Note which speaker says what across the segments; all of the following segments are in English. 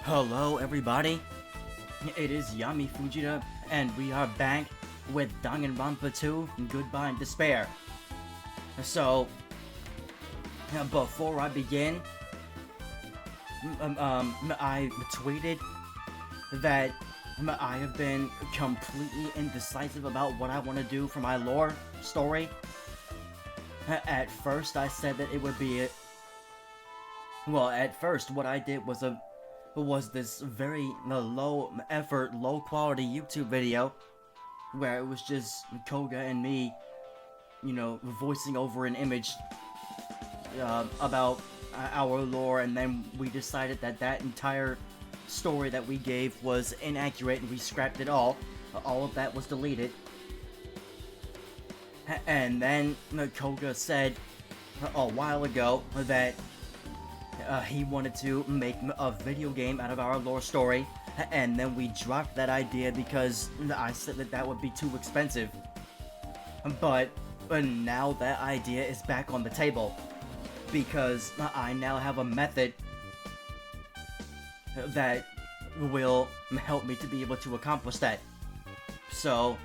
Speaker 1: Hello everybody, it is Yami Fujita, and we are back with Danganronpa 2, Goodbye in Despair. So, before I begin, I tweeted that I have been completely indecisive about what I want to do for my lore story. At first I said that it would be well, at first what I did was this very low effort, low quality YouTube video where it was just Koga and me, voicing over an image about our lore, and then we decided that that entire story that we gave was inaccurate and we scrapped it all. All of that was deleted. And then Koga said a while ago that he wanted to make a video game out of our lore story, and then we dropped that idea because I said that that would be too expensive. But now that idea is back on the table because I now have a method that will help me to be able to accomplish that. So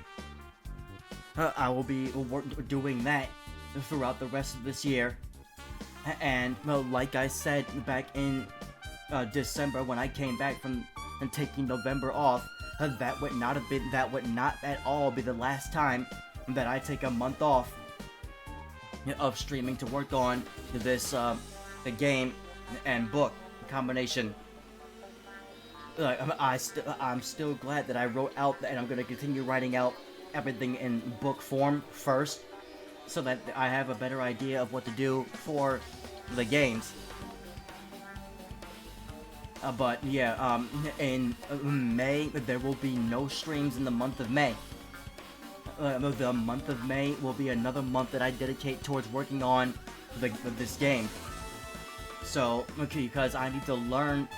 Speaker 1: I will be doing that throughout the rest of this year. And like I said back in December when I came back from taking November off, that would not at all be the last time that I take a month off of streaming to work on this the game and book combination. I'm still glad that I wrote out, and I'm gonna continue writing out everything in book form first, so that I have a better idea of what to do for the games. But yeah, in May, there will be no streams in the month of May. The month of May will be another month that I dedicate towards working on this game. So, because I need to learn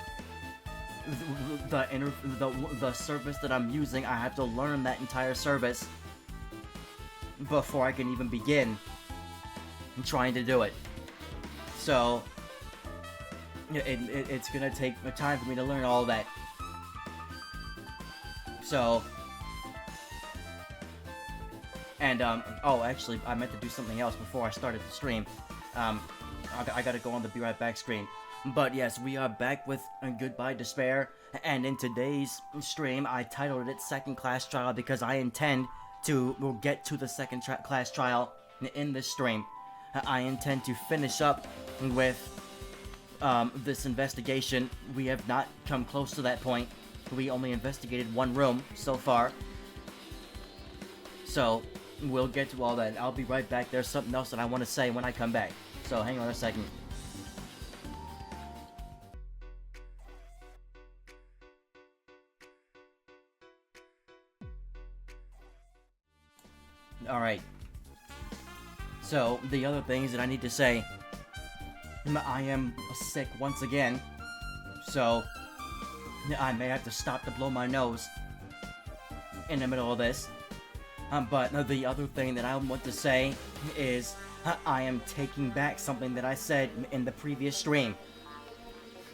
Speaker 1: the service that I'm using, I have to learn that entire service before I can even begin trying to do it. So it's gonna take time for me to learn all that. So, and oh, actually, I meant to do something else before I started the stream. I gotta go on the Be Right Back screen. But yes, we are back with Goodbye Despair, and in today's stream, I titled it Second Class Trial because I intend to get to the second class trial in this stream. I intend to finish up with this investigation. We have not come close to that point. We only investigated one room so far. So, we'll get to all that. I'll be right back. There's something else that I want to say when I come back. So, hang on a second. Alright. So, the other things that I need to say, I am sick once again, so I may have to stop to blow my nose in the middle of this. But the other thing that I want to say is I am taking back something that I said in the previous stream.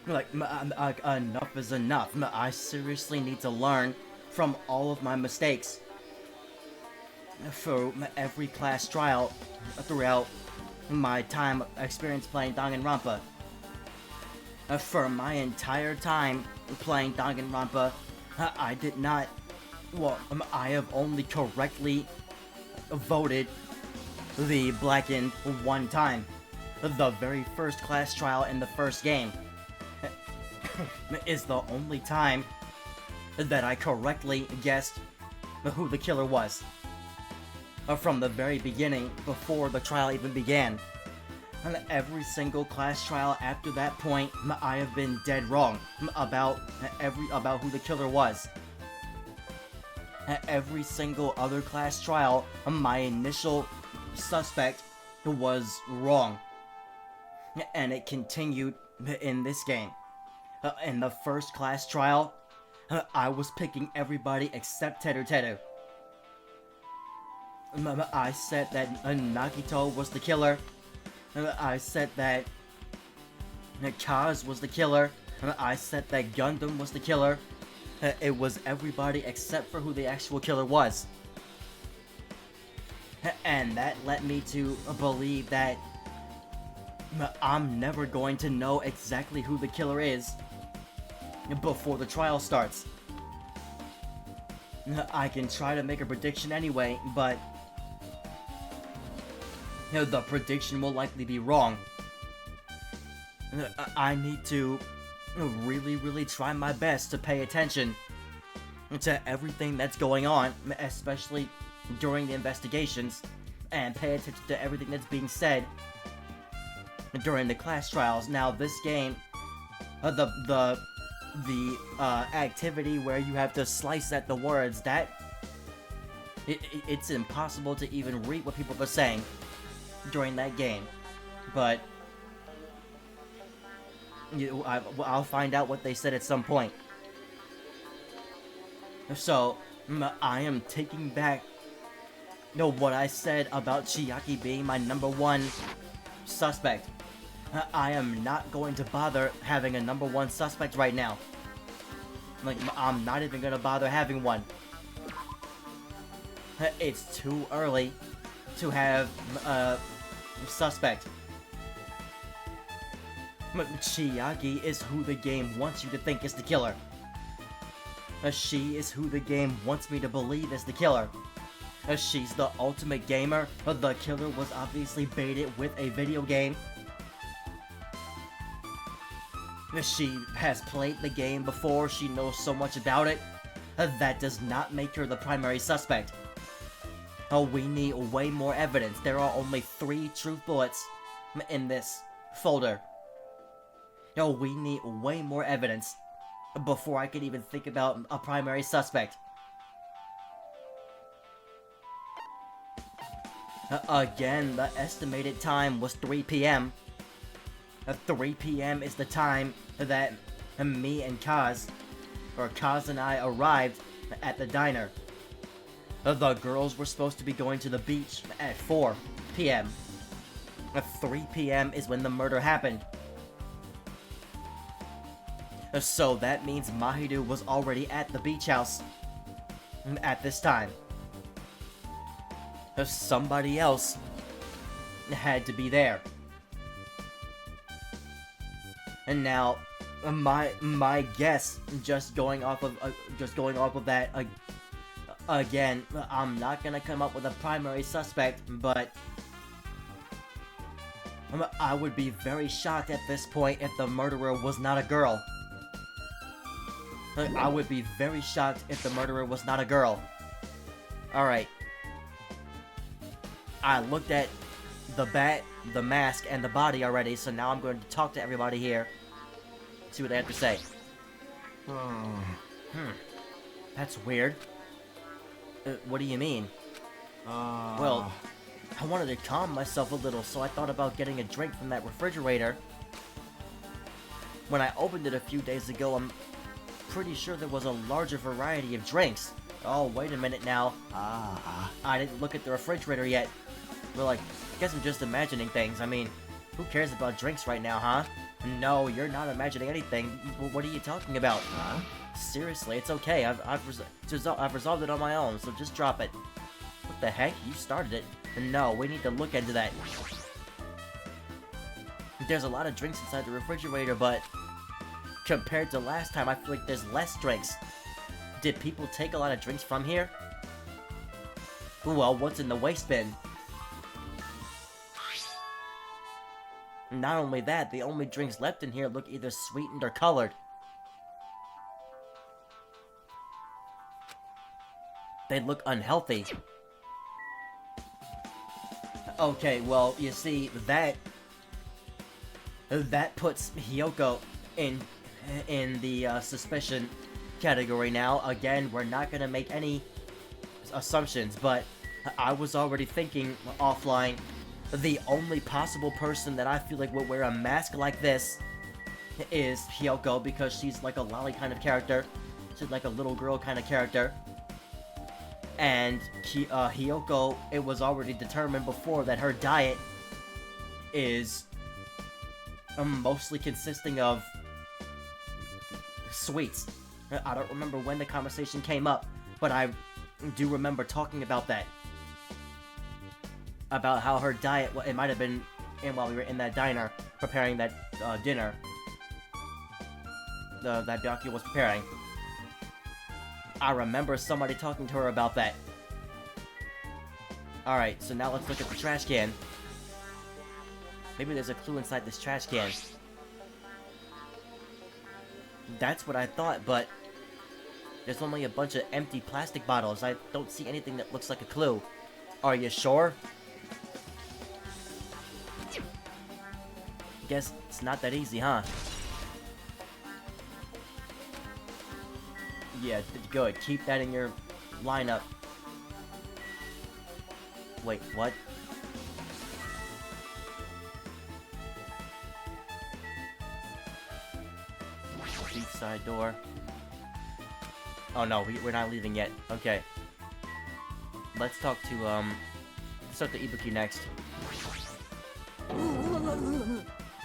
Speaker 1: Like, enough is enough. I seriously need to learn from all of my mistakes for every class trial throughout my time experience playing Danganronpa. For my entire time playing Danganronpa, I did not, well, I have only correctly voted the Blackened one time. The very first class trial in the first game is the only time that I correctly guessed who the killer was. From the very beginning, before the trial even began. And every single class trial after that point, I have been dead wrong about who the killer was. Every single other class trial, my initial suspect was wrong. And it continued in this game. In the first class trial, I was picking everybody except Teru. I said that Nagito was the killer. I said that Kaz was the killer. I said that Gundam was the killer. It was everybody except for who the actual killer was. And that led me to believe that I'm never going to know exactly who the killer is before the trial starts. I can try to make a prediction anyway, but the prediction will likely be wrong. I need to really try my best to pay attention to everything that's going on, especially during the investigations, and pay attention to everything that's being said during the class trials. Now, this game, the activity where you have to slice at the words, it's impossible to even read what people are saying during that game. But I'll find out what they said at some point. So, I am taking back what I said about Chiaki being my #1 suspect. I am not going to bother having a #1 suspect right now. Like, I'm not even gonna bother having one. It's too early to have a suspect. Chiaki is who the game wants you to think is the killer. She is who the game wants me to believe is the killer. She's the ultimate gamer. The killer was obviously baited with a video game. She has played the game before. She knows so much about it. That does not make her the primary suspect. We need way more evidence. There are only 3 truth bullets in this folder. We need way more evidence before I can even think about a primary suspect. Again, the estimated time was 3 p.m. 3 p.m. is the time that me and Kaz and I arrived at the diner. The girls were supposed to be going to the beach at 4 p.m. 3 p.m. is when the murder happened. So that means Mahiru was already at the beach house at this time. Somebody else had to be there. And now, my guess, just going off of that, again, I'm not gonna come up with a primary suspect, but I would be very shocked at this point if the murderer was not a girl. I would be very shocked if the murderer was not a girl. Alright. I looked at the bat, the mask, and the body already, so now I'm going to talk to everybody here. See what they have to say. That's weird. What do you mean? Well, I wanted to calm myself a little, so I thought about getting a drink from that refrigerator. When I opened it a few days ago, I'm pretty sure there was a larger variety of drinks. Oh, wait a minute now. I didn't look at the refrigerator yet. Well, I guess I'm just imagining things. I mean, who cares about drinks right now, huh? No, you're not imagining anything. What are you talking about? Huh? Seriously, it's okay. I've resolved it on my own, so just drop it. What the heck? You started it. No, we need to look into that. There's a lot of drinks inside the refrigerator, but compared to last time, I feel like there's less drinks. Did people take a lot of drinks from here? Well, what's in the waste bin? Not only that, the only drinks left in here look either sweetened or colored. They look unhealthy. Okay, well, you see, that puts Hiyoko in the suspicion category now. Again, we're not gonna make any assumptions, but I was already thinking offline, the only possible person that I feel like would wear a mask like this is Hiyoko, because she's like a lolly kind of character. She's like a little girl kind of character. And Hiyoko, it was already determined before that her diet is mostly consisting of sweets. I don't remember when the conversation came up, but I do remember talking about that. About how her diet, it might have been while we were in that diner preparing that dinner that Byakuya was preparing. I remember somebody talking to her about that. Alright, so now let's look at the trash can. Maybe there's a clue inside this trash can. That's what I thought, but there's only a bunch of empty plastic bottles. I don't see anything that looks like a clue. Are you sure? Guess it's not that easy, huh? Yeah, good. Keep that in your lineup. Wait, what? Beachside door. Oh no, we're not leaving yet. Okay. Let's talk to, let's talk to Ibuki next.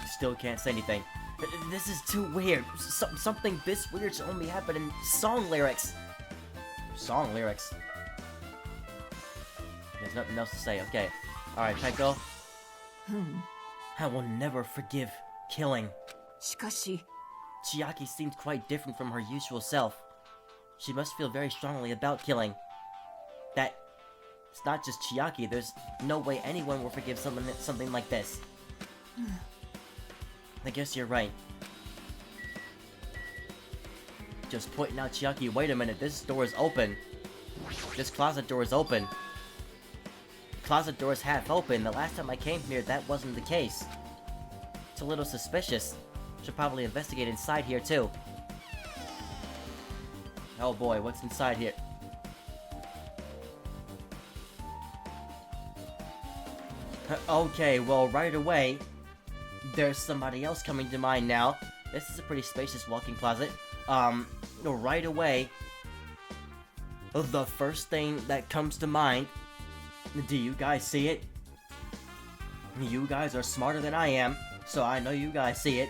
Speaker 1: Still can't say anything. This is too weird. Something this weird should only happen in song lyrics. Song lyrics. There's nothing else to say. Okay. Alright, Peiko. I will never forgive killing.
Speaker 2: しかし
Speaker 1: Chiaki seemed quite different from her usual self. She must feel very strongly about killing. That... It's not just Chiaki. There's no way anyone will forgive something like this. I guess you're right. Just pointing out Chiaki, wait a minute, this door is open. This closet door is open. Closet door is half open. The last time I came here, that wasn't the case. It's a little suspicious. Should probably investigate inside here too. Oh boy, what's inside here? Okay, well, right away, there's somebody else coming to mind now. This is a pretty spacious walk-in closet. Right away, the first thing that comes to mind, do you guys see it? You guys are smarter than I am, so I know you guys see it.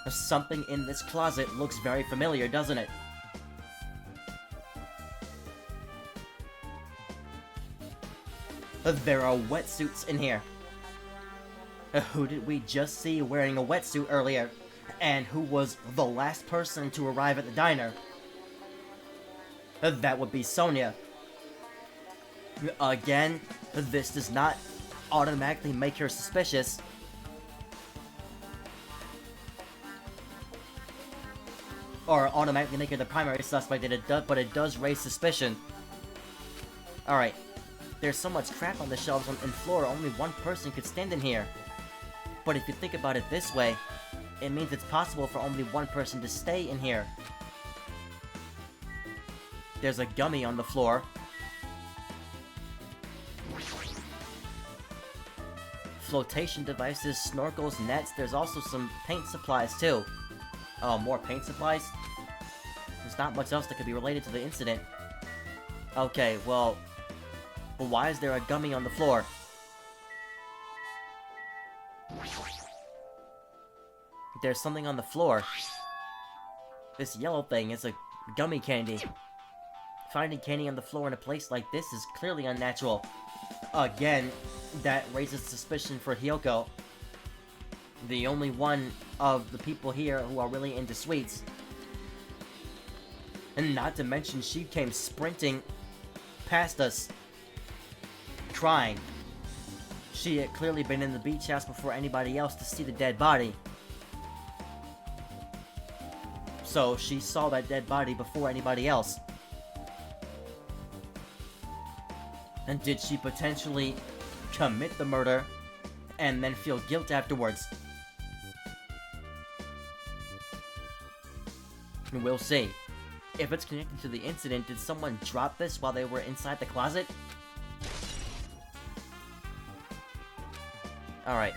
Speaker 1: Something in this closet looks very familiar, doesn't it? There are wetsuits in here. Who did we just see wearing a wetsuit earlier? And who was the last person to arrive at the diner? That would be Sonia. Again, this does not automatically make her suspicious. Or automatically make her the primary suspect, but it does raise suspicion. Alright. There's so much crap on the shelves and floor, only one person could stand in here. But if you think about it this way, it means it's possible for only one person to stay in here. There's a gummy on the floor. Flotation devices, snorkels, nets, there's also some paint supplies too. Oh, more paint supplies? There's not much else that could be related to the incident. Okay, well, why is there a gummy on the floor? There's something on the floor. This yellow thing is a gummy candy. Finding candy on the floor in a place like this is clearly unnatural. Again, that raises suspicion for Hyoko. The only one of the people here who are really into sweets. And not to mention, she came sprinting past us, crying. She had clearly been in the beach house before anybody else to see the dead body. So she saw that dead body before anybody else. And did she potentially commit the murder and then feel guilt afterwards? We'll see. If it's connected to the incident, did someone drop this while they were inside the closet? Alright.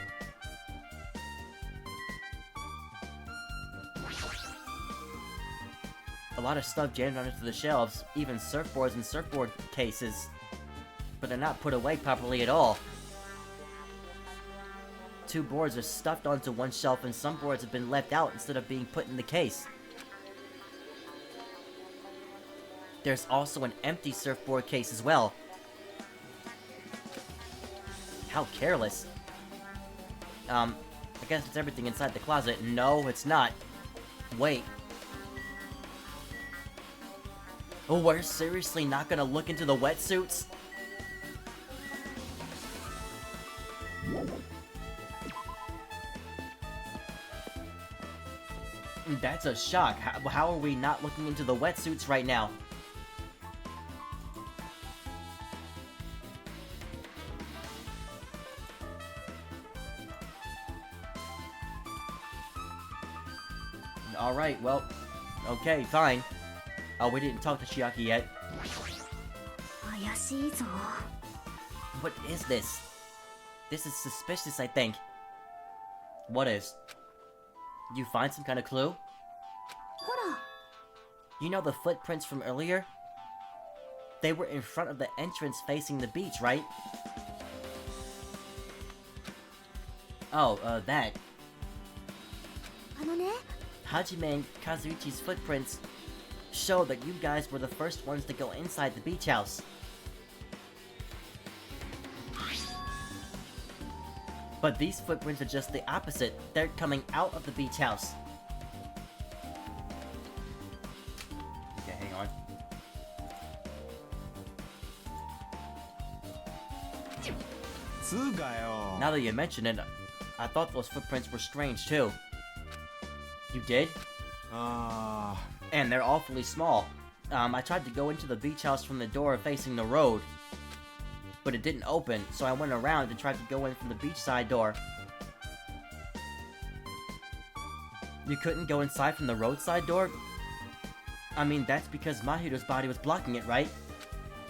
Speaker 1: A lot of stuff jammed onto the shelves, even surfboards and surfboard cases. But they're not put away properly at all. 2 boards are stuffed onto one shelf and some boards have been left out instead of being put in the case. There's also an empty surfboard case as well. How careless. I guess it's everything inside the closet. No, it's not. Wait. Oh, we're seriously not gonna look into the wetsuits? That's a shock. How are we not looking into the wetsuits right now? Alright, well, okay, fine. Oh, we didn't talk to Chiaki yet. What is this? This is suspicious, I think. What is? You find some kind of clue? You know the footprints from earlier? They were in front of the entrance facing the beach, right? Oh, that. Hajime and Kazuichi's footprints show that you guys were the first ones to go inside the beach house. But these footprints are just the opposite. They're coming out of the beach house. Okay, hang on. Now that you mention it, I thought those footprints were strange too. You did? And they're awfully small. I tried to go into the beach house from the door facing the road, but it didn't open, so I went around and tried to go in from the beachside door. You couldn't go inside from the roadside door? I mean, that's because Mahiru's body was blocking it, right?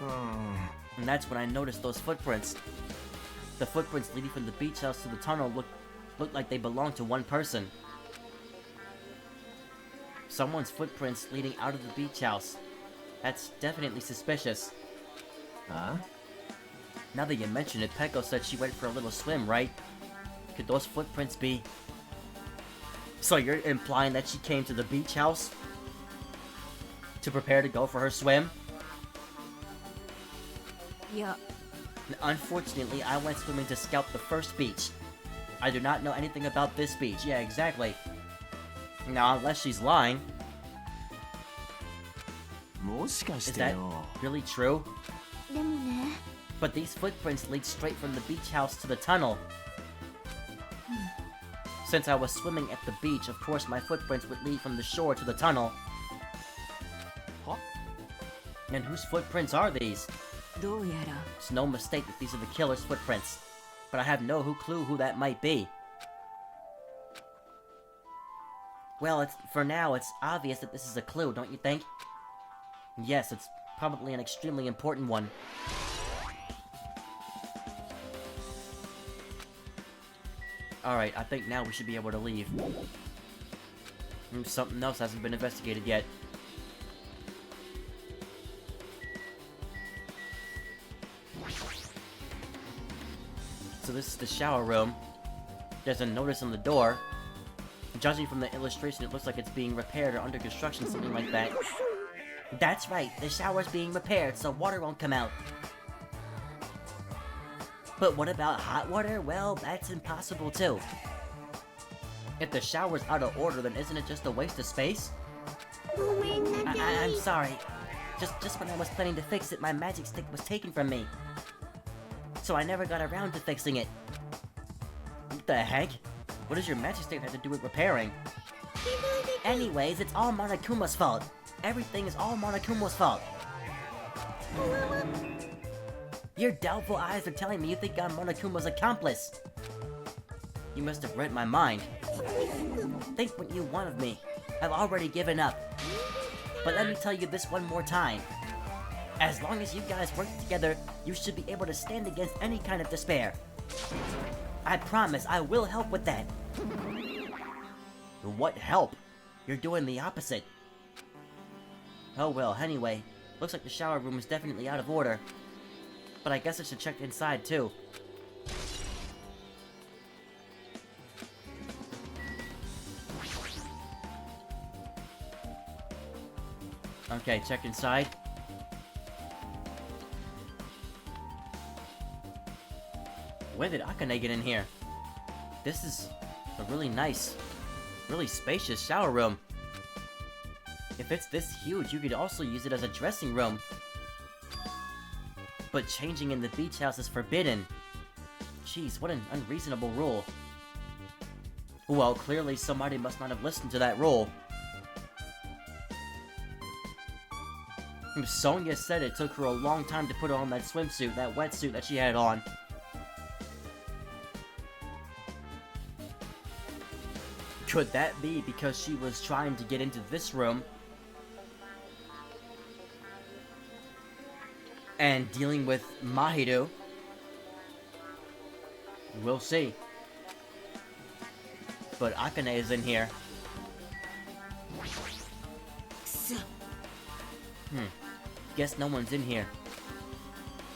Speaker 1: And that's when I noticed those footprints. The footprints leading from the beach house to the tunnel looked like they belonged to one person. Someone's footprints leading out of the beach house. That's definitely suspicious.
Speaker 2: Huh?
Speaker 1: Now that you mention it, Peko said she went for a little swim, right? Could those footprints be... So you're implying that she came to the beach house to prepare to go for her swim?
Speaker 3: Yeah.
Speaker 1: Unfortunately, I went swimming to scout the first beach. I do not know anything about this beach. Yeah, exactly. Now, unless she's lying. Is that really true? But these footprints lead straight from the beach house to the tunnel. Since I was swimming at the beach, of course my footprints would lead from the shore to the tunnel.
Speaker 2: Huh?
Speaker 1: And whose footprints are these? It's no mistake that these are the killer's footprints. But I have no clue who that might be. Well, for now, it's obvious that this is a clue, don't you think? Yes, it's probably an extremely important one. Alright, I think now we should be able to leave. Something else hasn't been investigated yet. So this is the shower room. There's a notice on the door. Judging from the illustration, it looks like it's being repaired or under construction, something like that. That's right, the shower's being repaired, so water won't come out. But what about hot water? Well, that's impossible too. If the shower's out of order, then isn't it just a waste of space? I'm sorry. Just when I was planning to fix it, my magic stick was taken from me. So I never got around to fixing it. What the heck? What does your magic stick have to do with repairing? Anyways, it's all Monokuma's fault. Everything is all Monokuma's fault. Your doubtful eyes are telling me you think I'm Monokuma's accomplice. You must have read my mind. Think what you want of me. I've already given up. But let me tell you this one more time. As long as you guys work together, you should be able to stand against any kind of despair. I promise I will help with that. What help? You're doing the opposite. Oh well, anyway. Looks like the shower room is definitely out of order. But I guess I should check inside too. Okay, check inside. Where did Akane get in here? This is a really nice, really spacious shower room. If it's this huge, you could also use it as a dressing room. But changing in the beach house is forbidden. Jeez, what an unreasonable rule. Well, clearly somebody must not have listened to that rule. Sonia said it took her a long time to put on that swimsuit, that wetsuit that she had on. Could that be because she was trying to get into this room and dealing with Mahiru? We'll see. But Akane is in here. Guess no one's in here.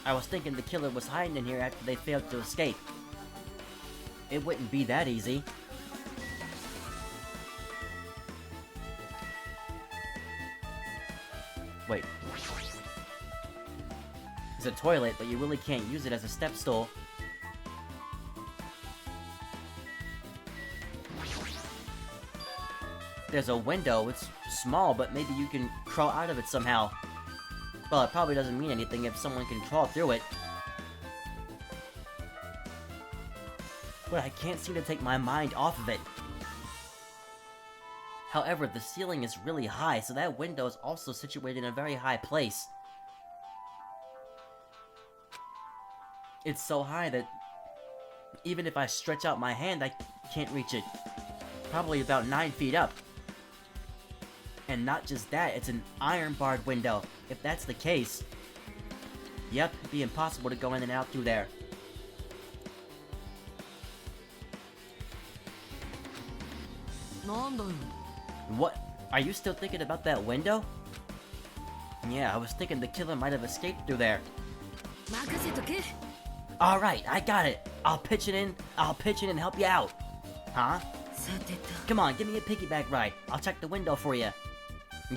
Speaker 1: I was thinking the killer was hiding in here after they failed to escape. It wouldn't be that easy. Wait. It's a toilet, but you really can't use it as a step stool. There's a window. It's small, but maybe you can crawl out of it somehow. Well, it probably doesn't mean anything if someone can crawl through it. But I can't seem to take my mind off of it. However, the ceiling is really high, so that window is also situated in a very high place. It's so high that even if I stretch out my hand, I can't reach it. Probably about 9 feet up. And not just that, it's an iron-barred window. If that's the case, yep, it'd be impossible to go in and out through there. What? Are you still thinking about that window? Yeah, I was thinking the killer might have escaped through there. Alright, I got it. I'll pitch it in and help you out. Huh? Come on, give me a piggyback ride. I'll check the window for you.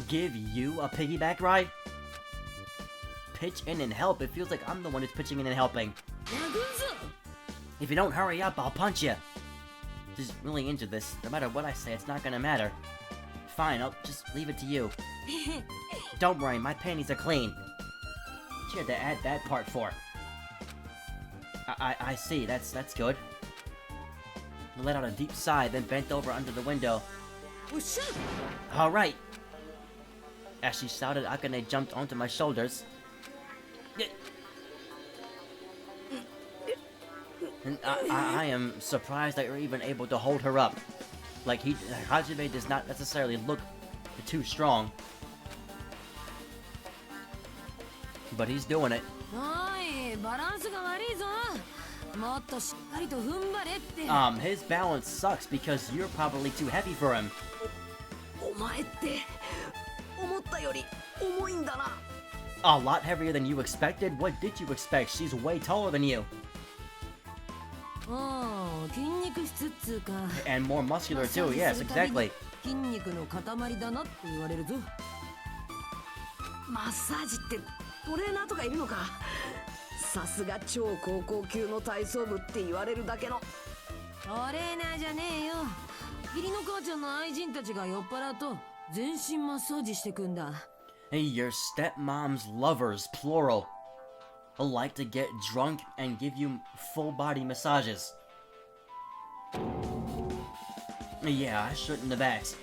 Speaker 1: Give you a piggyback ride? Pitch in and help? It feels like I'm the one who's pitching in and helping. If you don't hurry up, I'll punch you. Just really into this. No matter what I say, it's not gonna matter. Fine, I'll just leave it to you. Don't worry, my panties are clean. What you had to add that part for? I see, that's good. I let out a deep sigh, then bent over under the window. Alright! As she shouted, Akane jumped onto my shoulders. And I am surprised that you're even able to hold her up. Like, Hajime does not necessarily look too strong. But he's doing it. His balance sucks because you're probably too heavy for him. A lot heavier than you expected? What did you expect? She's way taller than you. And more muscular too, yes, exactly. Hey, your stepmom's lovers, plural, like to get drunk and give you full-body massages. Yeah, I shouldn't have asked.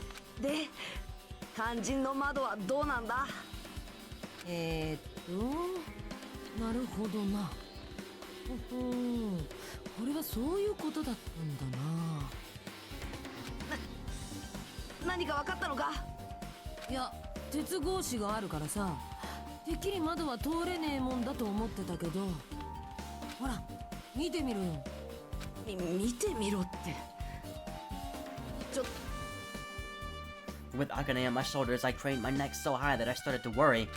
Speaker 1: With Akane on my shoulders, I craned my neck so high that I started to worry.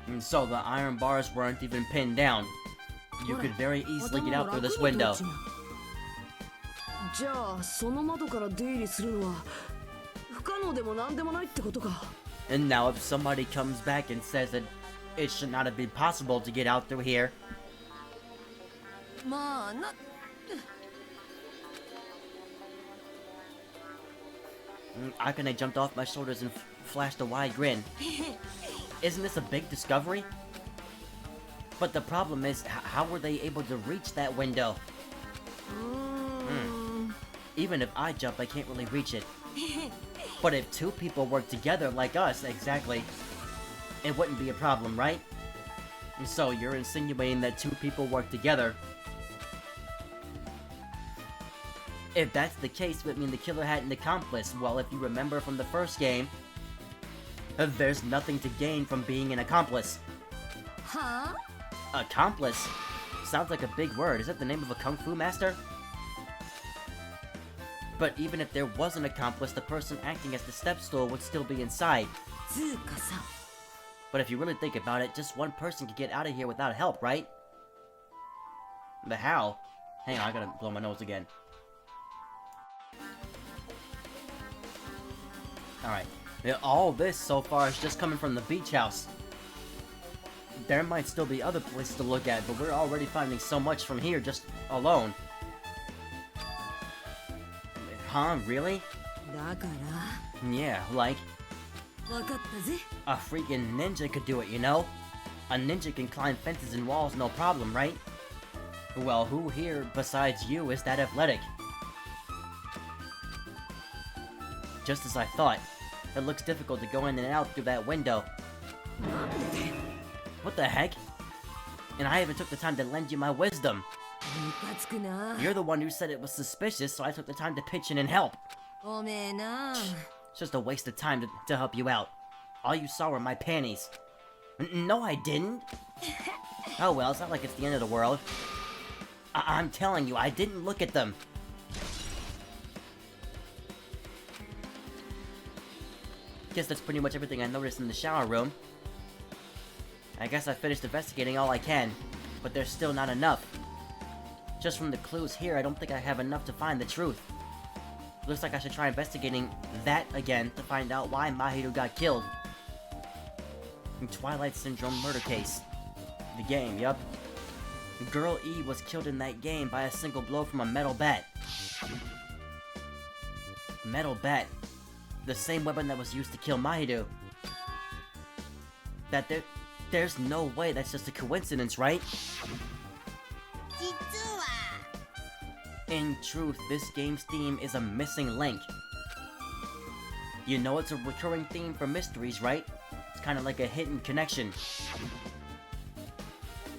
Speaker 1: And so the iron bars weren't even pinned down. You could very easily get out through this window.
Speaker 3: じゃあその窓から出入りするのは不可能でもなんでもないってことか。
Speaker 1: And now if somebody comes back and says that it should not have been possible to get out through here,
Speaker 3: まあな。
Speaker 1: Akane jumped off my shoulders and flashed a wide grin. Isn't this a big discovery? But the problem is, how were they able to reach that window? Even if I jump, I can't really reach it. But if two people work together like us, exactly, it wouldn't be a problem, right? So you're insinuating that two people work together. If that's the case, it would mean the killer had an accomplice. Well, if you remember from the first game, there's nothing to gain from being an accomplice.
Speaker 3: Huh?
Speaker 1: Accomplice? Sounds like a big word. Is that the name of a kung fu master? But even if there was an accomplice, the person acting as the step stool would still be inside.
Speaker 3: つうかさ。
Speaker 1: But if you really think about it, just one person could get out of here without help, right? But how? Hang on, I gotta blow my nose again. Alright. All this so far is just coming from the beach house. There might still be other places to look at, but we're already finding so much from here just alone. Huh? Really?
Speaker 3: だか
Speaker 1: Yeah, like,
Speaker 3: ら分かったぜ。
Speaker 1: a freaking ninja could do it, you know? A ninja can climb fences and walls no problem, right? Well, who here besides you is that athletic? Just as I thought. It looks difficult to go in and out through that window. What the heck? And I even took the time to lend you my wisdom.
Speaker 3: ムカつくな。
Speaker 1: You're the one who said it was suspicious, so I took the time to pitch in and help.
Speaker 3: おめえな。
Speaker 1: It's just a waste of time to help you out. All you saw were my panties. No, I didn't. Oh well, it's not like it's the end of the world. I'm telling you, I didn't look at them. Guess that's pretty much everything I noticed in the shower room. I guess I finished investigating all I can, but there's still not enough. Just from the clues here, I don't think I have enough to find the truth. Looks like I should try investigating that again to find out why Mahiru got killed. Twilight Syndrome murder case. The game, yup. Girl E was killed in that game by a single blow from a metal bat. Metal bat. The same weapon that was used to kill Mahiru. There's no way that's just a coincidence, right?
Speaker 3: 実は。
Speaker 1: In truth, this game's theme is a missing link. You know it's a recurring theme for mysteries, right? It's kind of like a hidden connection.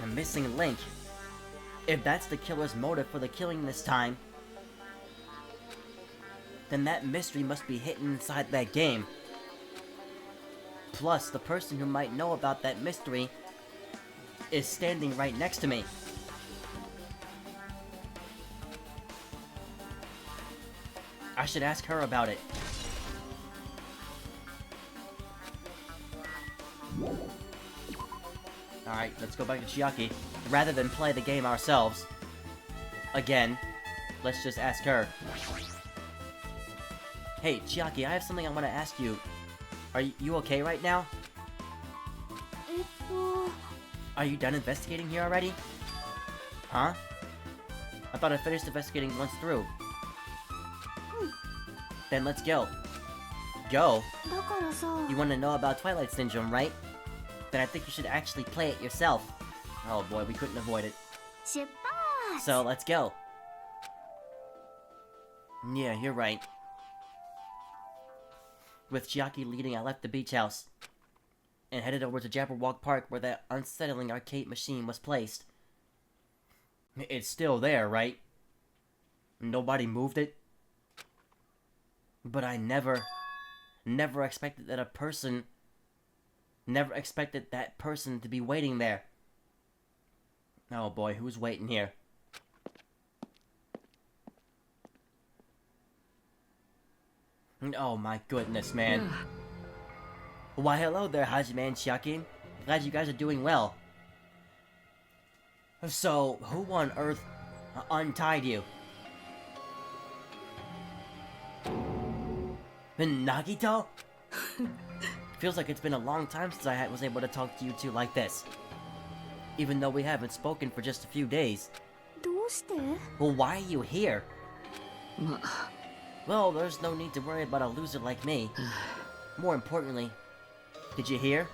Speaker 1: A missing link. If that's the killer's motive for the killing this time, then that mystery must be hidden inside that game. Plus, the person who might know about that mystery is standing right next to me. I should ask her about it. Alright, let's go back to Chiaki. Rather than play the game ourselves. Again, let's just ask her. Hey, Chiaki, I have something I want to ask you. Are you okay right now? Are you done investigating here already? Huh? I thought I finished investigating once through. Then let's go. Go?
Speaker 3: だからさ。
Speaker 1: You want to know about Twilight Syndrome, right? Then I think you should actually play it yourself. Oh boy, we couldn't avoid it.
Speaker 3: 出発。
Speaker 1: So, let's go. Yeah, you're right. With Chiaki leading, I left the beach house and headed over to Jabberwock Park where that unsettling arcade machine was placed. It's still there, right? Nobody moved it? But I never expected that person to be waiting there. Oh boy, who's waiting here? Oh my goodness, man. Why hello there, Hajime and Chiaki. Glad you guys are doing well. So, who on earth untied you? Nagito? Feels like it's been a long time since I was able to talk to you two like this. Even though we haven't spoken for just a few days.
Speaker 4: どうして？
Speaker 1: Well, why are you here?
Speaker 3: ま
Speaker 1: Well, there's no need to worry about a loser like me. More importantly, did you hear?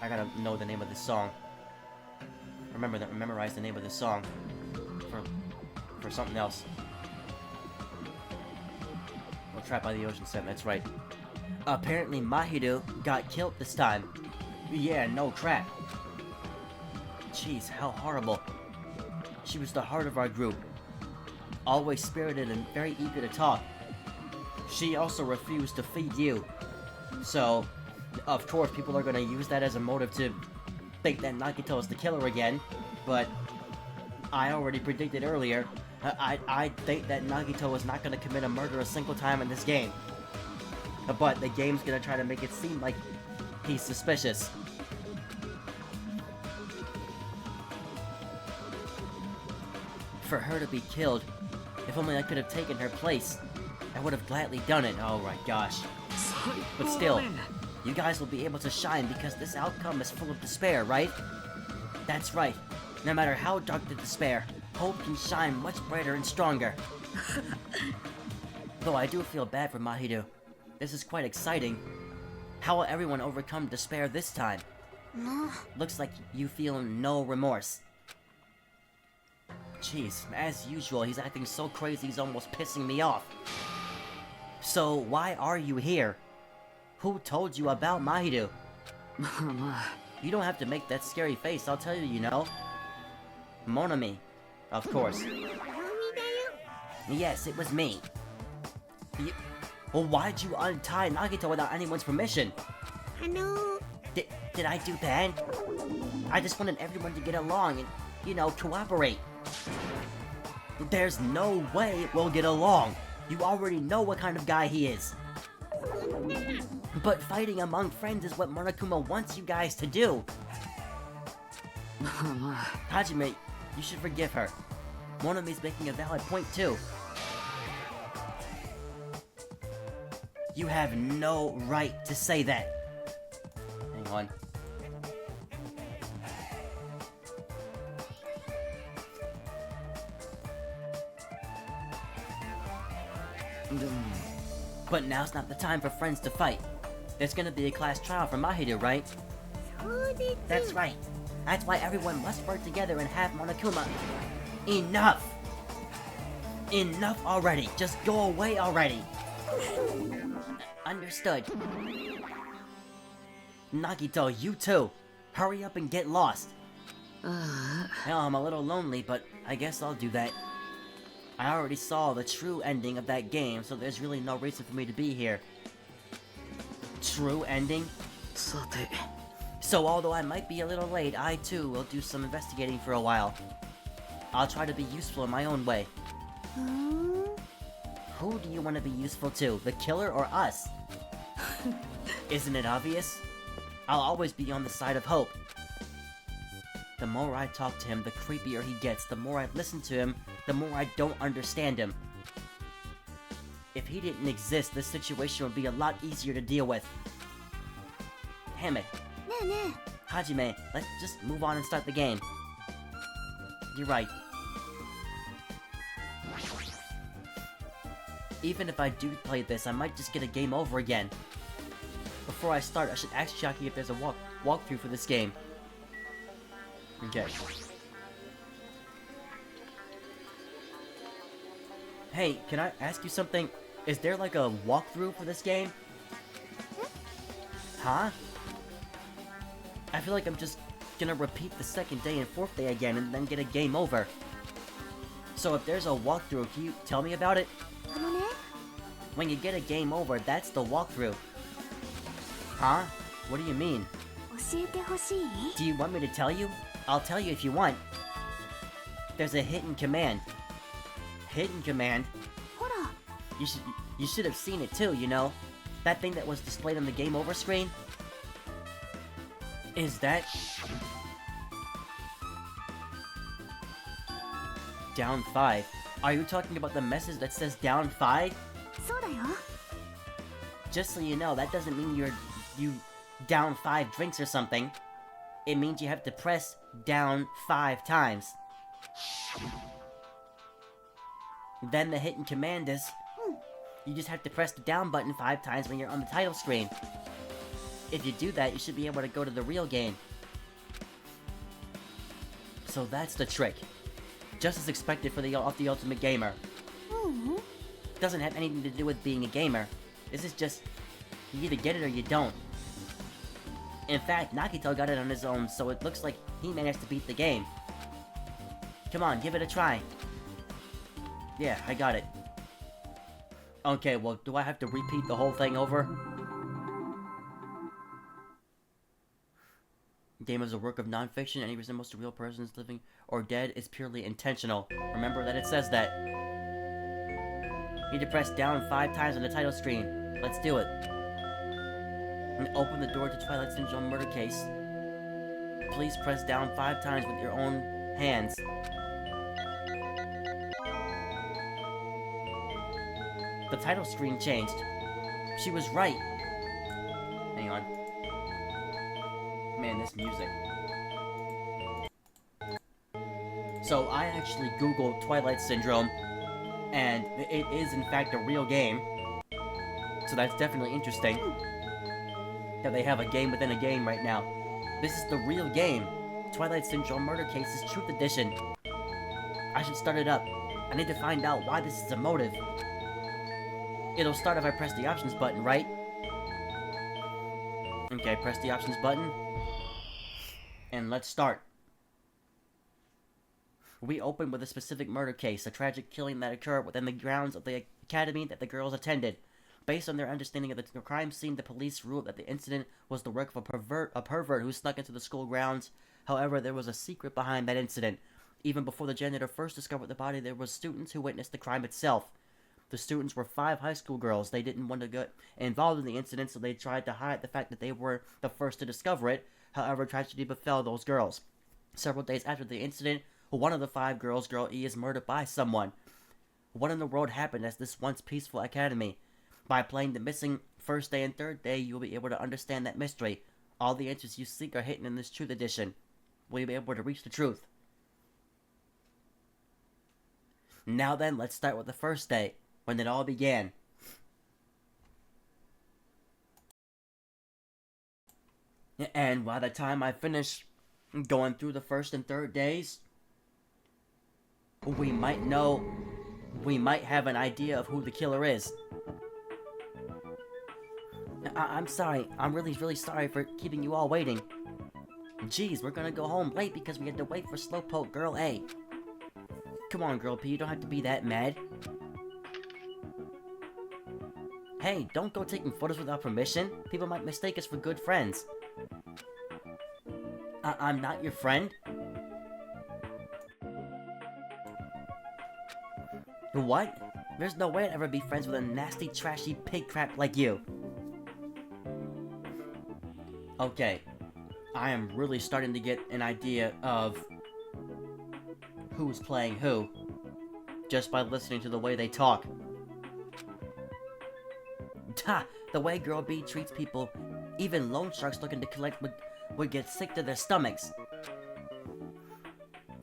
Speaker 1: I gotta know the name of this song. Memorize the name of this song. For something else. Well, Trapped by the Ocean 7, that's right. Apparently Mahiru got killed this time. Yeah, no crap. Jeez, how horrible. She was the heart of our group. Always spirited and very eager to talk. She also refused to feed you. So, of course, people are gonna use that as a motive to think that Nagito is the killer again. But I already predicted earlier, I think that Nagito is not gonna commit a murder a single time in this game. But the game's gonna try to make it seem like he's suspicious. For her to be killed, if only I could have taken her place, I would have gladly done it. Oh my gosh. But still, you guys will be able to shine because this outcome is full of despair, right? That's right. No matter how dark the despair, hope can shine much brighter and stronger. Though I do feel bad for Mahiru. This is quite exciting. How will everyone overcome despair this time? Looks like you feel no remorse. Jeez, as usual, he's acting so crazy he's almost pissing me off. So, why are you here? Who told you about Mahiru?
Speaker 3: まあまあ
Speaker 1: You don't have to make that scary face, I'll tell you, you know. Monami. Of course. Yes, it was me. Well, why'd you untie Nagito without anyone's permission?
Speaker 4: あの
Speaker 1: Did I do bad? I just wanted everyone to get along and, you know, cooperate. There's no way we'll get along. You already know what kind of guy he is. But fighting among friends is what Monokuma wants you guys to do.
Speaker 3: まあまあ
Speaker 1: Hajime, you should forgive her. Monami's making a valid point too. You have no right to say that. Hang on. But now's not the time for friends to fight. There's gonna be a class trial for Mahiru, right?
Speaker 4: そうです。
Speaker 1: That's right. That's why everyone must work together and have Monokuma. Enough! Enough already! Just go away already! Understood. Nagito, you too! Hurry up and get lost!
Speaker 3: あ
Speaker 1: Hell, I'm a little lonely, but I guess I'll do that. I already saw the true ending of that game, so there's really no reason for me to be here. True ending?
Speaker 3: あさて
Speaker 1: So although I might be a little late, I too will do some investigating for a while. I'll try to be useful in my own way.
Speaker 4: うーん
Speaker 1: Who do you want to be useful to, the killer or us? Isn't it obvious? I'll always be on the side of hope. The more I talk to him, the creepier he gets. The more I listen to him, the more I don't understand him. If he didn't exist, this situation would be a lot easier to deal with. Damn it.
Speaker 4: ねえね
Speaker 1: Hajime, let's just move on and start the game. You're right. Even if I do play this, I might just get a game over again. Before I start, I should ask Chiaki if there's a walkthrough for this game. Okay. Hey, can I ask you something? Is there like a walkthrough for this game? Huh? I feel like I'm just gonna repeat the second day and fourth day again and then get a game over. So if there's a walkthrough, can you tell me about it?
Speaker 4: え。あのね、
Speaker 1: When you get a game over, that's the walkthrough. Huh? What do you mean?
Speaker 4: 教えてほしい？
Speaker 1: Do you want me to tell you? I'll tell you if you want. There's a hidden command. Hidden command?
Speaker 4: ほら、
Speaker 1: You should have seen it too, you know? That thing that was displayed on the game over screen? Is that... down 5? Are you talking about the message that says down 5?
Speaker 4: そうだよ。
Speaker 1: Just so you know, that doesn't mean you down 5 drinks or something. It means you have to press down 5 times. Then the hidden command is... you just have to press the down button 5 times when you're on the title screen. If you do that, you should be able to go to the real game. So that's the trick. Just as expected for the Ultimate Gamer.
Speaker 4: ううん。
Speaker 1: Doesn't have anything to do with being a gamer. This is just... you either get it or you don't. In fact, Nakito got it on his own, so it looks like he managed to beat the game. Come on, give it a try. Yeah, I got it. Okay, well, do I have to repeat the whole thing over? Game is a work of non-fiction. Any resemblance to real persons living or dead is purely intentional. Remember that it says that. You need to press down 5 times on the title screen. Let's do it. And open the door to Twilight Syndrome murder case. Please press down 5 times with your own hands. The title screen changed. She was right. Hang on. Man, this music. So I actually googled Twilight Syndrome, and it is in fact a real game. So that's definitely interesting. That they have a game within a game right now. This is the real game. Twilight Syndrome Murder Cases Truth Edition. I should start it up. I need to find out why this is a motive. It'll start if I press the options button, right? Okay, press the options button. And let's start. We open with a specific murder case, a tragic killing that occurred within the grounds of the academy that the girls attended. Based on their understanding of the crime scene, the police ruled that the incident was the work of a pervert who snuck into the school grounds. However, there was a secret behind that incident. Even before the janitor first discovered the body, there were students who witnessed the crime itself. The students were 5 high school girls. They didn't want to get involved in the incident, so they tried to hide the fact that they were the first to discover it. However, tragedy befell those girls. Several days after the incident, one of the 5 girls, Girl E, is murdered by someone. What in the world happened at this once peaceful academy? By playing the missing first day and third day, you'll be able to understand that mystery. All the answers you seek are hidden in this Truth Edition. Will you be able to reach the truth? Now then, let's start with the first day, when it all began. And by the time I finish going through the first and third days, we might have an idea of who the killer is. I'm sorry. I'm really sorry for keeping you all waiting. Jeez, we're gonna go home late because we had to wait for Slowpoke Girl A. Come on, Girl P, you don't have to be that mad. Hey, don't go taking photos without permission. People might mistake us for good friends. I'm not your friend? What? There's no way I'd ever be friends with a nasty, trashy pig crap like you. Okay. I am really starting to get an idea of who's playing who, just by listening to the way they talk. Ha! The way Girl B treats people, even loan sharks looking to collect would get sick to their stomachs.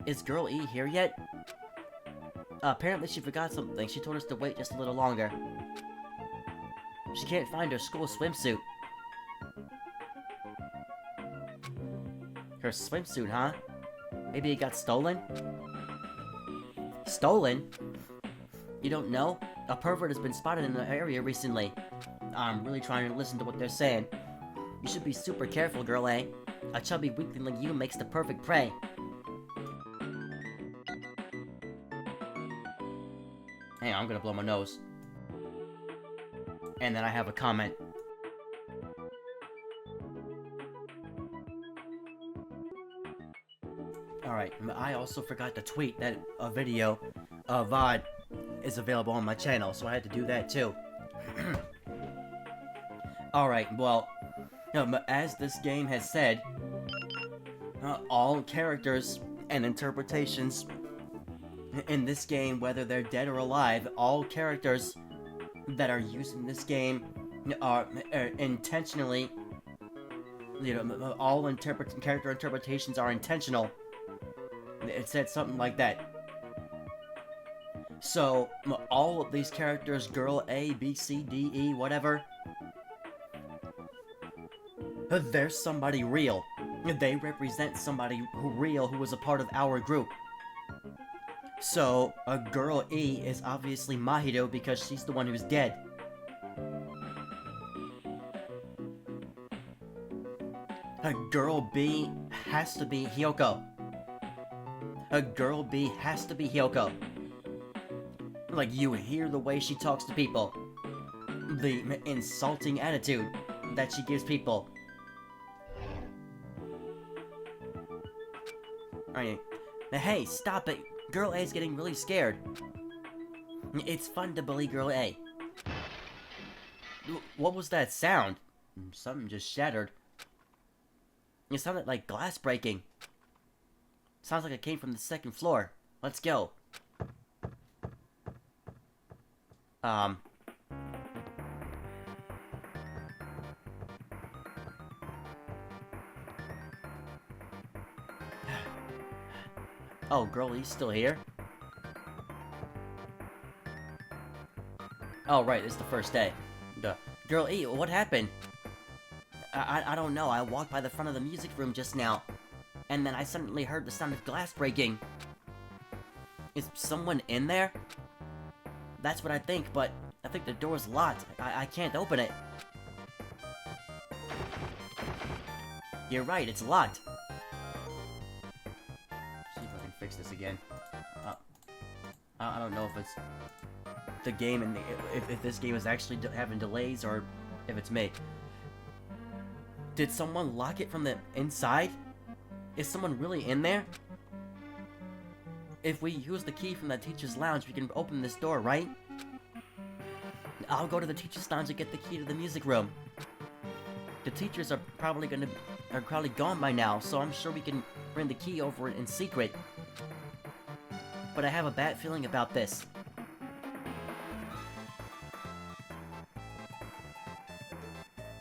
Speaker 1: Is Girl E here yet? Apparently she forgot something. She told us to wait just a little longer. She can't find her school swimsuit. Her swimsuit, huh? Maybe it got stolen? Stolen? You don't know? A pervert has been spotted in the area recently. I'm really trying to listen to what they're saying. You should be super careful, Girl A. A chubby weakling like you makes the perfect prey. Hang on, I'm gonna blow my nose. And then I have a comment. Alright, I also forgot to tweet that a video, a VOD, is available on my channel, so I had to do that too. Alright, well, as this game has said, all characters and interpretations in this game, whether they're dead or alive, all characters that are used in this game are intentionally, all character interpretations are intentional. It said something like that. So, all of these characters, girl A, B, C, D, E, whatever, they're somebody real. They represent somebody real who was a part of our group. So, girl E is obviously Mahito because she's the one who's dead. Girl B has to be Hyoko. Girl B has to be Hyoko. Like, you hear the way she talks to people. The insulting attitude that she gives people. Alright. Hey, stop it! Girl A's getting really scared. It's fun to bully Girl A. What was that sound? Something just shattered. It sounded like glass breaking. Sounds like it came from the second floor. Let's go. Oh, Girl E's still here? Oh, right, it's the first day. Duh. Girl E, what happened? I don't know, I walked by the front of the music room just now, and then I suddenly heard the sound of glass breaking. Is someone in there? That's what I think, but I think the door's locked. I can't open it. You're right, it's locked. See if I can fix this again. I don't know if it's the game and if this game is actually having delays or if it's me. Did someone lock it from the inside? Is someone really in there? If we use the key from the teacher's lounge, we can open this door, right? I'll go to the teacher's lounge and get the key to the music room. The teachers are probably gone by now, so I'm sure we can bring the key over in secret. But I have a bad feeling about this.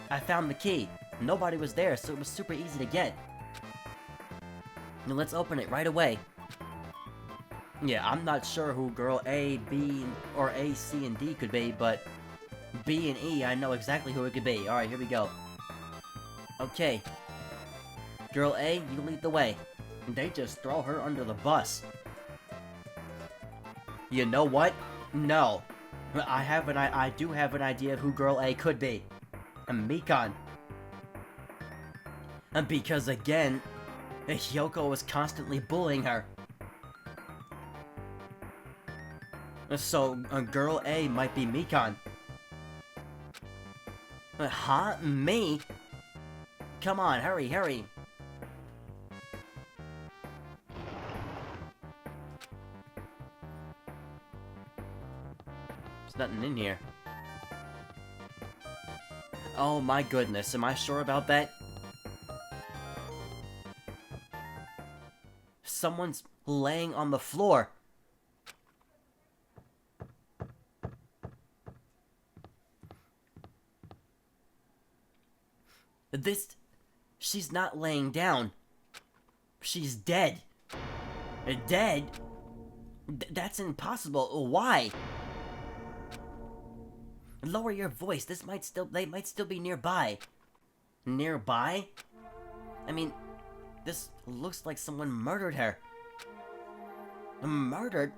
Speaker 1: I found the key. Nobody was there, so it was super easy to get. Now let's open it right away. Yeah, I'm not sure who girl A, B, or A, C, and D could be, but B and E, I know exactly who it could be. Alright, here we go. Okay. Girl A, you lead the way. They just throw her under the bus. You know what? No. I do have an idea of who girl A could be. Mikan. Because again, Hyoko was constantly bullying her. So, girl A might be Mikan. Huh? Me? Come on, hurry, hurry. There's nothing in here. Oh my goodness, am I sure about that? Someone's laying on the floor. She's not laying down. She's dead. Dead? That's impossible. Why? Lower your voice. They might still be nearby. Nearby? I mean, this looks like someone murdered her. Murdered?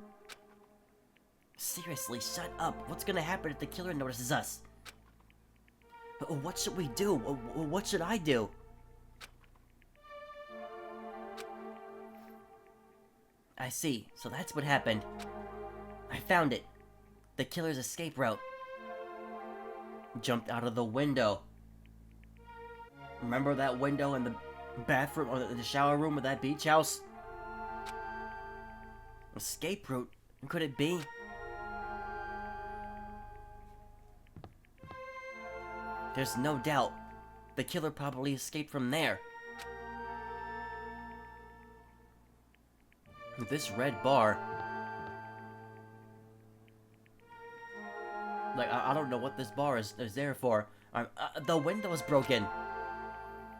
Speaker 1: Seriously, shut up. What's gonna happen if the killer notices us? What should we do? What should I do? I see. So that's what happened. I found it. The killer's escape route. Jumped out of the window. Remember that window in the bathroom or the shower room of that beach house? Escape route? Could it be? There's no doubt. The killer probably escaped from there. This red bar... Like, I don't know what this bar is there for. The window is broken.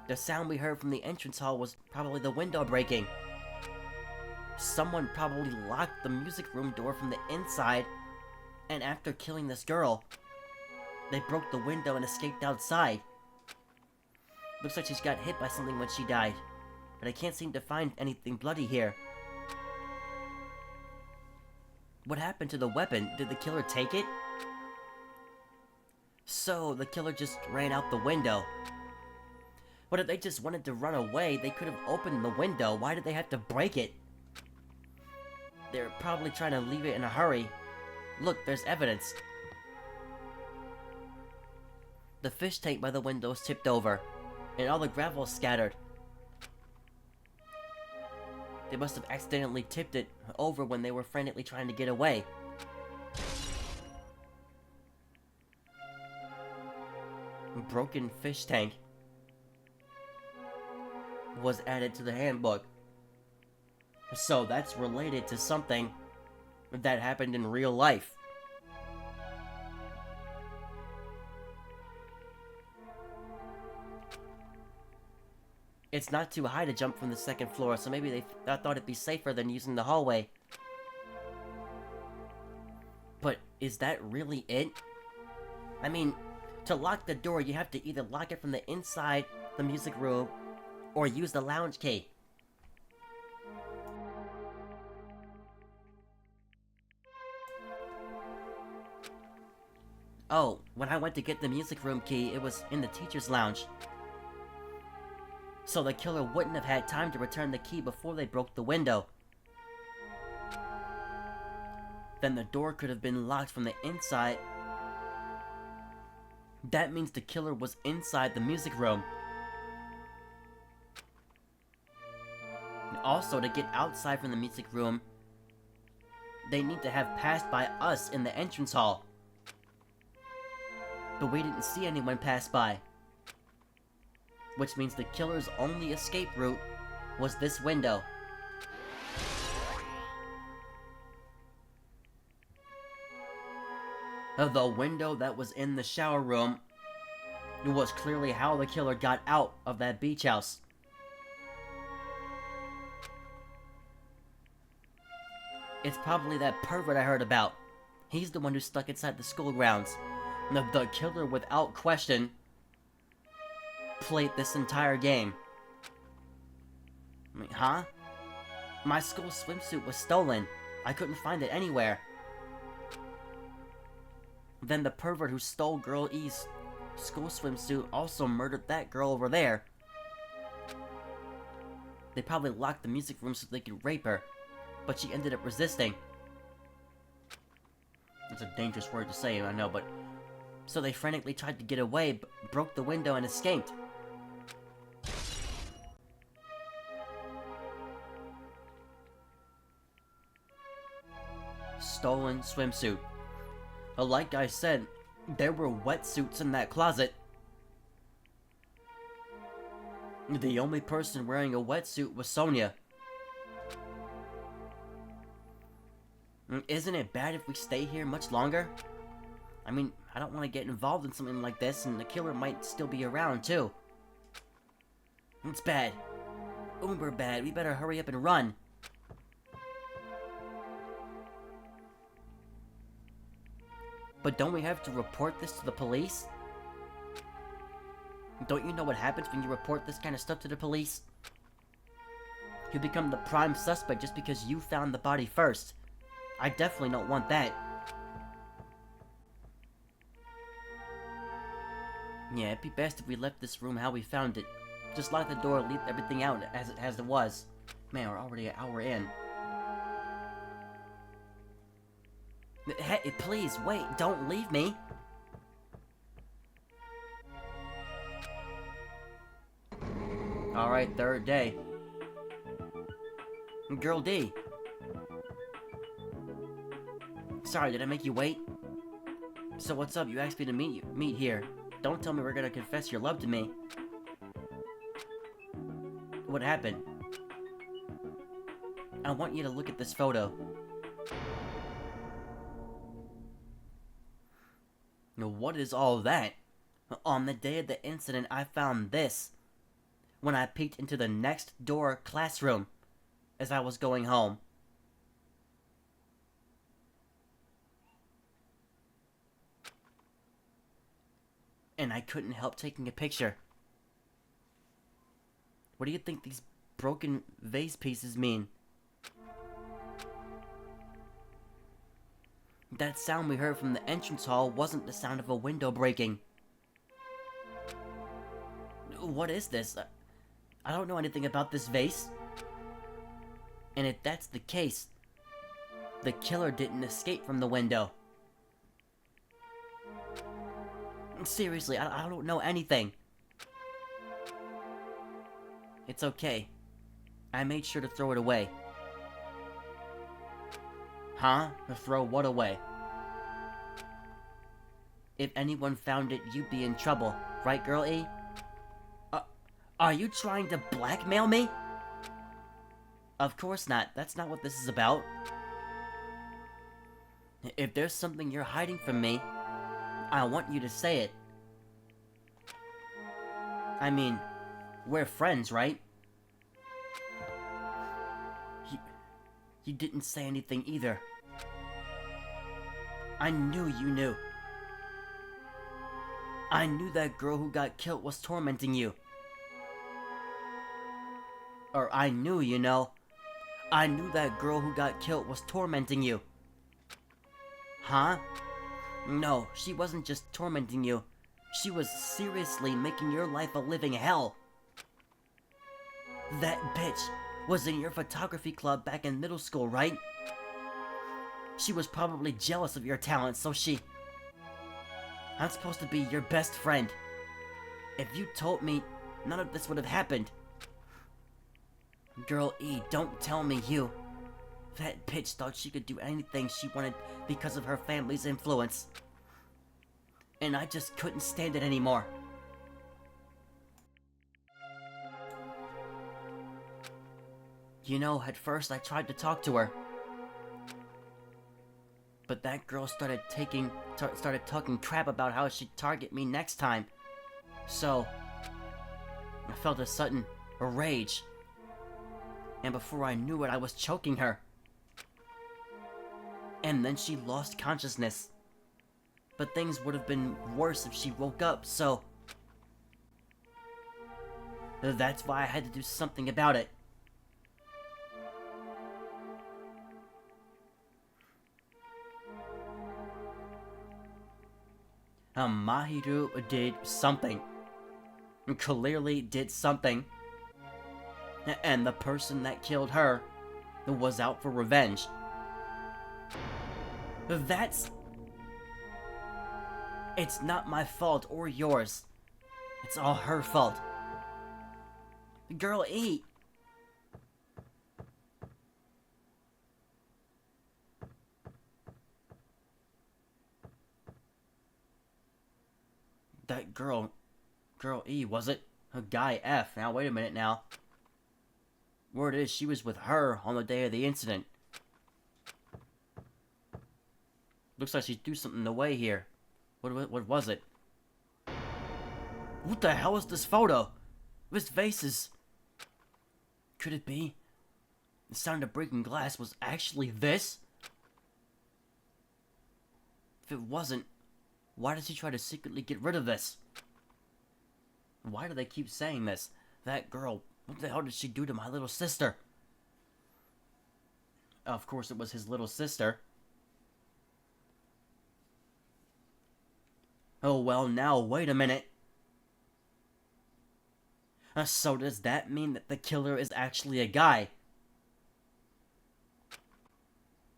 Speaker 1: The sound we heard from the entrance hall was probably the window breaking. Someone probably locked the music room door from the inside, and after killing this girl, they broke the window and escaped outside. Looks like she's got hit by something when she died, but I can't seem to find anything bloody here. What happened to the weapon? Did the killer take it? So, the killer just ran out the window. But if they just wanted to run away, they could have opened the window. Why did they have to break it? They're probably trying to leave it in a hurry. Look, there's evidence. The fish tank by the window is tipped over, and all the gravel is scattered. They must have accidentally tipped it over when they were frantically trying to get away. Broken fish tank was added to the handbook. So that's related to something that happened in real life. It's not too high to jump from the second floor, so maybe they thought it'd be safer than using the hallway. But is that really it? I mean, to lock the door, you have to either lock it from the inside the music room or use the lounge key. Oh, when I went to get the music room key, it was in the teacher's lounge. So the killer wouldn't have had time to return the key before they broke the window. Then the door could have been locked from the inside. That means the killer was inside the music room. And also, to get outside from the music room, they need to have passed by us in the entrance hall. But we didn't see anyone pass by. Which means the killer's only escape route was this window. The window that was in the shower room was clearly how the killer got out of that beach house. It's probably that pervert I heard about. He's the one who's stuck inside the school grounds. The killer, without question, played this entire game. I mean, huh? My school swimsuit was stolen. I couldn't find it anywhere. Then the pervert who stole Girl E's school swimsuit also murdered that girl over there. They probably locked the music room so they could rape her, but she ended up resisting. That's a dangerous word to say, I know, but... So they frantically tried to get away, broke the window, and escaped. Stolen swimsuit. But like I said, there were wetsuits in that closet. The only person wearing a wetsuit was Sonia. Isn't it bad if we stay here much longer? I mean, I don't want to get involved in something like this, and the killer might still be around, too. It's bad. Uber bad. We better hurry up and run. But don't we have to report this to the police? Don't you know what happens when you report this kind of stuff to the police? You become the prime suspect just because you found the body first. I definitely don't want that. Yeah, it'd be best if we left this room how we found it. Just lock the door, leave everything out as it was. Man, we're already an hour in. Hey, please, wait, don't leave me. Alright, third day. Girl D. Sorry, did I make you wait? So what's up? You asked me to meet here. Don't tell me we're gonna confess your love to me. What happened? I want you to look at this photo. Now, what is all that? On the day of the incident, I found this when I peeked into the next door classroom as I was going home. And I couldn't help taking a picture. What do you think these broken vase pieces mean? That sound we heard from the entrance hall wasn't the sound of a window breaking. What is this? I don't know anything about this vase. And if that's the case, the killer didn't escape from the window. Seriously, I don't know anything. It's okay. I made sure to throw it away. Huh? Throw what away? If anyone found it, you'd be in trouble. Right, Girl E? Are you trying to blackmail me? Of course not. That's not what this is about. If there's something you're hiding from me, I want you to say it. I mean, we're friends, right? You didn't say anything either. I knew you knew. I knew that girl who got killed was tormenting you. Or I knew, you know. I knew that girl who got killed was tormenting you. Huh? No, she wasn't just tormenting you. She was seriously making your life a living hell. That bitch was in your photography club back in middle school, right? She was probably jealous of your talent, so she... I'm supposed to be your best friend. If you told me, none of this would have happened. Girl E, don't tell me you... That bitch thought she could do anything she wanted because of her family's influence. And I just couldn't stand it anymore. You know, at first I tried to talk to her. But that girl started talking crap about how she'd target me next time. So, I felt a sudden rage. And before I knew it, I was choking her. And then she lost consciousness. But things would have been worse if she woke up, so... That's why I had to do something about it. Mahiru did something. Clearly did something. And the person that killed her was out for revenge. That's... It's not my fault or yours. It's all her fault. Girl E! That girl E, was it? Guy F. Now, wait a minute now. Word is, she was with her on the day of the incident. Looks like she threw something away here. What was it? What the hell is this photo? This vase is... Could it be? The sound of breaking glass was actually this? If it wasn't, why does he try to secretly get rid of this? Why do they keep saying this? That girl, what the hell did she do to my little sister? Of course it was his little sister. Oh well, now wait a minute. So does that mean that the killer is actually a guy?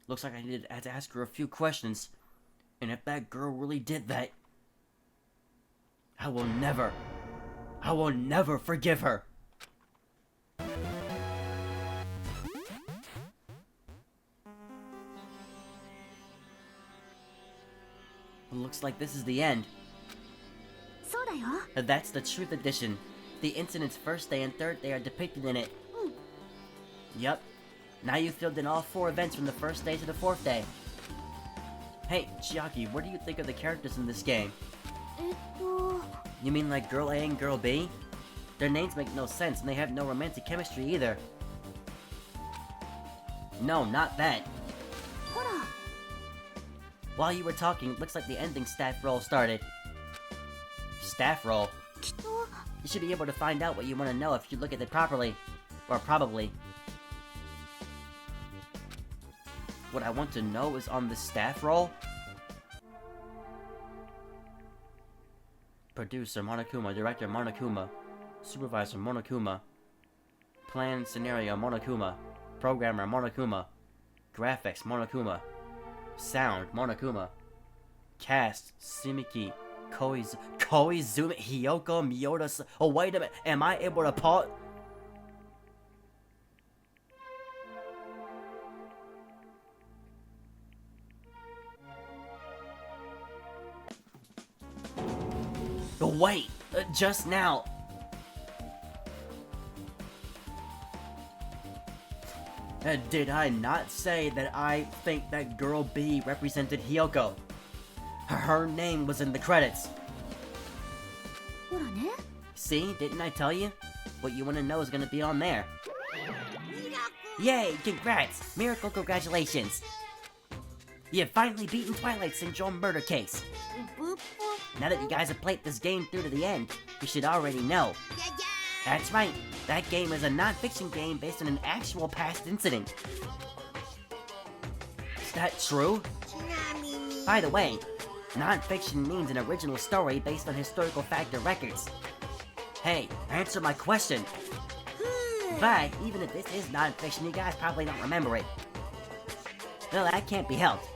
Speaker 1: Looks like I needed to ask her a few questions. And if that girl really did that, I will never forgive her. Looks like this is the end.
Speaker 4: そうだよ。
Speaker 1: That's the Truth Edition. The incident's first day and third day are depicted in it. Yup. Now you've filled in all 4 events from the first day to the 4th day. Hey, Chiaki, what do you think of the characters in this game? You mean like Girl A and Girl B? Their names make no sense, and they have no romantic chemistry either. No, not that. While you were talking, it looks like the ending staff roll started. Staff roll? You should be able to find out what you want to know if you look at it properly. Or probably. What I want to know is on the staff roll? Producer Monokuma, Director Monokuma, Supervisor Monokuma, Plan Scenario Monokuma, Programmer Monokuma, Graphics Monokuma, Sound Monokuma, Cast Simiki, Koizumi, Hiyoko, Miyoda. Oh, wait a minute, am I able to pause? Wait, just now. Did I not say that I think that Girl B represented Hiyoko? Her name was in the credits. See, didn't I tell you? What you want to know is gonna be on there. Yay, congrats! Miracle congratulations! You've finally beaten Twilight Syndrome Murder Case. Now that you guys have played this game through to the end, you should already know. That's right, that game is a non-fiction game based on an actual past incident. Is that true? By the way, non-fiction means an original story based on historical fact or records. Hey, answer my question. But, even if this is non-fiction, you guys probably don't remember it. Well, that can't be helped.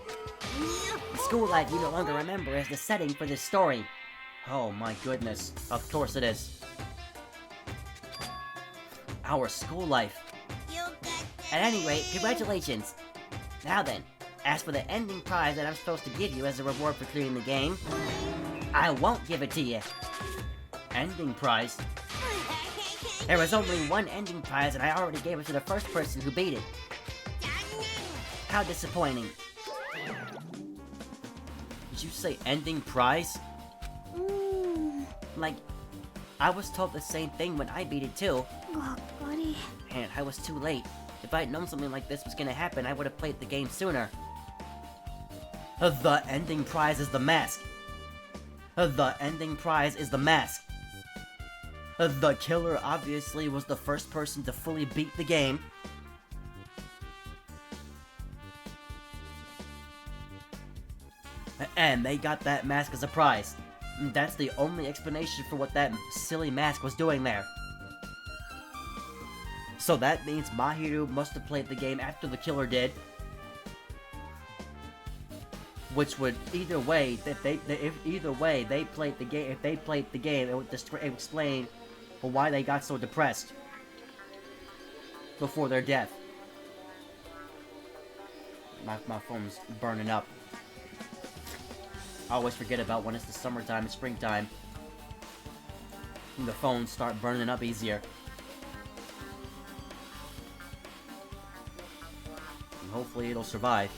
Speaker 1: The school life you no longer remember is the setting for this story. Oh my goodness, of course it is. Our school life. At any rate, congratulations. Now then, as for the ending prize that I'm supposed to give you as a reward for clearing the game, I won't give it to you. Ending prize? There was only one ending prize and I already gave it to the first person who beat it. How disappointing. Did you say ending prize? Like, I was told the same thing when I beat it too. Man, I was too late. If I'd known something like this was gonna happen, I would have played the game sooner. The ending prize is the mask. The ending prize is the mask. The killer obviously was the first person to fully beat the game. And they got that mask as a prize. That's the only explanation for what that silly mask was doing there. So that means Mahiru must have played the game after the killer did. Which would, either way, if either way they played the game, if they played the game, it would explain why they got so depressed before their death. My phone's burning up. I always forget about when it's the summertime and springtime. And the phones start burning up easier. And hopefully it'll survive.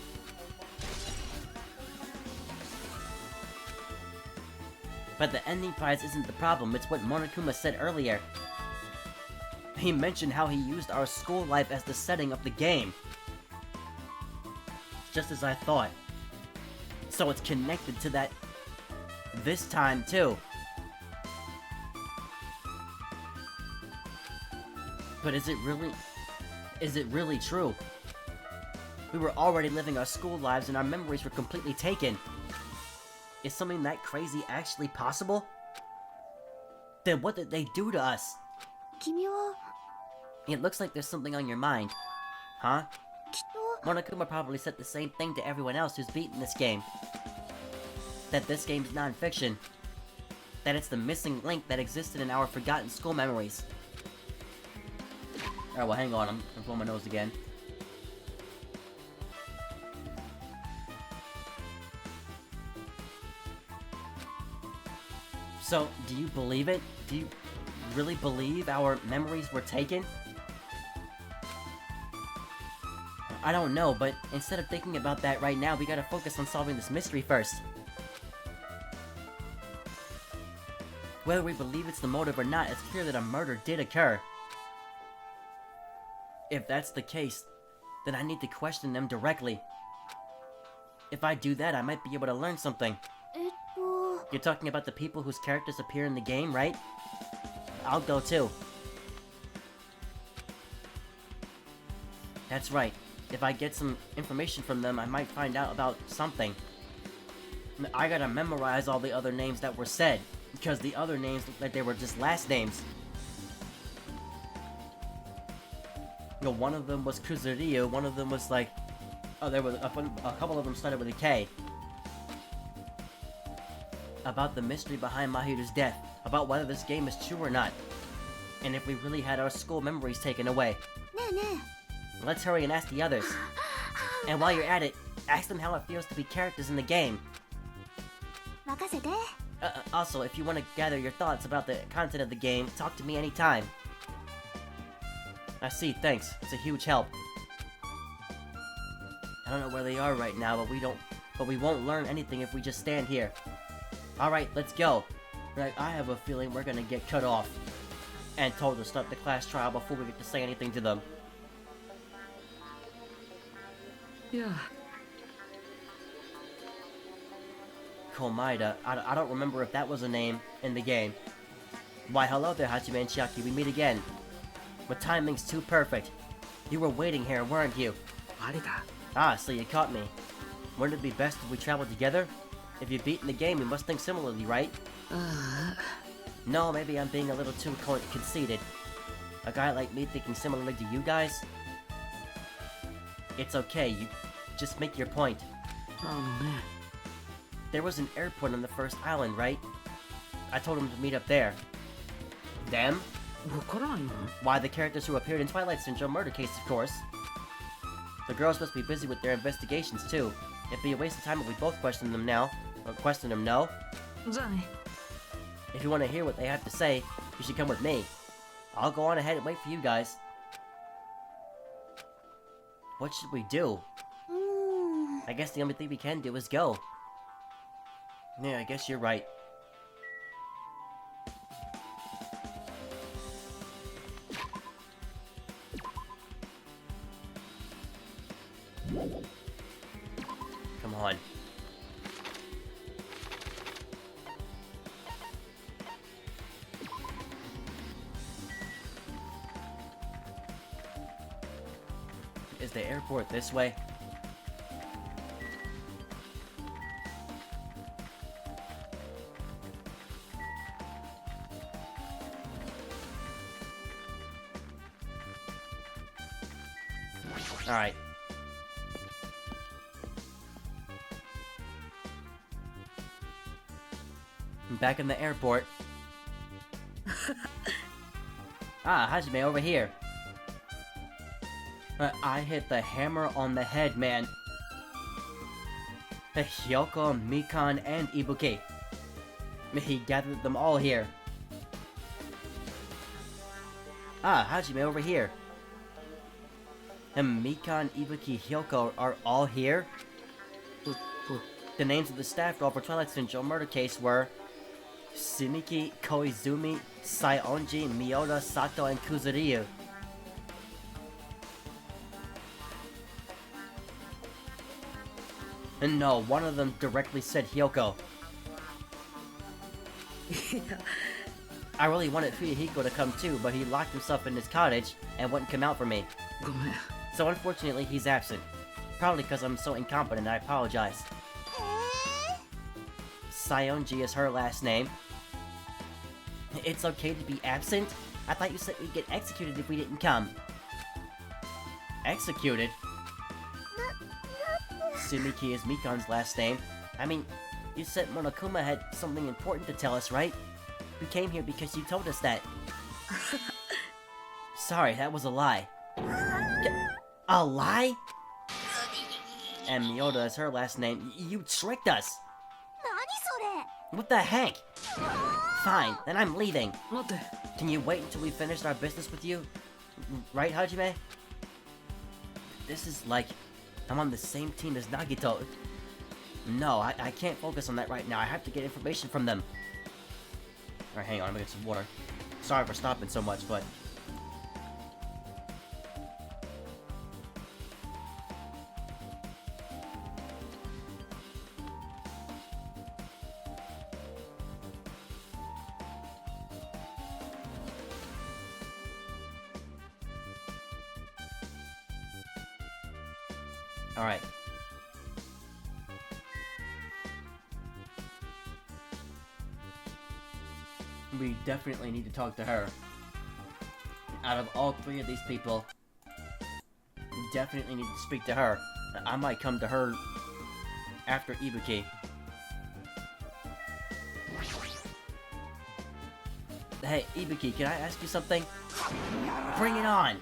Speaker 1: But the ending prize isn't the problem, it's what Monokuma said earlier. He mentioned how he used our school life as the setting of the game. Just as I thought. So it's connected to that this time too. But is it really true? We were already living our school lives and our memories were completely taken. Is something that crazy actually possible? Then what did they do to us? It looks like there's something on your mind. Huh? Monokuma probably said the same thing to everyone else who's beaten this game. That this game's non-fiction. That it's the missing link that existed in our forgotten school memories. Alright, well hang on, I'm gonna blow my nose again. So, do you believe it? Do you really believe our memories were taken? I don't know, but instead of thinking about that right now, we gotta focus on solving this mystery first. Whether we believe it's the motive or not, it's clear that a murder did occur. If that's the case, then I need to question them directly. If I do that, I might be able to learn something. You're talking about the people whose characters appear in the game, right? I'll go too. That's right. If I get some information from them, I might find out about something. I gotta memorize all the other names that were said, because the other names look like they were just last names. You know, one of them was Kuzuryu, one of them was like... Oh, there was a couple of them started with a K. About the mystery behind Mahiru's death, about whether this game is true or not, and if we really had our school memories taken away. Let's hurry and ask the others. And while you're at it, ask them how it feels to be characters in the game. Also, if you want to gather your thoughts about the content of the game, talk to me anytime. I see, thanks. It's a huge help. I don't know where they are right now, but we won't learn anything if we just stand here. Alright, let's go. Right, I have a feeling we're gonna get cut off and told to start the class trial before we get to say anything to them.
Speaker 3: Yeah.
Speaker 1: Komaida, I don't remember if that was a name in the game. Why, hello there, Hajime and Chiaki, we meet again. But timing's too perfect. You were waiting here, weren't you? Ah, so you caught me. Wouldn't it be best if we traveled together? If you've beaten the game, you must think similarly, right? No, maybe I'm being a little too conceited. A guy like me thinking similarly to you guys? It's okay, you just make your point. There was an airport on the first island, right? I told him to meet up there. Them? Why, the characters who appeared in Twilight Syndrome murder case, of course. The girls must be busy with their investigations, too. It'd be a waste of time if we both question them now. Or question them, no? If you want to hear what they have to say, you should come with me. I'll go on ahead and wait for you guys. What should we do? I guess the only thing we can do is go. Yeah, I guess you're right. Come on. Is the airport this way? Alright. I'm back in the airport. Ah, Hajime over here. I hit the hammer on the head, man. Hyoko, Mikan, and Ibuki. He gathered them all here. Ah, Hajime over here. And Mikan, Ibuki, Hyoko are all here? The names of the staff role for Twilight Syndrome murder case were Shimiki, Koizumi, Saionji, Miyoda, Sato, and Kuzuryu. And no, one of them directly said Hyoko. I really wanted Fuyuhiko to come too, but he locked himself in his cottage and wouldn't come out for me. So unfortunately, he's absent. Probably because I'm so incompetent, I apologize. Saionji is her last name. It's okay to be absent? I thought you said we'd get executed if we didn't come. Executed? Sumiki is Mikan's last name. I mean, you said Monokuma had something important to tell us, right? We came here because you told us that. Sorry, that was a lie. A lie? And Miyoda is her last name. You tricked us! What the heck? Fine, then I'm leaving. Can you wait until we finished our business with you? Right, Hajime? this is like I'm on the same team as Nagito. No, I can't focus on that right now. I have to get information from them. Alright, hang on, I'm gonna get some water. Sorry for stopping so much, but... Alright. We definitely need to talk to her. Out of all three of these people, we definitely need to speak to her. I might come to her after Ibuki. Hey, Ibuki, can I ask you something? Bring it on!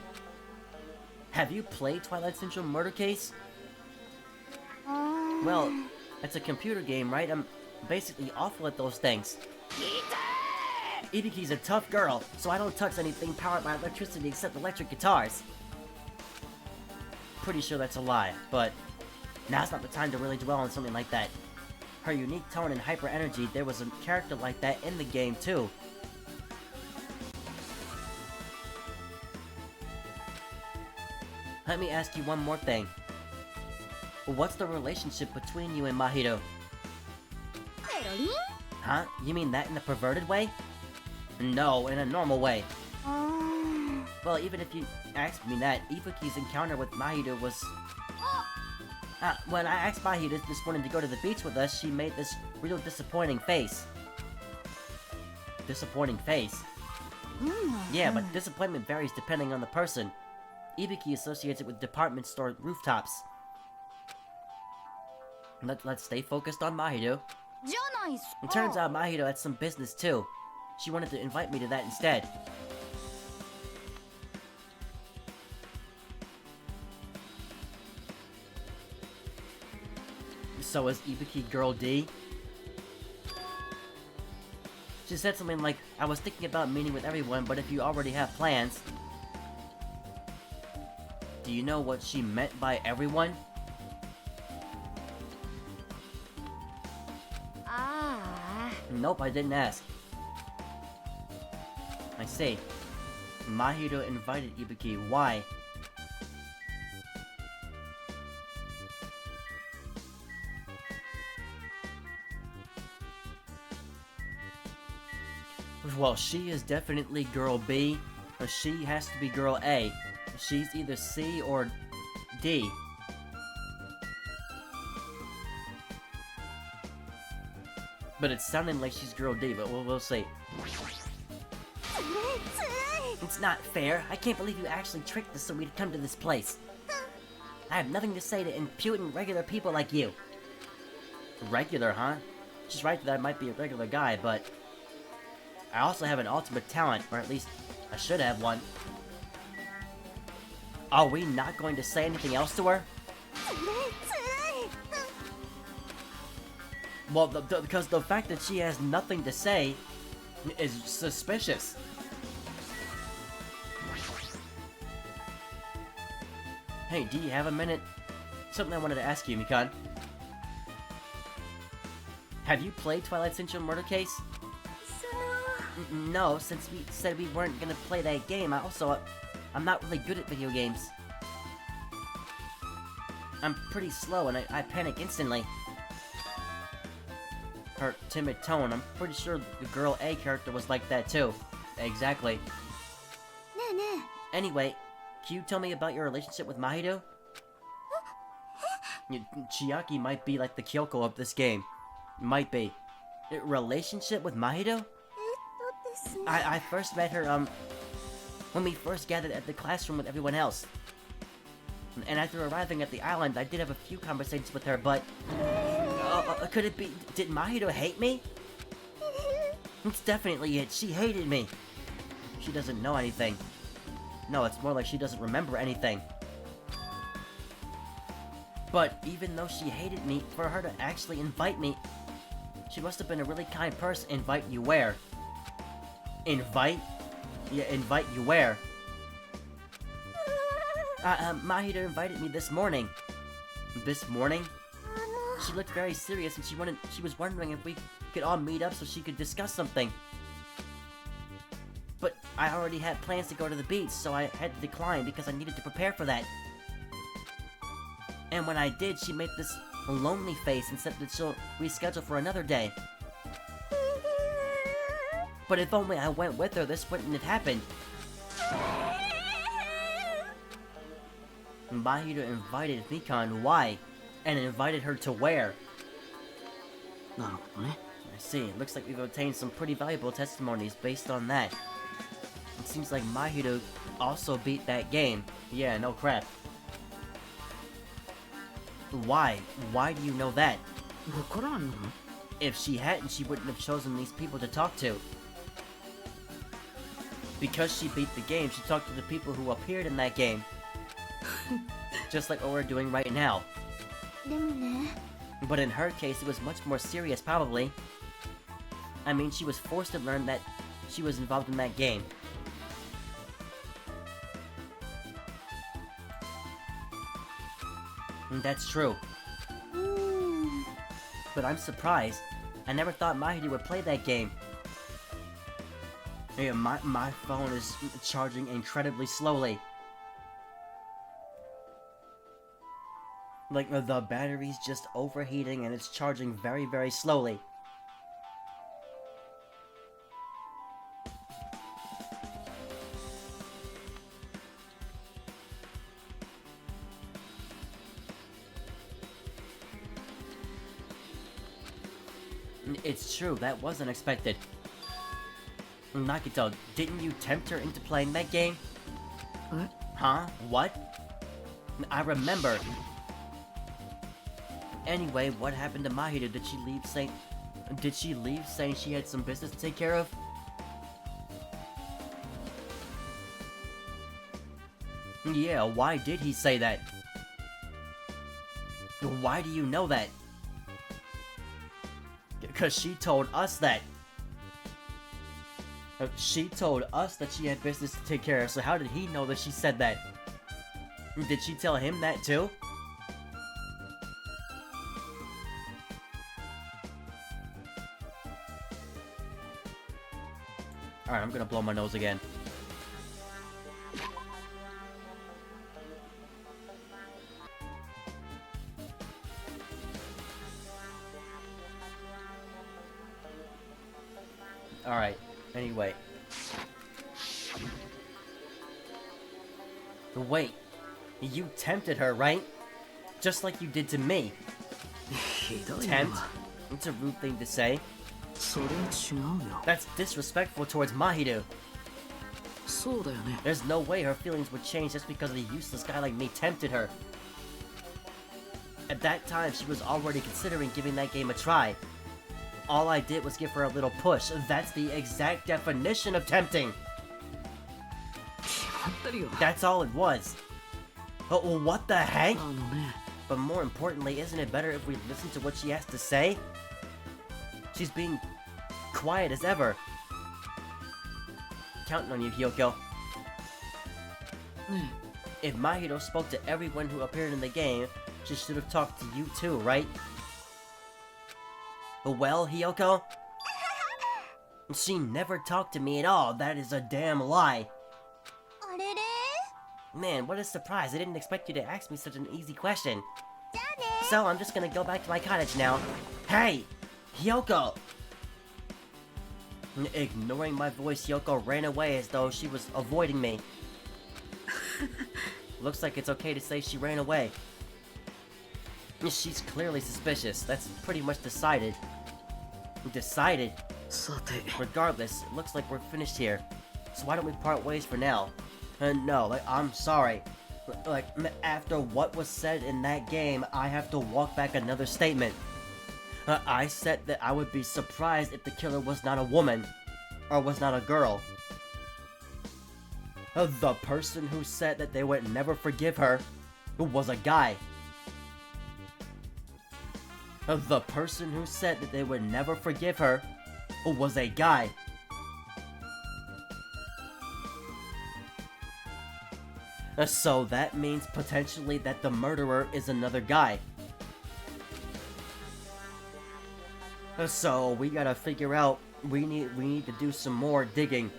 Speaker 1: Have you played Twilight Central Murder Case? Well, it's a computer game, right? I'm basically awful at those things. Ibuki's a tough girl, so I don't touch anything powered by electricity except electric guitars. Pretty sure that's a lie, but now's not the time to really dwell on something like that. Her unique tone and hyper energy, there was a character like that in the game too. Let me ask you one more thing. What's the relationship between you and Mahito? Huh? You mean that in a perverted way? No, in a normal way. Well, even if you asked me that, Ibuki's encounter with Mahito was... when I asked Mahito this morning to go to the beach with us, she made this real disappointing face. Disappointing face? Yeah, but disappointment varies depending on the person. Ibuki associates it with department store rooftops. Let's stay focused on Mahito. It turns out Mahito had some business too. She wanted to invite me to that instead. So is Ibuki Girl D? She said something like, I was thinking about meeting with everyone, but if you already have plans... Do you know what she meant by everyone? Nope, I didn't ask. I see. Mahito invited Ibuki. Why? Well, she is definitely Girl B, but she has to be Girl A. She's either C or D. But it's sounding like she's Girl D, but we'll see. It's not fair. I can't believe you actually tricked us so we'd come to this place. I have nothing to say to impudent regular people like you. Regular, huh? She's right that I might be a regular guy, but... I also have an ultimate talent, or at least I should have one. Are we not going to say anything else to her? Well, because the fact that she has nothing to say is suspicious. Hey, do you have a minute? Something I wanted to ask you, Mikan. Have you played Twilight Central Murder Case? No, since we said we weren't gonna play that game, I'm not really good at video games. I'm pretty slow and I panic instantly. Her timid tone, I'm pretty sure the Girl A character was like that too. Exactly. Anyway, can you tell me about your relationship with Mahito? Chiaki might be like the Kyoko of this game. Might be. Relationship with Mahito? I first met her, when we first gathered at the classroom with everyone else. And after arriving at the island, I did have a few conversations with her, but... could it be... Did Mahito hate me? It's definitely it. She hated me. She doesn't know anything. No, it's more like she doesn't remember anything. But even though she hated me, for her to actually invite me... She must have been a really kind person. Invite you where? Invite? Yeah, invite you where? Mahito invited me this morning. This morning? She looked very serious and she was wondering if we could all meet up so she could discuss something. But I already had plans to go to the beach, so I had to decline because I needed to prepare for that. And when I did, she made this lonely face and said that she'll reschedule for another day. But if only I went with her, this wouldn't have happened. Mahito invited Mikan, why? And invited her to where?
Speaker 3: なるほどね。
Speaker 1: I see, it looks like we've obtained some pretty valuable testimonies based on that. It seems like Mahito also beat that game. Yeah, no crap. Why? Why do you know that?
Speaker 3: わからんの？
Speaker 1: If she hadn't, she wouldn't have chosen these people to talk to. Because she beat the game, she talked to the people who appeared in that game. Just like what we're doing right now.
Speaker 4: でもね
Speaker 1: But in her case, it was much more serious, probably. I mean, she was forced to learn that she was involved in that game. And that's true.
Speaker 4: うーん
Speaker 1: But I'm surprised. I never thought Mahito would play that game. Yeah, my phone is charging incredibly slowly. Like, the battery's just overheating and it's charging very, very slowly. It's true, that was unexpected. Nagito, didn't you tempt her into playing that game?
Speaker 3: え？
Speaker 1: Huh? What? I remember. Anyway, what happened to Mahito? Did she leave saying she had some business to take care of? Yeah, why did he say that? Why do you know that? Because she told us that. She told us that she had business to take care of, so how did he know that she said that? Did she tell him that too? Alright, I'm gonna blow my nose again. Alright, anyway. Wait, you tempted her, right? Just like you did to me.
Speaker 3: ひどい
Speaker 1: Tempt?
Speaker 3: な。
Speaker 1: It's a rude thing to say.
Speaker 3: それは違うよ。
Speaker 1: That's disrespectful towards Mahito.
Speaker 3: そうだよね。
Speaker 1: There's no way her feelings would change just because a useless guy like me tempted her. At that time, she was already considering giving that game a try. All I did was give her a little push. That's the exact definition of tempting.
Speaker 3: 決まってるよ。
Speaker 1: That's all it was. Oh, what the heck?
Speaker 3: あのね。
Speaker 1: But more importantly, isn't it better if we listen to what she has to say? She's being quiet as ever. Counting on you, Hyoko.
Speaker 3: ね
Speaker 1: If Mahito spoke to everyone who appeared in the game, she should have talked to you too, right? Well, Hyoko? She never talked to me at all. That is a damn lie.
Speaker 4: あれれ
Speaker 1: Man, what a surprise. I didn't expect you to ask me such an easy question.
Speaker 4: じゃあね
Speaker 1: So, I'm just gonna go back to my cottage now. Hey! Hyoko! Ignoring my voice, Hyoko ran away as though she was avoiding me. Looks like it's okay to say she ran away. She's clearly suspicious. That's pretty much decided. Decided?
Speaker 3: さて。
Speaker 1: Regardless, it looks like we're finished here. So why don't we part ways for now? No, like, I'm sorry. Like, after what was said in that game, I have to walk back another statement. I said that I would be surprised if the killer was not a woman. Or was not a girl. The person who said that they would never forgive her was a guy. The person who said that they would never forgive her was a guy. So that means potentially that the murderer is another guy. So we gotta figure out, we need to do some more digging.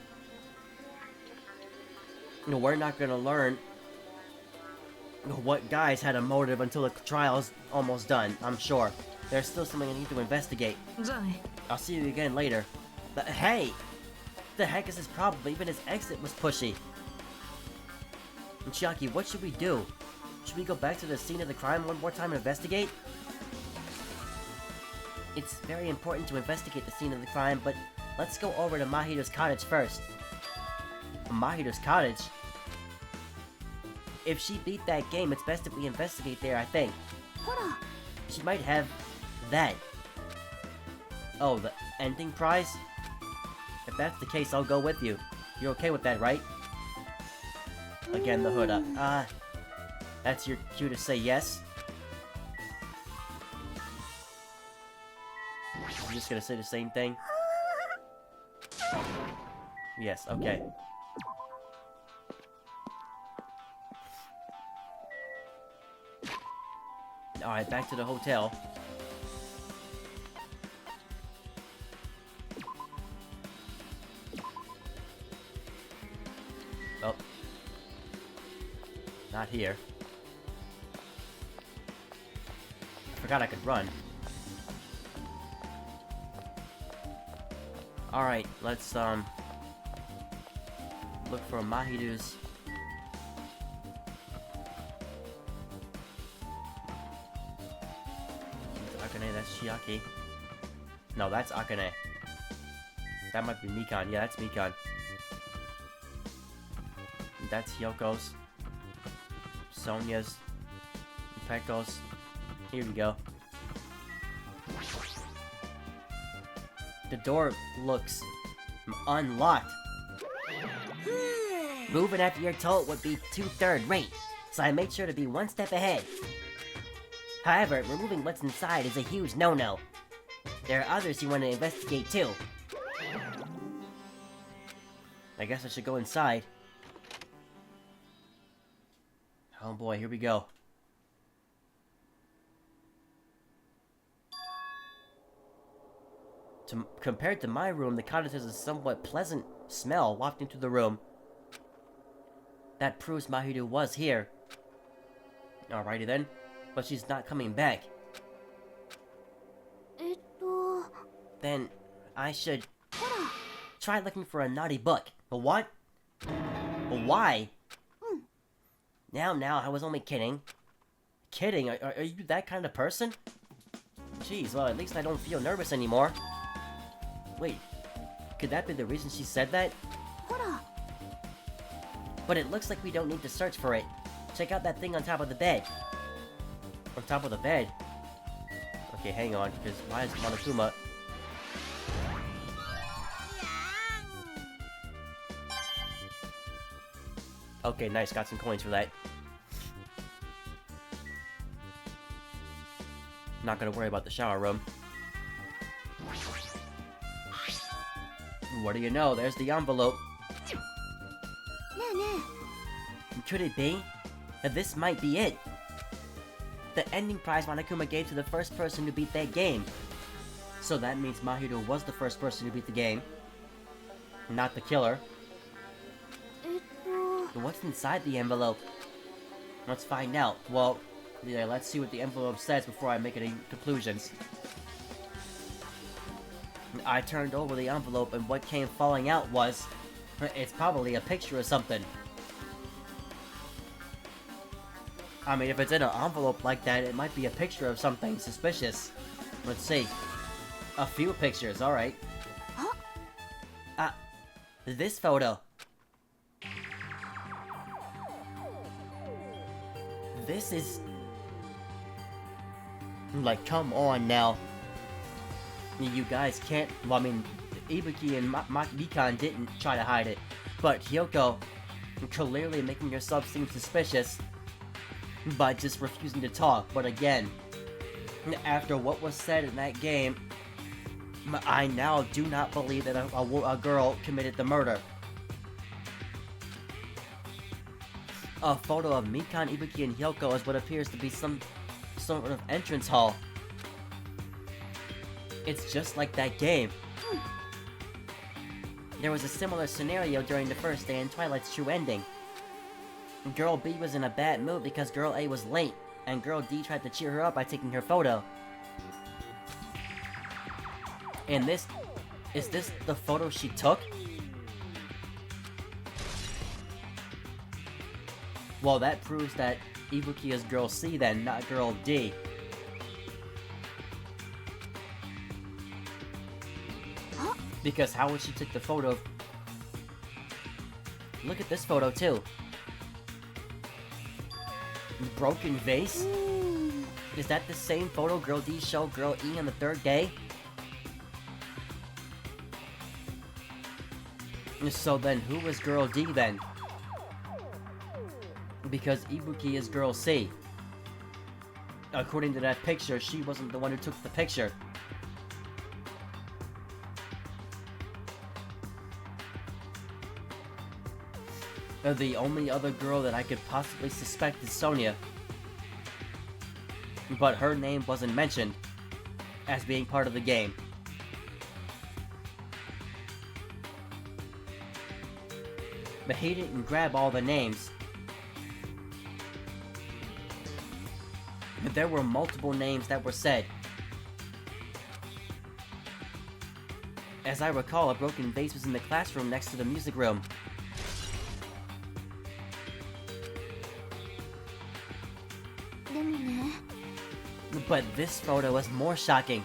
Speaker 1: We're not gonna learn what guys had a motive until the trial's almost done, I'm sure. There's still something I need to investigate.
Speaker 3: じゃあね。
Speaker 1: I'll see you again later. But hey! The heck is his problem? Even his exit was pushy. And Chiaki, what should we do? Should we go back to the scene of the crime one more time and investigate? It's very important to investigate the scene of the crime, but let's go over to Mahido's cottage first. Mahido's cottage? If she beat that game, it's best if we investigate there, I think.
Speaker 3: ほら。
Speaker 1: She might have that. Oh, the ending prize? If that's the case, I'll go with you. You're okay with that, right? Again, the hood up. That's your cue to say yes? I'm just gonna say the same thing? Yes, okay. Alright, back to the hotel. Oh. Not here. I forgot I could run. Alright, let's, look for Mahiru's. Akane, that's Chiaki. No, that's Akane. That might be Mikan. Yeah, that's Mikan. That's Hyoko's. Sonya's. Pekko's. Here we go. The door looks unlocked. Moving after you're told would be 2/3 rate, so I made sure to be one step ahead. However, removing what's inside is a huge no-no. There are others you want to investigate too. I guess I should go inside. Oh boy, here we go. Compared to my room, the cottage has a somewhat pleasant smell wafting through the room. That proves Mahiru was here. Alrighty then, but she's not coming back.
Speaker 4: えっと
Speaker 1: Then, I should try looking for a naughty book. But what? But why? Now, I was only kidding. Kidding? Are you that kind of person? Jeez, well, at least I don't feel nervous anymore. Wait, could that be the reason she said that?
Speaker 4: ほら
Speaker 1: But it looks like we don't need to search for it. Check out that thing on top of the bed. On top of the bed? Okay, hang on, because why is Monokuma... Okay, nice, got some coins for that. Not gonna worry about the shower room. What do you know? There's the envelope.
Speaker 4: ねえね
Speaker 1: Could it be? That this might be it. The ending prize Monokuma gave to the first person who beat that game. So that means Mahiru was the first person who beat the game. Not the killer.
Speaker 4: え
Speaker 1: But what's inside the envelope? Let's find out. Well, yeah, let's see what the envelope says before I make any conclusions. I turned over the envelope and what came falling out was... It's probably a picture of something. I mean, if it's in an envelope like that, it might be a picture of something suspicious. Let's see. A few pictures, alright. This photo. This is... Like, come on now. You guys can't... Well, I mean, Ibuki and Mikan didn't try to hide it. But Hyoko, clearly making yourself seem suspicious by just refusing to talk. But again, after what was said in that game, I now do not believe that a girl committed the murder. a photo of Mikan, Ibuki, and Hyoko as what appears to be some sort of entrance hall. It's just like that game. There was a similar scenario during the first day in Twilight's true ending. Girl B was in a bad mood because Girl A was late, and Girl D tried to cheer her up by taking her photo. And is this the photo she took? Well, that proves that Ibuki is Girl C then, not Girl D. Because how would she take the photo of... Look at this photo too. Broken vase? Is that the same photo Girl D showed Girl E on the third day? So then who was Girl D then? Because Ibuki is Girl C. According to that picture, she wasn't the one who took the picture. The only other girl that I could possibly suspect is Sonia. But her name wasn't mentioned as being part of the game. But he didn't grab all the names. But there were multiple names that were said. As I recall, a broken vase was in the classroom next to the music room. But this photo was more shocking.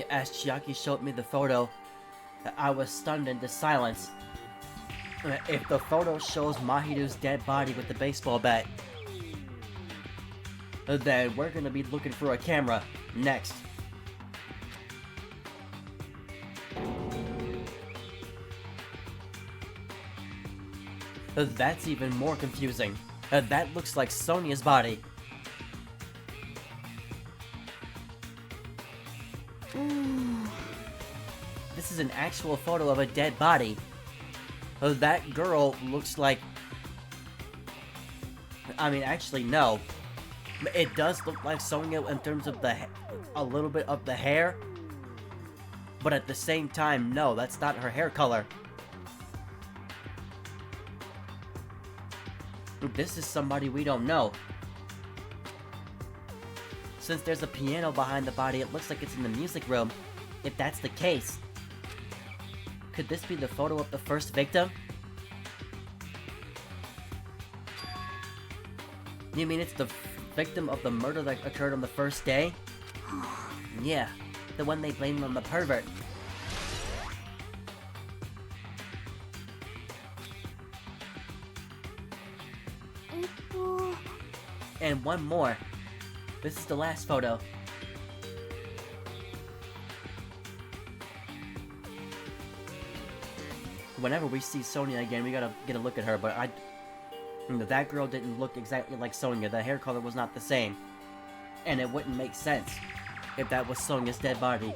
Speaker 1: As Chiaki showed me the photo, I was stunned into silence. If the photo shows Mahiru's dead body with the baseball bat, then we're gonna be looking for a camera next. That's even more confusing. That looks like Sonia's body. This is an actual photo of a dead body. That girl looks like... I mean, actually, no. It does look like Sonia in terms of a little bit of the hair. But at the same time, no, that's not her hair color. This is somebody we don't know. Since there's a piano behind the body, it looks like it's in the music room. If that's the case, could this be the photo of the first victim? You mean it's the victim of the murder that occurred on the first day? Yeah, the one they blamed on the pervert. And one more. This is the last photo. Whenever we see Sonia again, we gotta get a look at her, but that girl didn't look exactly like Sonia. The hair color was not the same. And it wouldn't make sense if that was Sonia's dead body.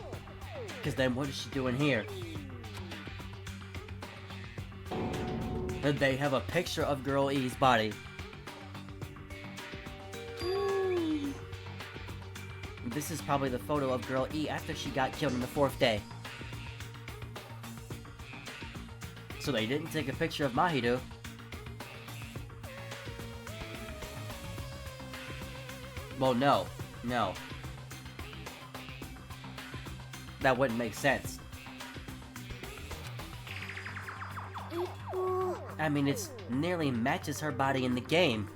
Speaker 1: Because then what is she doing here? They have a picture of Girl E's body. This is probably the photo of Girl E after she got killed on the 4th day. So they didn't take a picture of Mahiru. Well, no. That wouldn't make sense. I mean, it nearly matches her body in the game.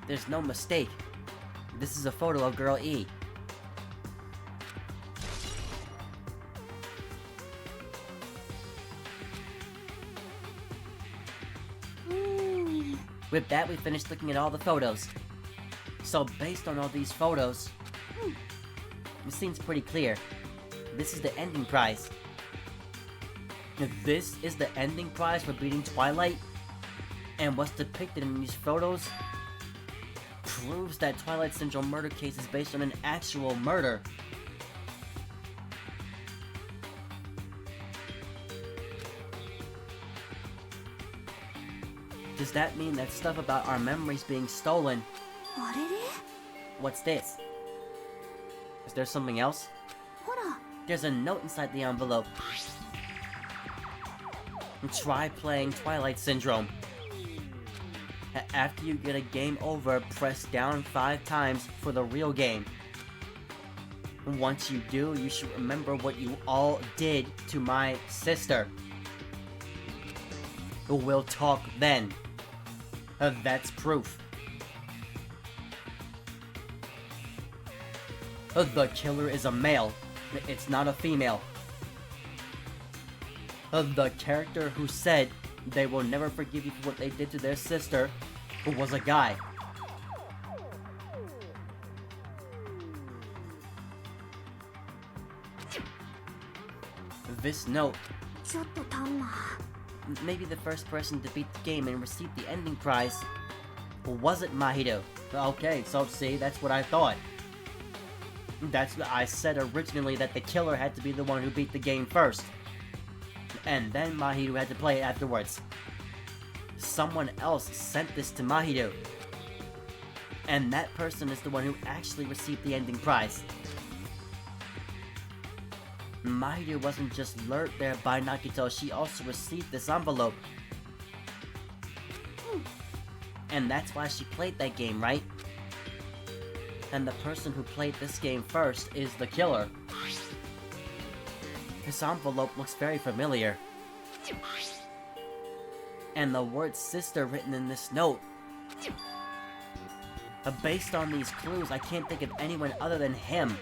Speaker 1: There's no mistake. This is a photo of Girl E. With that, we finished looking at all the photos. So, based on all these photos, it seems pretty clear. This is the ending prize. If this is the ending prize for beating Twilight, and what's depicted in these photos proves that Twilight Central murder case is based on an actual murder. Does that mean that stuff about our memories being stolen?
Speaker 4: あれれ
Speaker 1: What's this? Is there something else?
Speaker 4: ほら
Speaker 1: There's a note inside the envelope. Try playing Twilight Syndrome. After you get a game over, press down 5 times for the real game. Once you do, you should remember what you all did to my sister. We'll talk then. That's proof. The killer is a male. It's not a female. The character who said they will never forgive you for what they did to their sister was a guy. This note.
Speaker 4: ちょっとタンマ
Speaker 1: Maybe the first person to beat the game and receive the ending prize wasn't Mahito. Okay, so see, that's what I thought. I said originally that the killer had to be the one who beat the game first. And then Mahito had to play it afterwards. Someone else sent this to Mahito. And that person is the one who actually received the ending prize. Mahito wasn't just lured there by Nagito, she also received this envelope. And that's why she played that game, right? And the person who played this game first is the killer. This envelope looks very familiar. And the word sister written in this note. Based on these clues, I can't think of anyone other than him.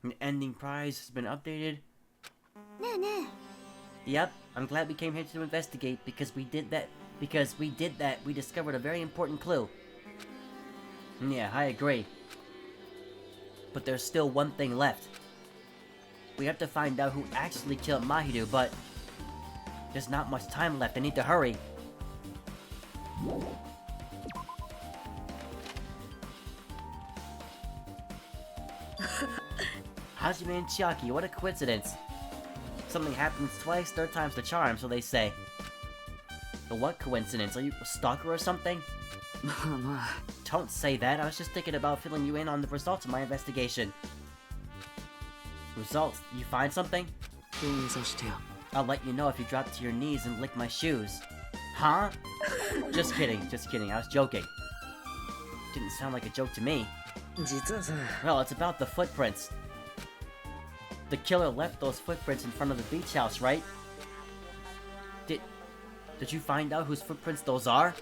Speaker 1: The ending prize has been updated.
Speaker 4: ねえねえ
Speaker 1: Yep, I'm glad we came here to investigate because we did that. We discovered a very important clue. Yeah, I agree. But there's still one thing left. We have to find out who actually killed Mahito, but there's not much time left. I need to hurry. Hajime and Chiaki, what a coincidence. Something happens twice, third time's the charm, so they say. But what coincidence? Are you a stalker or something?
Speaker 3: まあまあ
Speaker 1: Don't say that, I was just thinking about filling you in on the results of my investigation. Results? You find something?
Speaker 3: 封印させてよ
Speaker 1: I'll let you know if you drop to your knees and lick my shoes. Huh? Just kidding, I was joking. Didn't sound like a joke to me.
Speaker 3: 実はさ
Speaker 1: Well, it's about the footprints. The killer left those footprints in front of the beach house, right? Did you find out whose footprints those are?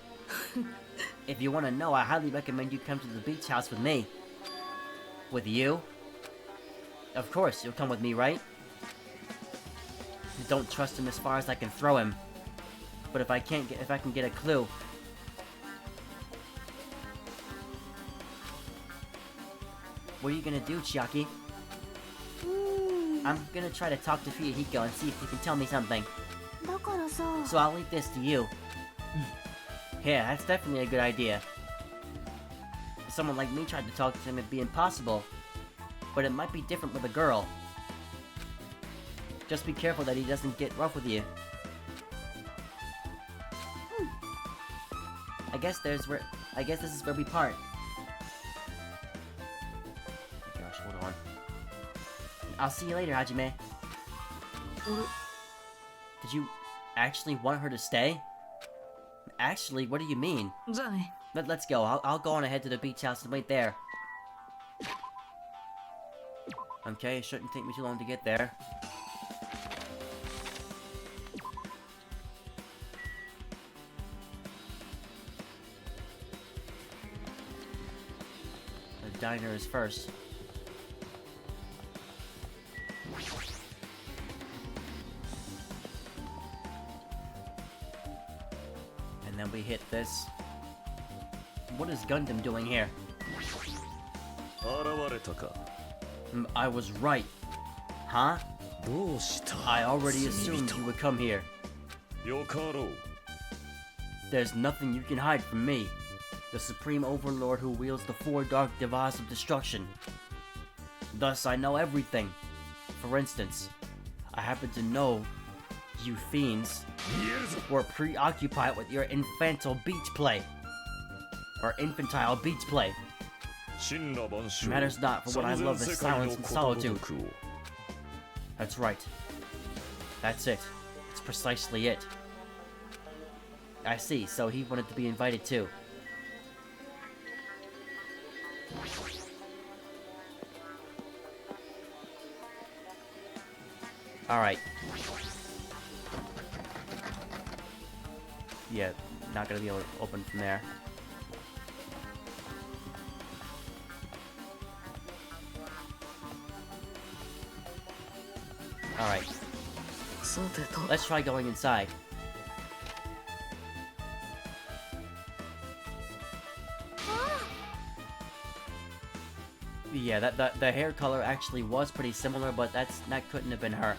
Speaker 1: If you want to know, I highly recommend you come to the beach house with me. With you? Of course, you'll come with me, right? Don't trust him as far as I can throw him. But if I can get a clue. What are you gonna do, Chiaki? I'm gonna try to talk to Fuyuhiko and see if he can tell me something.
Speaker 4: だからさ
Speaker 1: So I'll leave this to you. Yeah, that's definitely a good idea. Someone like me tried to talk to him, it'd be impossible. But it might be different with a girl. Just be careful that he doesn't get rough with you. I guess this is where we part. Oh gosh, hold on. I'll see you later, Hajime. Did you actually want her to stay? Actually, what do you mean?
Speaker 3: じゃあね
Speaker 1: Let's go. I'll go on ahead to the beach house and wait there. Okay, it shouldn't take me too long to get there. The diner is first. And then we hit this. What is Gundam doing here?
Speaker 2: 現れたか
Speaker 1: I was right. Huh?
Speaker 2: どうした
Speaker 1: I already assumed
Speaker 2: 罪
Speaker 1: you would come here.
Speaker 2: 人よかろう
Speaker 1: There's nothing you can hide from me. the supreme overlord who wields the four dark devas of destruction. Thus, I know everything. For instance, I happen to know you fiends were preoccupied with your infantile beach play. Or infantile beach play. Matters not, for what I love is silence and solitude. That's right. That's it. It's precisely it. I see, so he wanted to be invited too. Alright. Yeah, not gonna be able to open from there. Alright. Let's try going inside. Yeah, the hair color actually was pretty similar, but that couldn't have been her.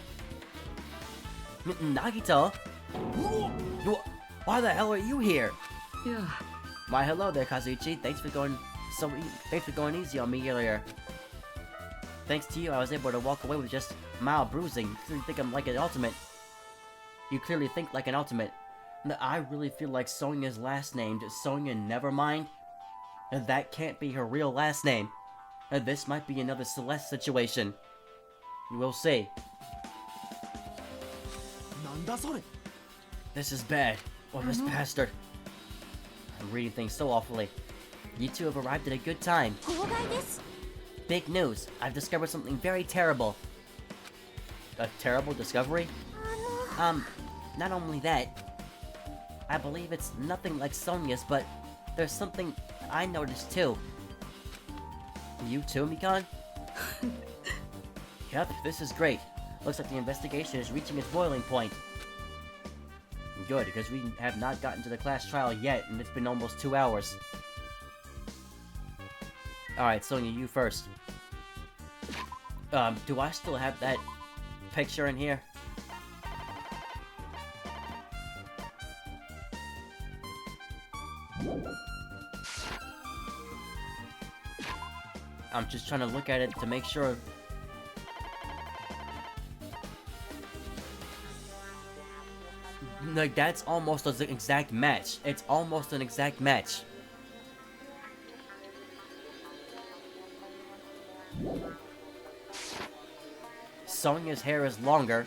Speaker 1: Nagito? Why the hell are you here?
Speaker 3: Yeah.
Speaker 1: Why, hello there, Kazuichi. Thanks for going easy on me earlier. Thanks to you, I was able to walk away with just mild bruising. You clearly think I'm like an ultimate. You clearly think like an ultimate. I really feel like Sonya's last name, Sonya Nevermind. That can't be her real last name. This might be another Celeste situation. We'll see. This is bad. Oh, this bastard. I'm reading things so awfully. You two have arrived at a good time. Big news. I've discovered something very terrible. A terrible discovery? Not only that. I believe it's nothing like Sonya's, but there's something I noticed too. You too, Mikan? Yep, this is great. Looks like the investigation is reaching its boiling point. Good, because we have not gotten to the class trial yet, and it's been almost 2 hours. Alright, Sonya, you first. Do I still have that picture in here? I'm just trying to look at it to make sure. Like, that's almost an exact match. It's almost an exact match. Sonya's hair is longer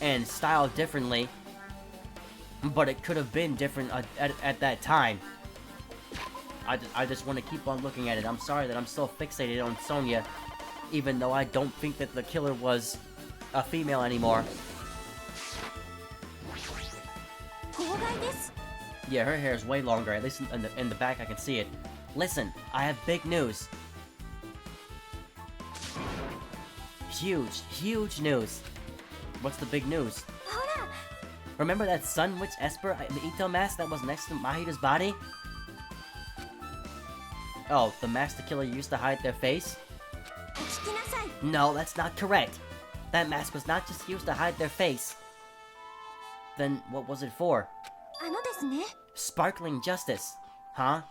Speaker 1: and styled differently, but it could have been different at that time. I just want to keep on looking at it. I'm sorry that I'm so fixated on Sonya, even though I don't think that the killer was a female anymore. Yeah, her hair is way longer. At least in the back, I can see it. Listen, I have big news. Huge news. What's the big news? Remember that Sun Witch Esper Ito mask that was next to Mahiru's body? Oh, the mask the killer used to hide their face? No, that's not correct. That mask was not just used to hide their face. Then what was it for? Sparkling Justice. Huh?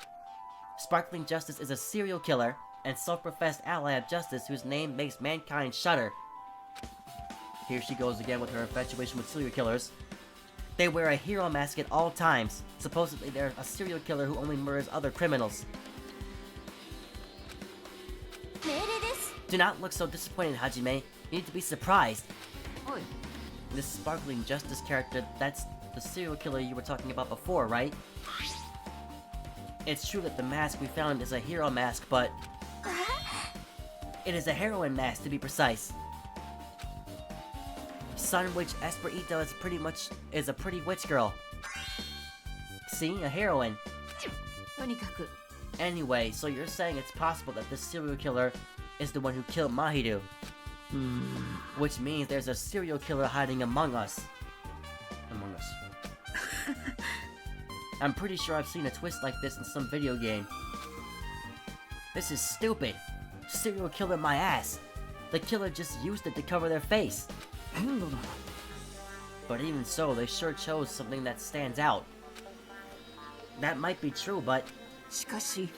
Speaker 1: Sparkling Justice is a serial killer and self-professed ally of justice whose name makes mankind shudder. Here she goes again with her infatuation with serial killers. They wear a hero mask at all times. Supposedly they're a serial killer who only murders other criminals. Do not look so disappointed, Hajime. You need to be surprised. This Sparkling Justice character, that's the serial killer you were talking about before, right? It's true that the mask we found is a hero mask, but it is a heroine mask, to be precise. Sun Witch Esper Ito is a pretty witch girl. See? A heroine. Anyway, so you're saying it's possible that this serial killer is the one who killed Mahiru. Which means there's a serial killer hiding among us. I'm pretty sure I've seen a twist like this in some video game. This is stupid. Serial killer my ass. The killer just used it to cover their face. But even so, they sure chose something that stands out. That might be true, but
Speaker 3: しかし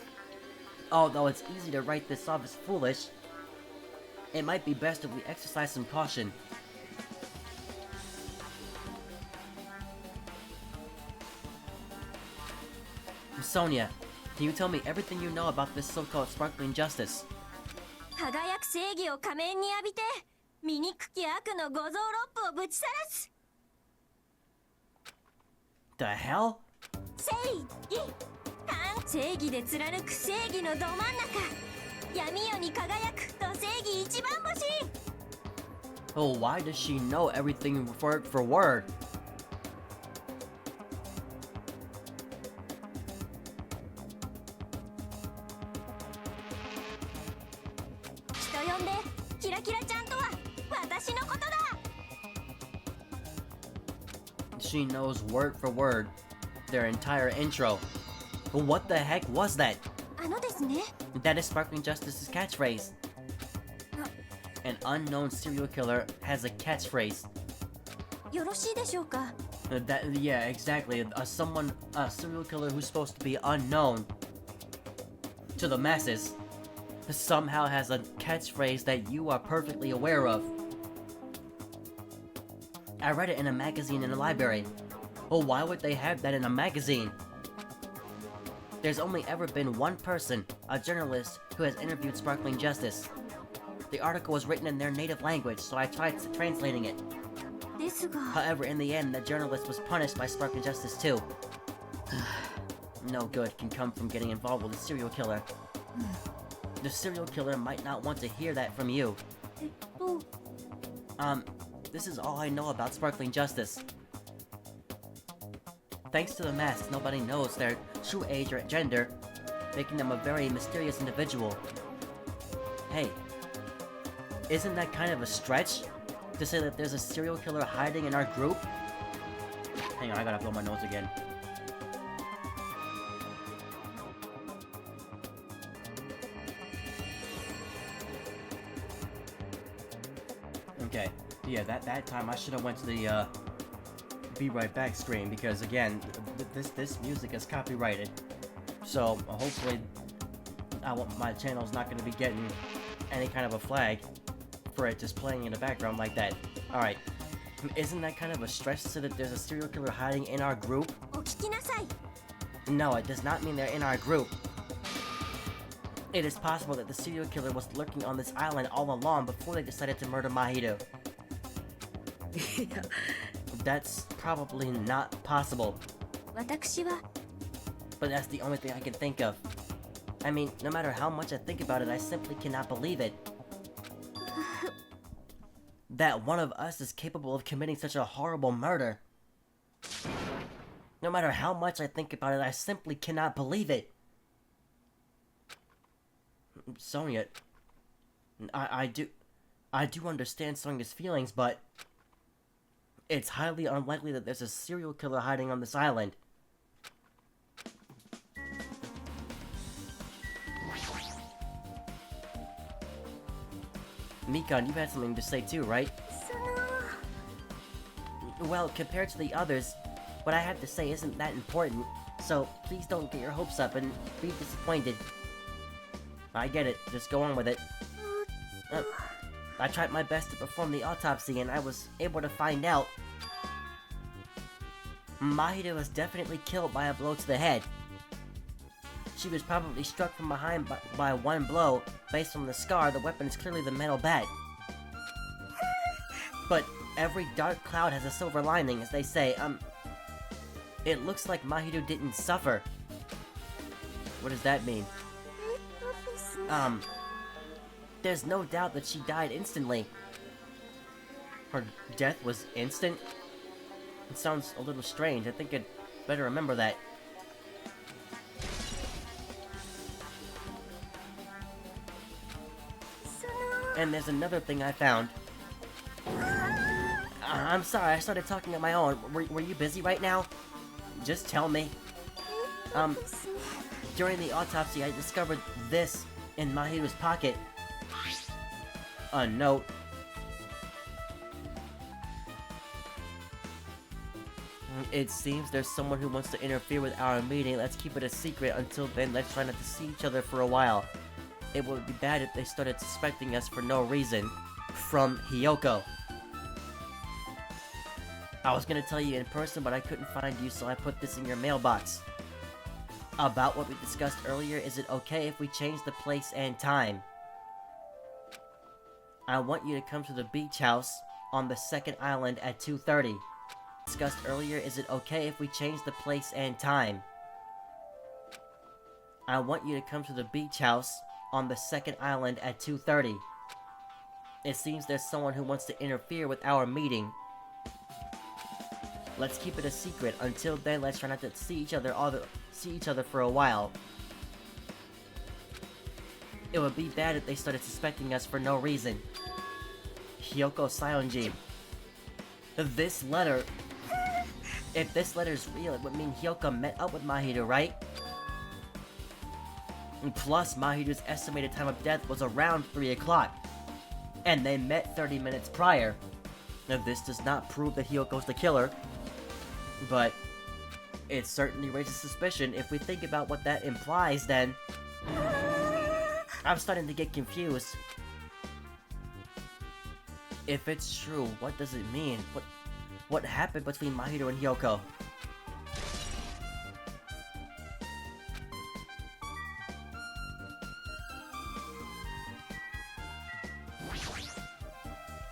Speaker 1: Although it's easy to write this off as foolish, it might be best if we exercise some caution. Sonia, can you tell me everything you know about this so-called sparkling justice?
Speaker 4: 輝く正義を仮面に浴びて醜き悪の五臓六腑をぶちさらす
Speaker 1: The hell?
Speaker 4: 正義正義で貫く正義のど真ん中闇夜に輝くと正義一番星
Speaker 1: Oh, why does she know everything word for word?
Speaker 4: 人呼んでキラキラちゃんとは私のことだ
Speaker 1: She knows word for word their entire intro. What the heck was that?
Speaker 4: あのですね
Speaker 1: That is Sparkling Justice's catchphrase. An unknown serial killer has a catchphrase.
Speaker 4: よろしいでしょうか
Speaker 1: Yeah, exactly. A serial killer who's supposed to be unknown to the masses, somehow has a catchphrase that you are perfectly aware of. I read it in a magazine in the library. Oh, why would they have that in a magazine? There's only ever been one person, a journalist, who has interviewed Sparkling Justice. The article was written in their native language, so I tried translating it.
Speaker 4: ですが
Speaker 1: However, in the end, the journalist was punished by Sparkling Justice too. No good can come from getting involved with a serial killer. The serial killer might not want to hear that from you.
Speaker 4: と
Speaker 1: This is all I know about Sparkling Justice. Thanks to the masks, nobody knows their true age or gender, making them a very mysterious individual. Hey, isn't that kind of a stretch? To say that there's a serial killer hiding in our group? Hang on, I gotta blow my nose again. Okay, yeah, that time I should have went to the be right back screen because again, this music is copyrighted. So hopefully, my channel's not going to be getting any kind of a flag for it just playing in the background like that. All right, isn't that kind of a stretch to say that there's a serial killer hiding in our group?
Speaker 4: お聞きなさい
Speaker 1: No, it does not mean they're in our group. It is possible that the serial killer was lurking on this island all along before they decided to murder Mahito.
Speaker 3: いや
Speaker 1: That's probably not possible,
Speaker 4: 私は
Speaker 1: but that's the only thing I can think of. I mean, no matter how much I think about it, I simply cannot believe it. That one of us is capable of committing such a horrible murder. No matter how much I think about it, I simply cannot believe it. Sonia, I do understand Sonia's feelings, but it's highly unlikely that there's a serial killer hiding on this island. Mikan, you had something to say too, right?
Speaker 4: その
Speaker 1: Well, compared to the others, what I have to say isn't that important, so please don't get your hopes up and be disappointed. I get it, just go on with it. I tried my best to perform the autopsy and I was able to find out Mahito was definitely killed by a blow to the head. She was probably struck from behind by one blow. Based on the scar, the weapon is clearly the metal bat. But every dark cloud has a silver lining, as they say. It looks like Mahito didn't suffer. What does that mean?
Speaker 4: ですね
Speaker 1: There's no doubt that she died instantly. Her death was instant? It sounds a little strange. I think I'd better remember that. And there's another thing I found. I'm sorry, I started talking on my own. Were you busy right now? Just tell me.
Speaker 4: ですね
Speaker 1: During the autopsy, I discovered this in Mahito's pocket. A note.
Speaker 5: It seems there's someone who wants to interfere with our meeting. Let's keep it a secret. Until then, let's try not to see each other for a while. It would be bad if they started suspecting us for no reason. From Hiyoko. I was gonna tell you in person, but I couldn't find you, so I put this in your mailbox. About what we discussed earlier, is it okay if we change the place and time? I want you to come to the beach house on the second island at 2:30. Discussed earlier, is it okay if we change the place and time? I want you to come to the beach house on the second island at 2:30. It seems there's someone who wants to interfere with our meeting. Let's keep it a secret. Until then, let's try not to see each other for a while. It would be bad if they started suspecting us for no reason. Hyoko Sayonji. This letter... If this letter is real, it would mean Hyoko met up with Mahiru, right? And plus, Mahiru's estimated time of death was around 3 o'clock. And they met 30 minutes prior. Now, this does not prove that Hyoko's the killer, but it certainly raises suspicion. If we think about what that implies, then... I'm starting to get confused. If it's true, what does it mean? What happened between Mahiru and Hyoko?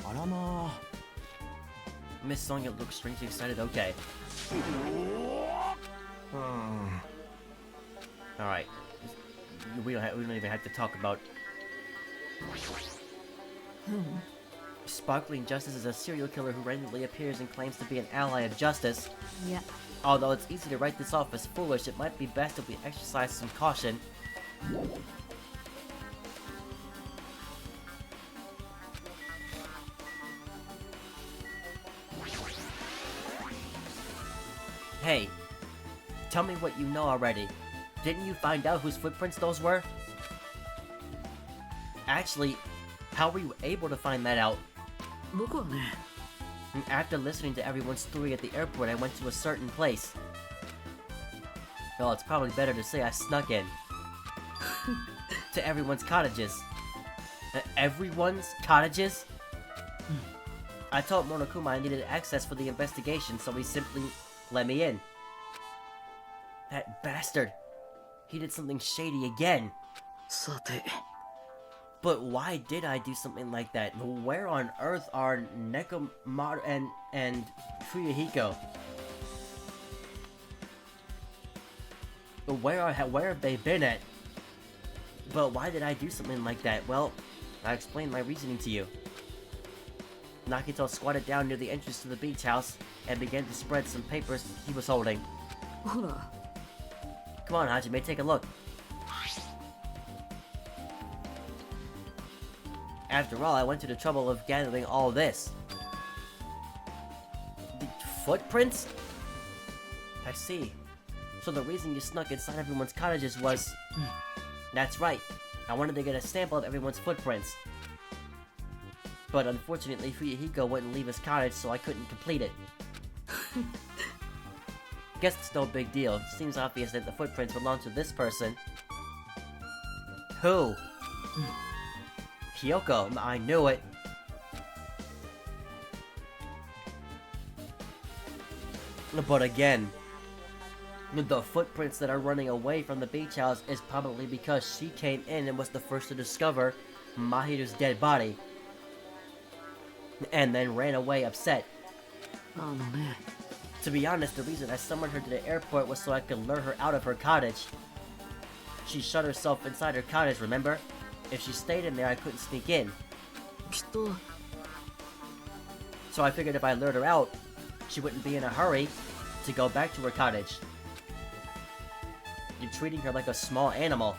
Speaker 2: Arama.
Speaker 5: Miss Sonia looks strangely excited. Okay. Alright. We don't even have to talk about... Sparkling Justice is a serial killer who randomly appears and claims to be an ally of justice.
Speaker 3: Yeah.
Speaker 5: Although it's easy to write this off as foolish, it might be best if we exercise some caution. Hey, tell me what you know already. Didn't you find out whose footprints those were? Actually, how were you able to find that out?
Speaker 3: 僕はね、
Speaker 5: After listening to everyone's story at the airport, I went to a certain place. Well, it's probably better to say I snuck in. To everyone's cottages. Everyone's cottages? I told Monokuma I needed access for the investigation, so he simply let me in. That bastard. He did something shady again.
Speaker 3: さて、
Speaker 5: But why did I do something like that? Where on earth are Nekomaru and Fuyuhiko? Where have they been at? But why did I do something like that? Well, I explained my reasoning to you. Nakito squatted down near the entrance to the beach house and began to spread some papers he was holding.
Speaker 3: ほら、
Speaker 5: Come on, Hajime, take a look. After all, I went to the trouble of gathering all this. The footprints? I see. So the reason you snuck inside everyone's cottages was... That's right. I wanted to get a sample of everyone's footprints. But unfortunately, Fuyuhiko wouldn't leave his cottage, so I couldn't complete it. Guess it's no big deal. It seems obvious that the footprints belong to this person. Who? Hyoko, I knew it. But again, the footprints that are running away from the beach house is probably because she came in and was the first to discover Mahiru's dead body. And then ran away upset.
Speaker 3: あのね、
Speaker 5: To be honest, the reason I summoned her to the airport was so I could lure her out of her cottage. She shut herself inside her cottage, remember? If she stayed in there, I couldn't sneak in.
Speaker 3: きっと、
Speaker 5: So I figured if I lured her out, she wouldn't be in a hurry to go back to her cottage. You're treating her like a small animal.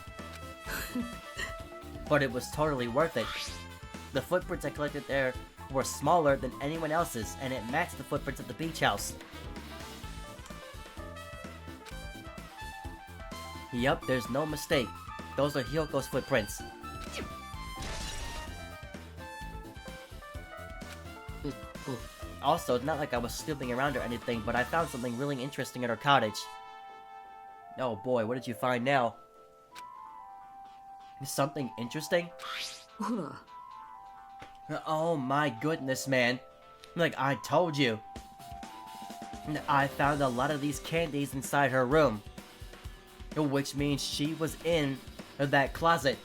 Speaker 5: But it was totally worth it. The footprints I collected there were smaller than anyone else's, and it matched the footprints at the beach house. Yup, there's no mistake. Those are Hyoko's footprints. Also, it's not like I was snooping around or anything, but I found something really interesting at her cottage. Oh boy, what did you find now? Something interesting?
Speaker 3: ほら
Speaker 5: Oh my goodness, man. Like I told you. I found a lot of these candies inside her room. Which means she was in that closet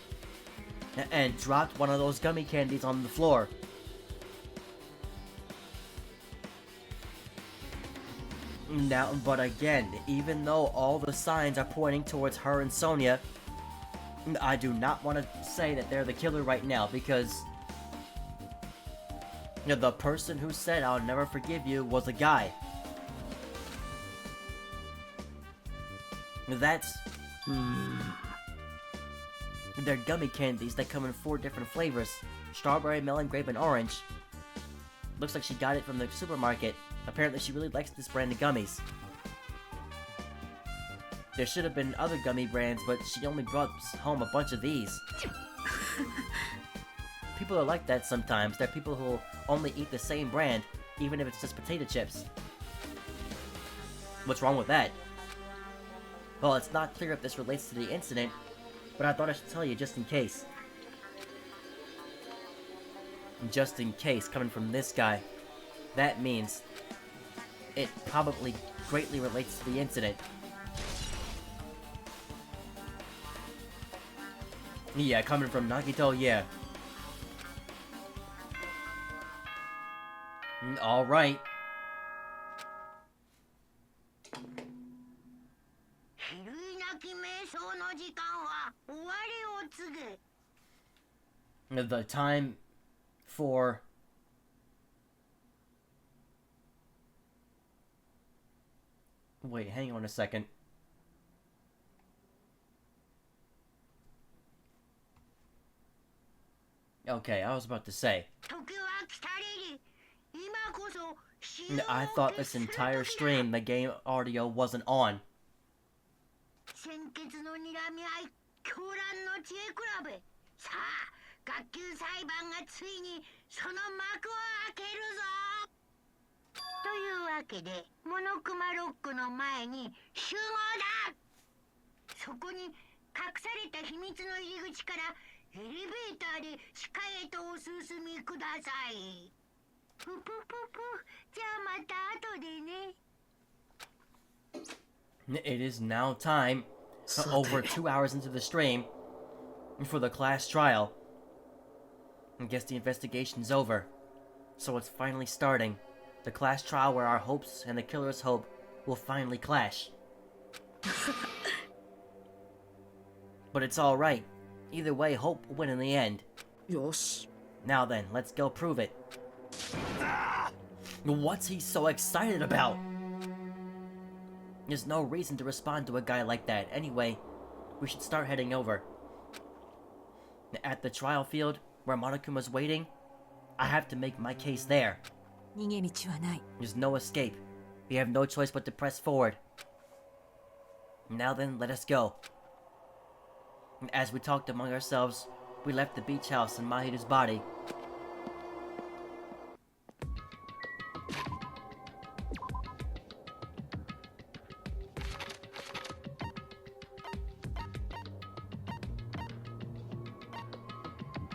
Speaker 5: and dropped one of those gummy candies on the floor. Now, but again, even though all the signs are pointing towards her and Sonia, I do not want to say that they're the killer right now, because the person who said I'll never forgive you was a guy. That's... They're gummy candies that come in 4 different flavors. Strawberry, melon, grape, and orange. Looks like she got it from the supermarket. Apparently she really likes this brand of gummies. There should have been other gummy brands, but she only brought home a bunch of these. People are like that sometimes. There are people who will only eat the same brand, even if it's just potato chips. What's wrong with that? Well, it's not clear if this relates to the incident, but I thought I should tell you just in case. Just in case, coming from this guy. That means it probably greatly relates to the incident. Yeah, coming from Nagito, yeah. Alright.
Speaker 6: 比類なき瞑想の時間は終わりを告げ
Speaker 5: The time for... Wait, hang on a second. Okay, I was about to say.
Speaker 6: 時は来たれり今こそ死の
Speaker 5: I thought this entire stream, the game audio wasn't on.
Speaker 6: 鮮血の睨み合い狂乱の知恵比べさあ学級裁判がついにその幕を開けるぞというわけでモノクマロックの前に集合だそこに隠された秘密の入り口からエレベーターで地下へとお進みくださいぷぷぷぷじゃあまた後でね
Speaker 5: It is now time, over 2 hours into the stream, for the class trial. I guess the investigation's over, so it's finally starting. The class trial where our hopes and the killer's hope will finally clash. But it's alright. Either way, hope will win in the end.
Speaker 3: よし
Speaker 5: Now then, let's go prove it. What's he so excited about? There's no reason to respond to a guy like that. Anyway, we should start heading over. At the trial field, where Monokuma's waiting, I have to make my case there.
Speaker 4: 逃げ道はない
Speaker 5: There's no escape. We have no choice but to press forward. Now then, let us go. As we talked among ourselves, we left the beach house and Mahiru's body.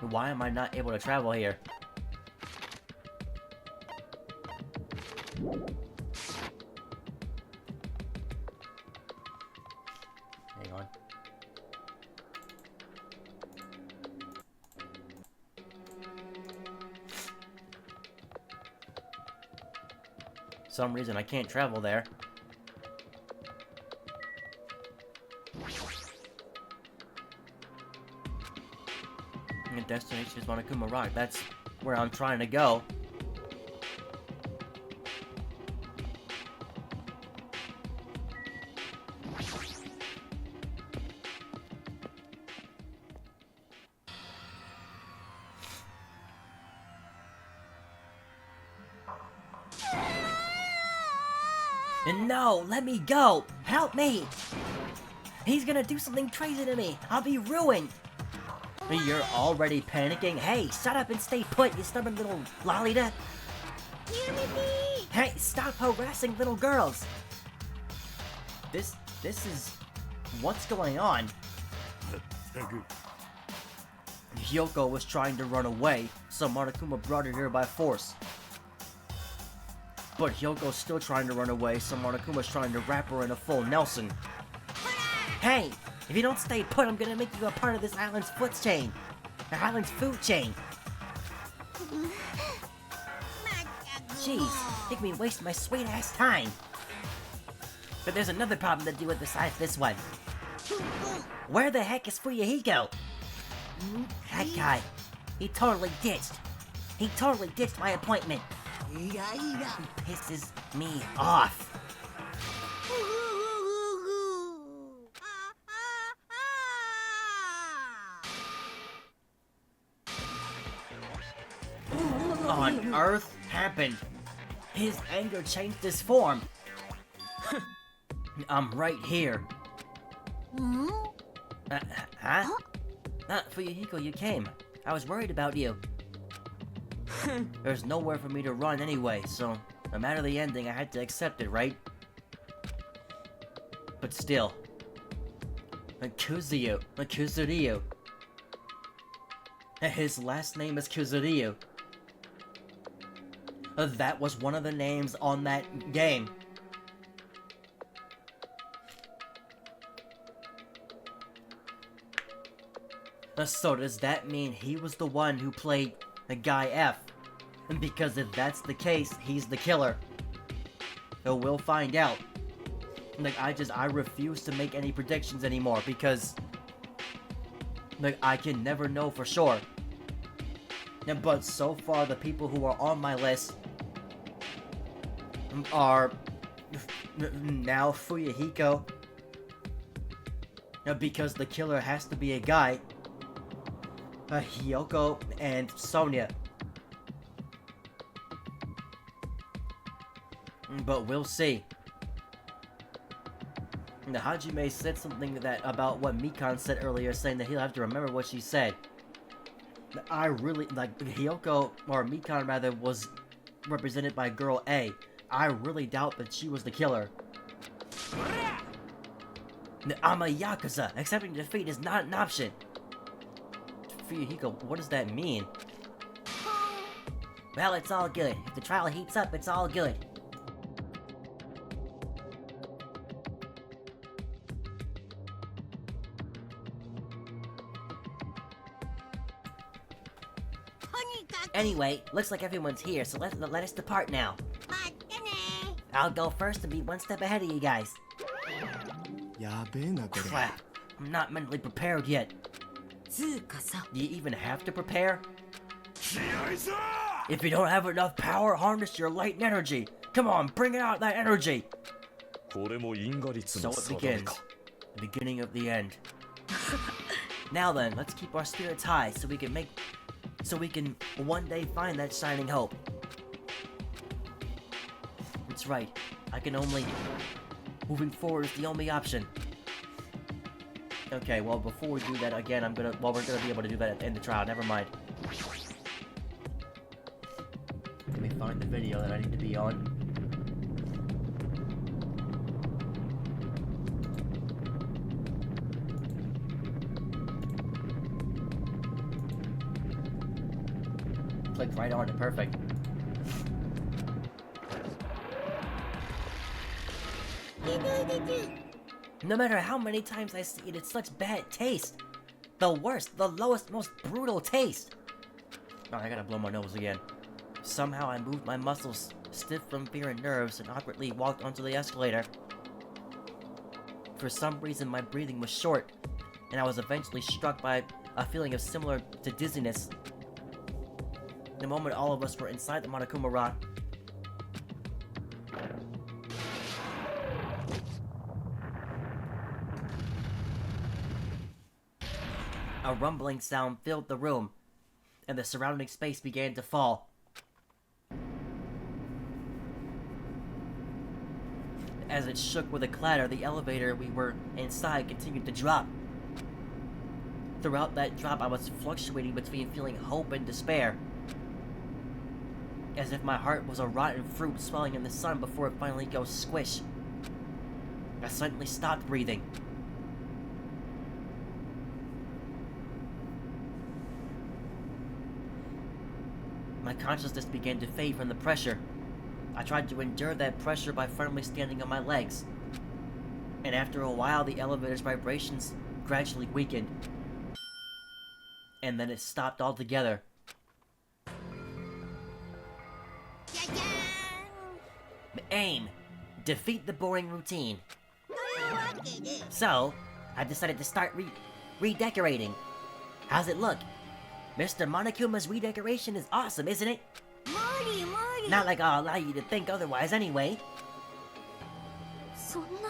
Speaker 5: Why am I not able to travel here? Hang on. Some reason I can't travel there. And destination is Monokuma Rock. That's where I'm trying to go. And no, let me go! Help me! He's gonna do something crazy to me! I'll be ruined! You're already panicking? Hey, shut up and stay put, you stubborn little lollita! Hey, stop harassing little girls! This is... What's going on? Hyoko was trying to run away, so Monokuma brought her here by force. But Hyoko's still trying to run away, so Monokuma's trying to wrap her in a full Nelson. Hey! If you don't stay put, I'm gonna make you a part of this island's food chain. The island's food chain. Jeez, make me waste my sweet-ass time. But there's another problem to deal with besides this one. Where the heck is Fuyuhiko? That guy. He totally ditched. He totally ditched my appointment. He pisses me off. On Earth happened? His anger changed his form. I'm right here. Huh? Fuyuhiko, you came. I was worried about you. There's nowhere for me to run anyway, so no matter the ending, I had to accept it, right? But still. Kuzuryu. His last name is Kuzuryu. That was one of the names on that game. So does that mean he was the one who played the guy F? And because if that's the case, he's the killer. So we'll find out. Like, I refuse to make any predictions anymore because, like, I can never know for sure. But so far, the people who are on my list are now Fuyuhiko, because the killer has to be a guy, Hyoko, and Sonia. But we'll see. Now, Hajime said something about what Mikan said earlier, saying that he'll have to remember what she said. I really, like, Hyoko, or Mikan rather, was represented by girl A. I really doubt that she was the killer. I'm a Yakuza. Accepting defeat is not an option. Fuyuhiko, what does that mean? Well, it's all good. If the trial heats up, it's all good. Anyway, looks like everyone's here, so let us depart now. I'll go first and be one step ahead of you guys. Crap, I'm not mentally prepared yet. Do you even have to prepare? If you don't have enough power, harness your light energy. Come on, bring out that energy. So it begins. The beginning of the end. Now then, let's keep our spirits high so we can one day find that shining hope. That's right. Moving forward is the only option. Okay, well, before we do that again, we're gonna be able to do that in the trial. Never mind. Let me find the video that I need to be on. Clicked right on it, perfect. No matter how many times I see it, it's such bad taste. The worst, the lowest, most brutal taste. Oh, I gotta blow my nose again. Somehow I moved my muscles, stiff from fear and nerves, and awkwardly walked onto the escalator. For some reason, my breathing was short, and I was eventually struck by a feeling of similar to dizziness. The moment all of us were inside the Monokuma-ra, a rumbling sound filled the room, and the surrounding space began to fall. As it shook with a clatter, the elevator we were inside continued to drop. Throughout that drop, I was fluctuating between feeling hope and despair. as if my heart was a rotten fruit swelling in the sun before it finally goes squish. I suddenly stopped breathing. My consciousness began to fade from the pressure. I tried to endure that pressure by firmly standing on my legs. And after a while, the elevator's vibrations gradually weakened. And then it stopped altogether. Aim! Defeat the boring routine. So, I decided to start redecorating. How's it look? Mr. Monokuma's redecoration is awesome, isn't it? Not like I'll allow you to think otherwise anyway.
Speaker 4: そんな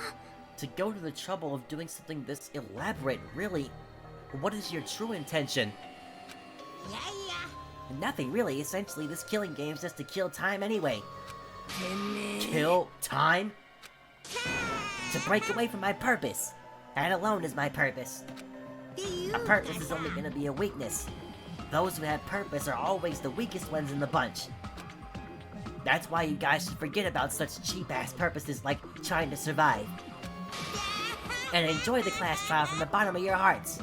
Speaker 5: To go to the trouble of doing something this elaborate, really? What is your true intention? Nothing really. Essentially, this killing game's just to kill time anyway. Kill time? To break away from my purpose. That alone is my purpose. A purpose is only gonna be a weakness. Those who have purpose are always the weakest ones in the bunch. That's why you guys should forget about such cheap-ass purposes like trying to survive. And enjoy the class trial from the bottom of your hearts.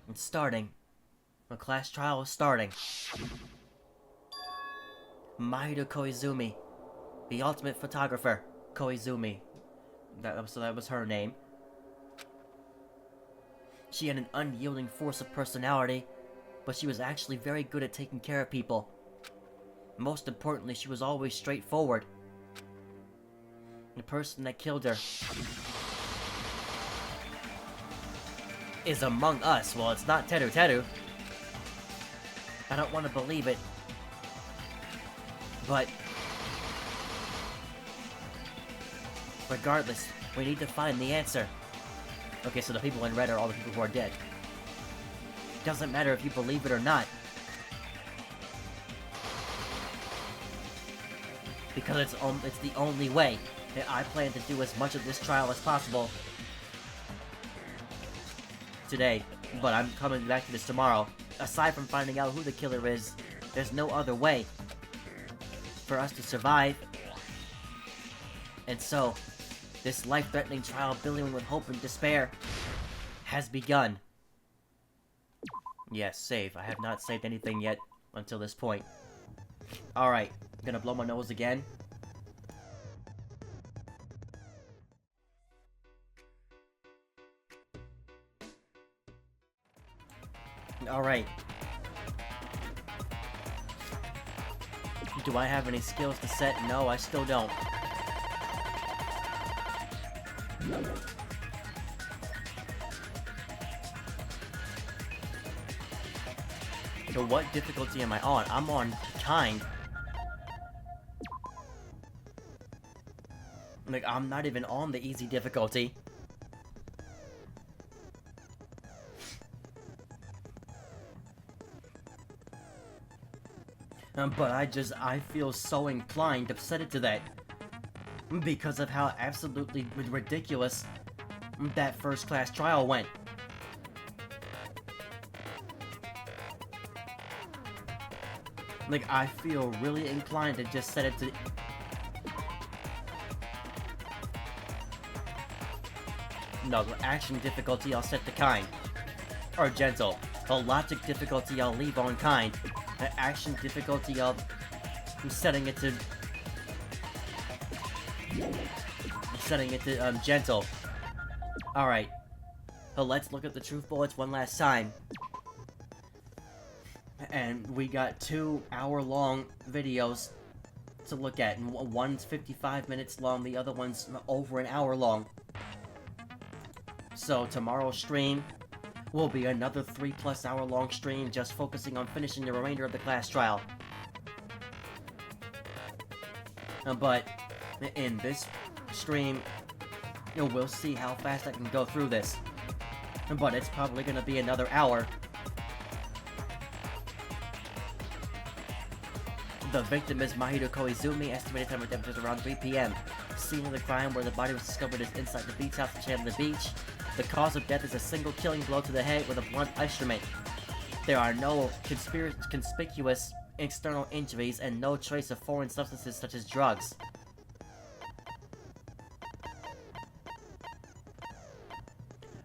Speaker 5: It's starting. The class trial is starting. Mahito Koizumi. The ultimate photographer. Koizumi. So that was her name. She had an unyielding force of personality, but she was actually very good at taking care of people. Most importantly, she was always straightforward. The person that killed her is among us. Well, it's not Teru Teru. I don't want to believe it. But regardless, we need to find the answer. Okay, so the people in red are all the people who are dead. Doesn't matter if you believe it or not. Because it's the only way. And I plan to do as much of this trial as possible today, but I'm coming back to this tomorrow. Aside from finding out who the killer is, there's no other way for us to survive. And so, this life-threatening trial billowing with hope and despair has begun. Yes, save. I have not saved anything yet until this point. Alright, gonna blow my nose again. Alright. Do I have any skills to set? No, I still don't. So what difficulty am I on? I'm on kind. Like, I'm not even on the easy difficulty. But I feel so inclined to set it to that. Because of how absolutely ridiculous that first class trial went. Like, I feel really inclined to just set it to... No, the action difficulty I'll set to kind. Or gentle. The logic difficulty I'll leave on kind. The action difficulty I'm setting it to... gentle. Alright. So let's look at the truth bullets one last time. And we got 2 hour-long videos to look at. And one's 55 minutes long, the other one's over an hour long. So tomorrow's stream will be another 3+ hour long stream just focusing on finishing the remainder of the class trial. But in this stream, we'll see how fast I can go through this. But it's probably gonna be another hour. The victim is Mahito Koizumi, estimated time of death is around 3 PM. Scene of the crime where the body was discovered is inside the beach house at Chandler Beach. The cause of death is a single killing blow to the head with a blunt instrument. There are no conspicuous external injuries, and no trace of foreign substances such as drugs.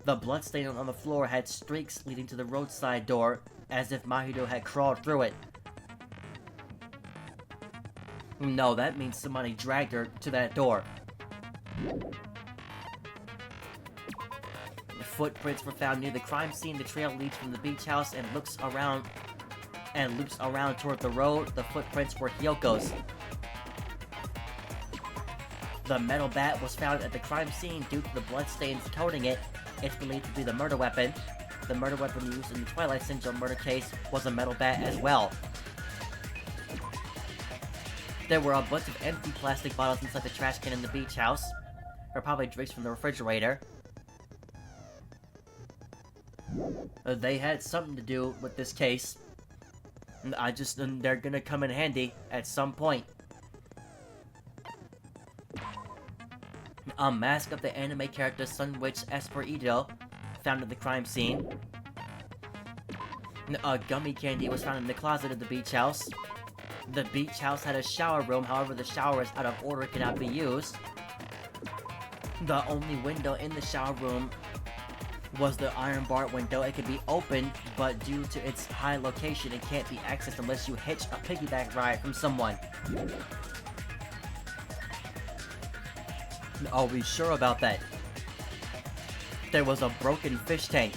Speaker 5: The bloodstain on the floor had streaks leading to the roadside door, as if Mahito had crawled through it. No, that means somebody dragged her to that door. Footprints were found near the crime scene. The trail leads from the beach house and loops around toward the road. The footprints were Hyoko's. The metal bat was found at the crime scene due to the bloodstains coating it. It's believed to be the murder weapon. The murder weapon used in the Twilight Syndrome murder case was a metal bat as well. There were a bunch of empty plastic bottles inside the trash can in the beach house. Or probably drinks from the refrigerator. They had something to do with this case. They're gonna come in handy at some point. A mask of the anime character Sun Witch Esperito found at the crime scene. A gummy candy was found in the closet of the beach house. The beach house had a shower room, however the shower is out of order and cannot be used. The only window in the shower room was the iron bar window. It could be opened, but due to its high location, it can't be accessed unless you hitch a piggyback ride from someone. Are we sure about that? There was a broken fish tank.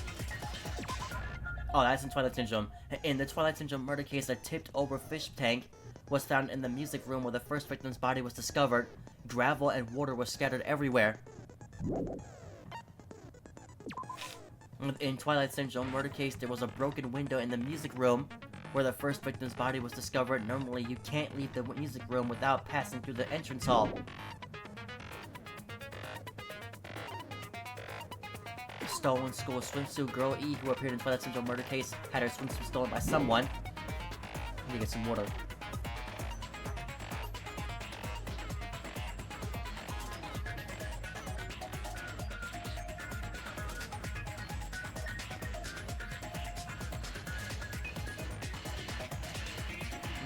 Speaker 5: Oh, that's in Twilight Syndrome. In the Twilight Syndrome murder case, a tipped-over fish tank was found in the music room where the first victim's body was discovered. Gravel and water was scattered everywhere. In Twilight Syndrome murder case, there was a broken window in the music room where the first victim's body was discovered. Normally, you can't leave the music room without passing through the entrance hall. Stolen school swimsuit. Girl E, who appeared in Twilight Syndrome murder case, had her swimsuit stolen by someone. Let me get some water.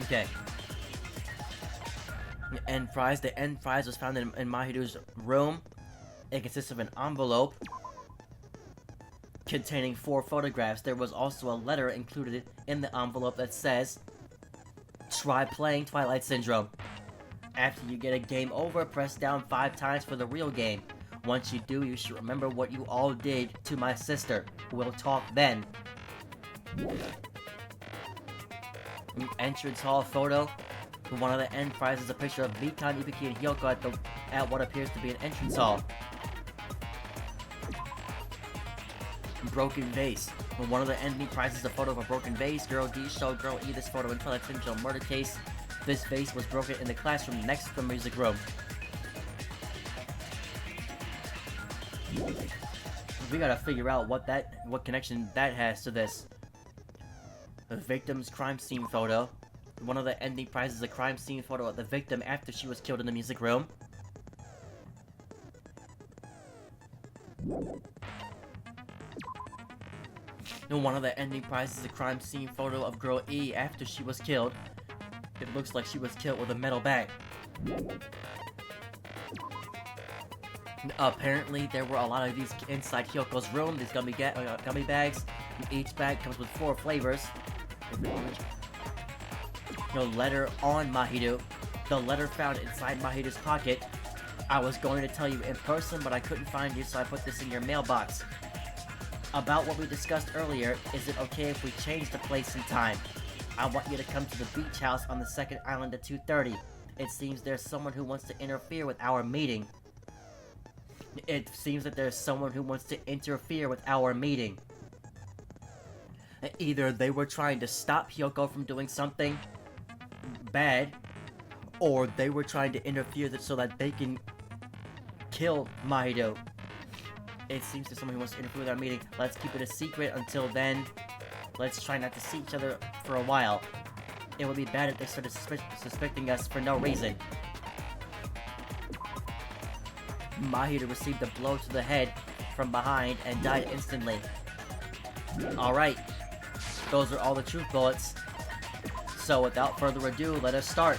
Speaker 5: Okay. End prize. The end prize was found in Mahito's room. It consists of an envelope containing 4 photographs. There was also a letter included in the envelope that says, "Try playing Twilight Syndrome. After you get a game over, press down 5 times for the real game. Once you do, you should remember what you all did to my sister. We'll talk then." Entrance hall photo. One of the end prizes is a picture of Mikan, Ibuki, and Hyoko at what appears to be an entrance hall. Broken vase. One of the end prizes is a photo of a broken vase. Girl D showed Girl E this photo in Twilight Syndrome murder case. This vase was broken in the classroom next to the music room. We gotta figure out what connection that has to this. The victim's crime scene photo. One of the ending prizes is a crime scene photo of the victim after she was killed in the music room. And one of the ending prizes is a crime scene photo of Girl E after she was killed. It looks like she was killed with a metal bat. Apparently, there were a lot of these inside Hyoko's room, these gummy bags. Each bag comes with 4 flavors. No letter on Mahito. The letter found inside Mahito's pocket. I was going to tell you in person, but I couldn't find you, so I put this in your mailbox. About what we discussed earlier, is it okay if we change the place and time? I want you to come to the beach house on the second island at 2:30. It seems there's someone who wants to interfere with our meeting. It seems that there's someone who wants to interfere with our meeting. Either they were trying to stop Hyoko from doing something bad, or they were trying to interfere so that they can kill Mahito. It seems there's someone who wants to interfere with our meeting. Let's keep it a secret until then. Let's try not to see each other for a while. It would be bad if they started suspecting us for no reason. Mahito received a blow to the head from behind and died instantly. Alright. Those are all the truth bullets. So without further ado, let us start.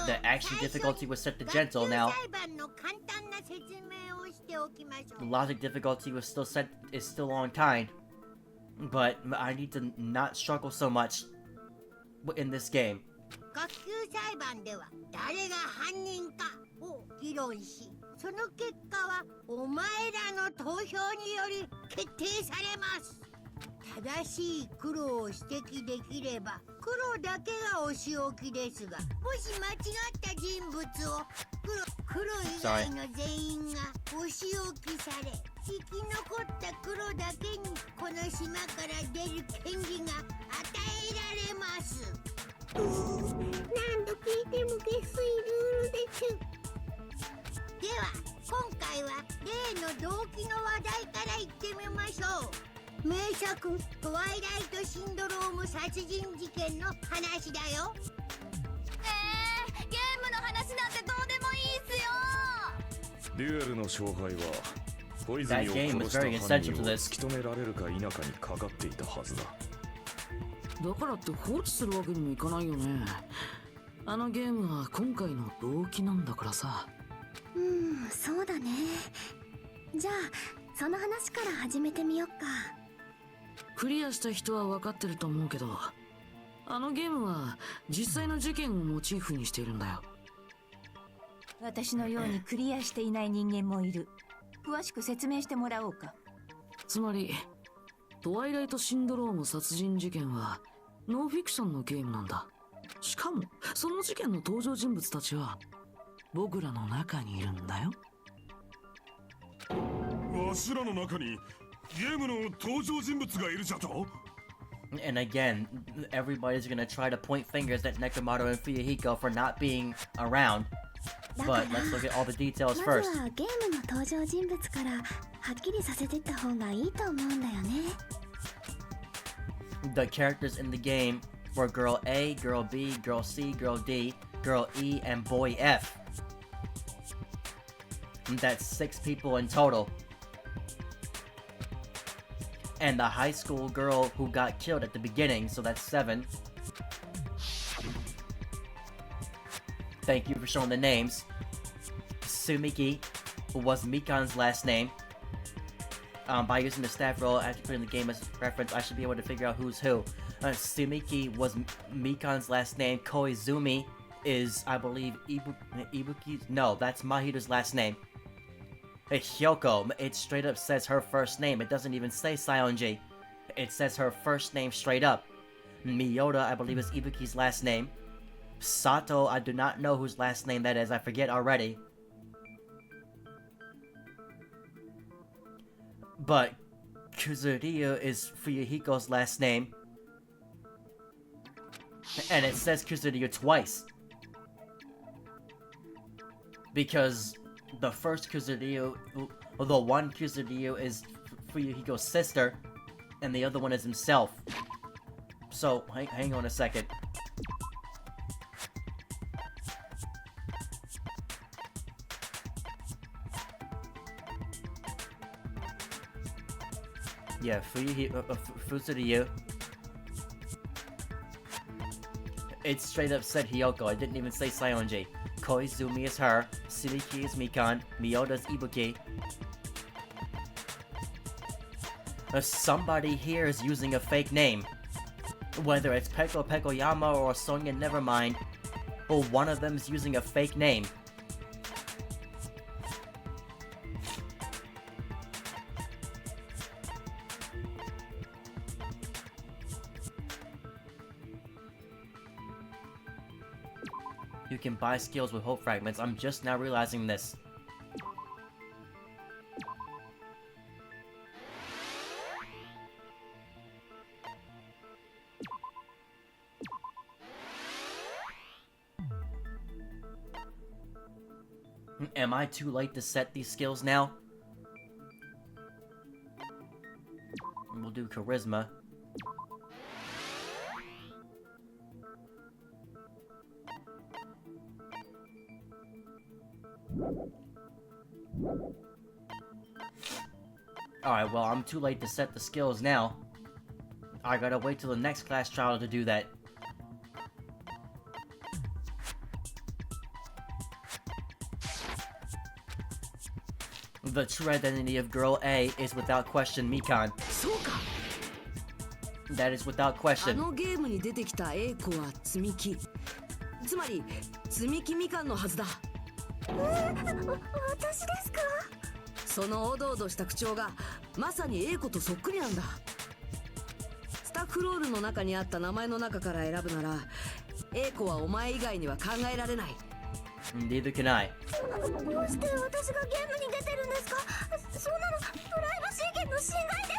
Speaker 5: The action difficulty was set to gentle now. The logic difficulty was still on kind. But I need to not struggle so much in this game.
Speaker 6: 学級裁判では誰が犯人かを議論し、その結果はお前らの投票により決定されます。正しい黒を指摘できれば黒だけがお仕置きですが、もし間違った人物を黒以外の全員がお仕置きされ、生き残った黒だけにこの島から出る権利が与えられます。何度聞いても下水ルールです。では今回は例の動機の話題から言ってみましょう。名作「トワイライトシンドローム殺人事件」の話だよ。
Speaker 4: ゲームの話なんてどうでもいいっすよ。
Speaker 7: デュエルの勝敗は小泉を殺した犯人を突き止められるか否かにかかっていたはずだ。
Speaker 3: だからって放置するわけにもいかないよね。あのゲームは今回の動機なんだからさ。
Speaker 4: そうだね。じゃあその話から始めてみよっか。
Speaker 3: クリアした人は分かってると思うけど、あのゲームは実際の事件をモチーフにしているんだよ。
Speaker 8: 私のようにクリアしていない人間もいる。詳しく説明してもらおうか。
Speaker 3: つまりトワイライトシンドローム殺人事件はノンフィクションのゲームなんだ。しかもその事件の登場人物たちは僕らの中にいるんだよ。
Speaker 7: わしらの中にゲームの登場人物がいるじゃと。
Speaker 5: And again, everybody's gonna try to point fingers at Nekomaru and Fuyuhiko for not being around. But let's look at all the details
Speaker 4: ま
Speaker 5: first.
Speaker 4: ずはゲームの登場人物からはっきりさせてった方がいいと思うんだよね。
Speaker 5: The characters in the game were Girl A, Girl B, Girl C, Girl D, Girl E, and Boy F. That's 6 people in total. And the high school girl who got killed at the beginning, so that's 7. Thank you for showing the names. Sumiki was Mikan's last name. By using the staff roll after putting the game as reference, I should be able to figure out who's who. Sumiki was Mikan's last name. Koizumi is, I believe, Ibuki's. No, that's Mahiru's last name. Hyoko, it straight up says her first name. It doesn't even say Saionji. It says her first name straight up. Miyoda, I believe, is Ibuki's last name. Sato, I do not know whose last name that is. I forget already. But Kuzuryu is Fuyuhiko's last name. And it says Kuzuryu twice. Because the first Kuzuryu, the one Kuzuryu is Fuyuhiko's sister, and the other one is himself. So, hang on a second. Yeah, Fuzuryu. It straight up said Hyoko, it didn't even say Saionji. Koizumi is her, Sumiki is Mikan, Miyoda is Ibuki. Somebody here is using a fake name. Whether it's Peko Pekoyama or Sonya Nevermind, but one of them is using a fake name. You can buy skills with hope fragments. I'm just now realizing this. Am I too late to set these skills now? We'll do charisma. Alright, well, I'm too late to set the skills now. I gotta wait till the next class trial to do that. The true identity of Girl A is without question Mikan.
Speaker 3: そうか
Speaker 5: That is without
Speaker 3: あ
Speaker 5: question.
Speaker 3: のゲームに出てきた A 子は積み木つまり積み木みかんのはずだ
Speaker 4: 私ですか？
Speaker 3: そのおどおどした口調がまさに A 子とそっくりなんだスタッフロールの中にあった名前の中から選ぶなら A 子はお前以外には考えられない
Speaker 5: Neither can I.
Speaker 4: どうして私がゲームに出てるんですか？そんなのプライバシー権の侵害で